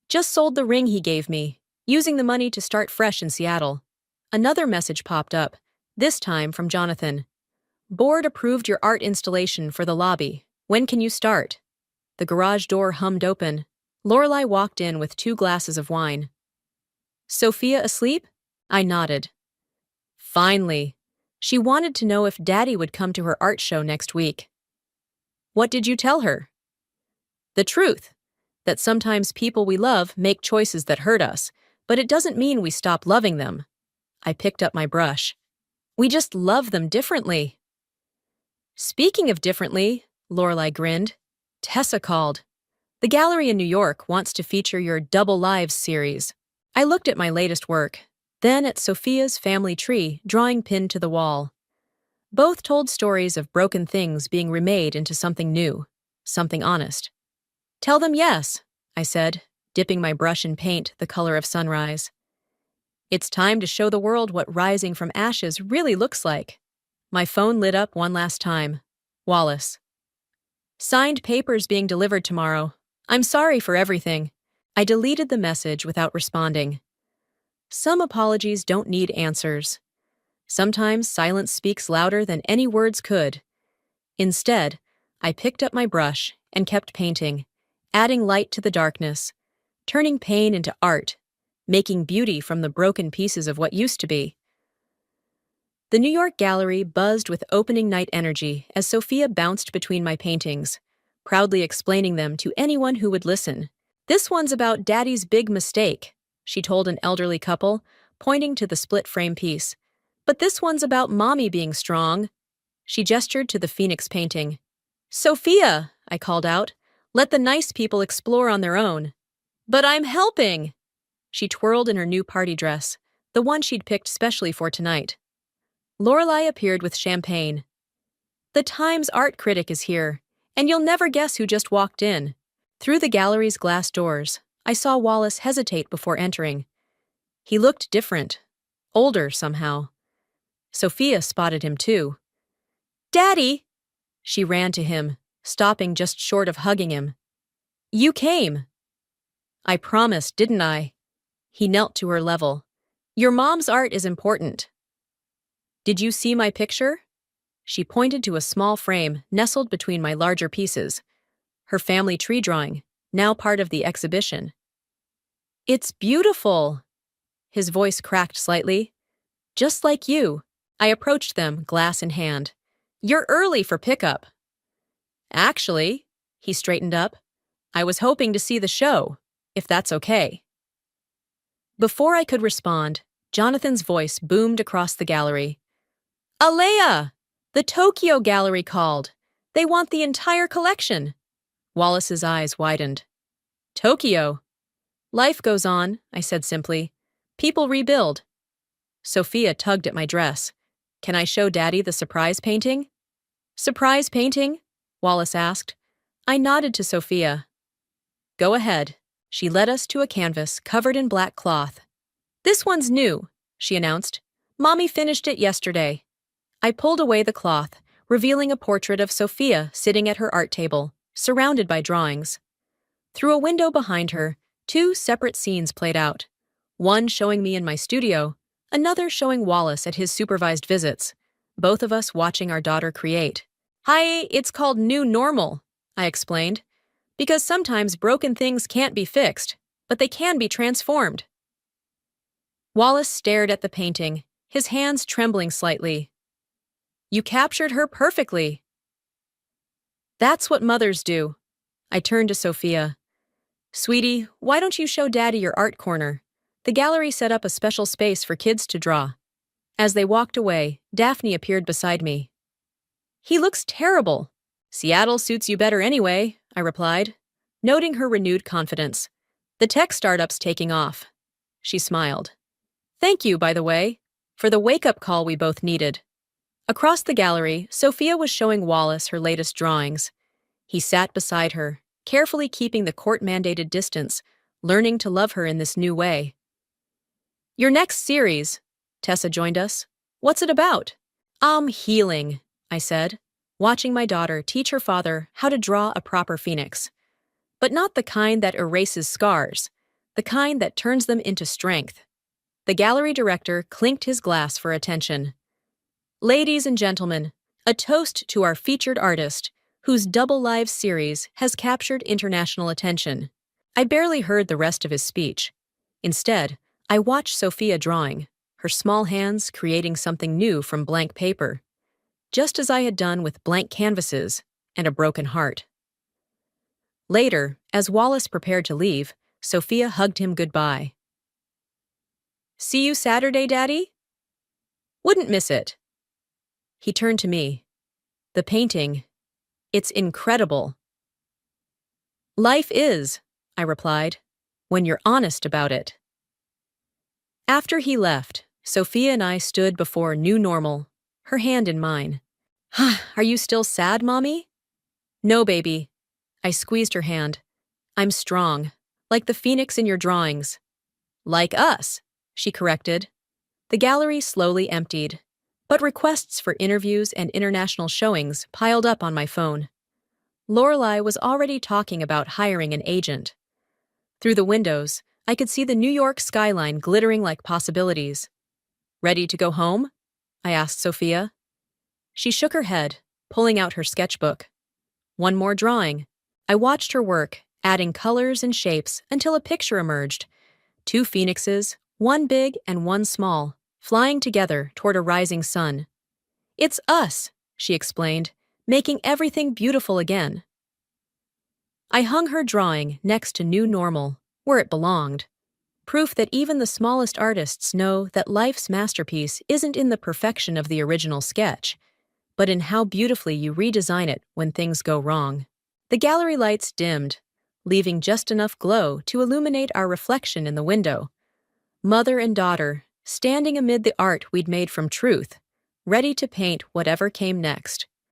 [SPEAKER 5] Just sold the ring he gave me, using the money to start fresh in Seattle. Another message popped up, this time from Jonathan. Board approved your art installation for the lobby. When can you start? The garage door hummed open. Lorelei walked in with 2 glasses of wine. Sophia asleep? I nodded. Finally. She wanted to know if Daddy would come to her art show next week. What did you tell her? The truth. That sometimes people we love make choices that hurt us, but it doesn't mean we stop loving them. I picked up my brush. We just love them differently. Speaking of differently, Lorelei grinned. Tessa called. The gallery in New York wants to feature your Double Lives series. I looked at my latest work, then at Sophia's family tree drawing pinned to the wall. Both told stories of broken things being remade into something new, something honest. Tell them yes, I said, dipping my brush in paint the color of sunrise. It's time to show the world what rising from ashes really looks like. My phone lit up one last time. Wallace. Signed papers being delivered tomorrow. I'm sorry for everything. I deleted the message without responding. Some apologies don't need answers. Sometimes silence speaks louder than any words could. Instead, I picked up my brush and kept painting, adding light to the darkness, turning pain into art, making beauty from the broken pieces of what used to be. The New York gallery buzzed with opening night energy as Sophia bounced between my paintings, proudly explaining them to anyone who would listen. This one's about Daddy's big mistake, she told an elderly couple, pointing to the split-frame piece. But this one's about Mommy being strong. She gestured to the Phoenix painting. Sophia, I called out, let the nice people explore on their own. But I'm helping! She twirled in her new party dress, the one she'd picked specially for tonight. Lorelei appeared with champagne. The Times art critic is here, and you'll never guess who just walked in. Through the gallery's glass doors, I saw Wallace hesitate before entering. He looked different, older somehow. Sophia spotted him too. Daddy! She ran to him, stopping just short of hugging him. You came. I promised, didn't I? He knelt to her level. Your mom's art is important. Did you see my picture? She pointed to a small frame nestled between my larger pieces. Her family tree drawing, now part of the exhibition. It's beautiful. His voice cracked slightly. Just like you. I approached them, glass in hand. You're early for pickup. Actually, he straightened up, I was hoping to see the show, if that's okay. Before I could respond, Jonathan's voice boomed across the gallery. Alea! The Tokyo Gallery called. They want the entire collection. Wallace's eyes widened. Tokyo? Life goes on, I said simply. People rebuild. Sophia tugged at my dress. Can I show Daddy the surprise painting? Surprise painting? Wallace asked. I nodded to Sophia. Go ahead. She led us to a canvas covered in black cloth. This one's new, she announced. Mommy finished it yesterday. I pulled away the cloth, revealing a portrait of Sophia sitting at her art table, surrounded by drawings. Through a window behind her, 2 separate scenes played out. One showing me in my studio, another showing Wallace at his supervised visits, both of us watching our daughter create. Hi, it's called New Normal, I explained, because sometimes broken things can't be fixed, but they can be transformed. Wallace stared at the painting, his hands trembling slightly. You captured her perfectly. That's what mothers do. I turned to Sophia. Sweetie, why don't you show Daddy your art corner? The gallery set up a special space for kids to draw. As they walked away, Daphne appeared beside me. He looks terrible. Seattle suits you better anyway, I replied, noting her renewed confidence. The tech startup's taking off. She smiled. Thank you, by the way, for the wake-up call we both needed. Across the gallery, Sophia was showing Wallace her latest drawings. He sat beside her, carefully keeping the court-mandated distance, learning to love her in this new way. Your next series, Tessa joined us. What's it about? Healing, I said, watching my daughter teach her father how to draw a proper phoenix. But not the kind that erases scars, the kind that turns them into strength. The gallery director clinked his glass for attention. Ladies and gentlemen, a toast to our featured artist, whose Double Lives series has captured international attention. I barely heard the rest of his speech. Instead, I watched Sophia drawing, her small hands creating something new from blank paper, just as I had done with blank canvases and a broken heart. Later, as Wallace prepared to leave, Sophia hugged him goodbye. See you Saturday, Daddy? Wouldn't miss it. He turned to me. The painting, it's incredible. Life is, I replied, when you're honest about it. After he left, Sophia and I stood before New Normal, her hand in mine. Are you still sad, Mommy? No, baby. I squeezed her hand. I'm strong, like the phoenix in your drawings. Like us, she corrected. The gallery slowly emptied, but requests for interviews and international showings piled up on my phone. Lorelei was already talking about hiring an agent. Through the windows, I could see the New York skyline glittering like possibilities. Ready to go home? I asked Sophia. She shook her head, pulling out her sketchbook. One more drawing. I watched her work, adding colors and shapes until a picture emerged. 2 phoenixes, one big and one small, flying together toward a rising sun. It's us, she explained, making everything beautiful again. I hung her drawing next to New Normal, where it belonged. Proof that even the smallest artists know that life's masterpiece isn't in the perfection of the original sketch, but in how beautifully you redesign it when things go wrong. The gallery lights dimmed, leaving just enough glow to illuminate our reflection in the window. Mother and daughter, standing amid the art we'd made from truth, ready to paint whatever came next.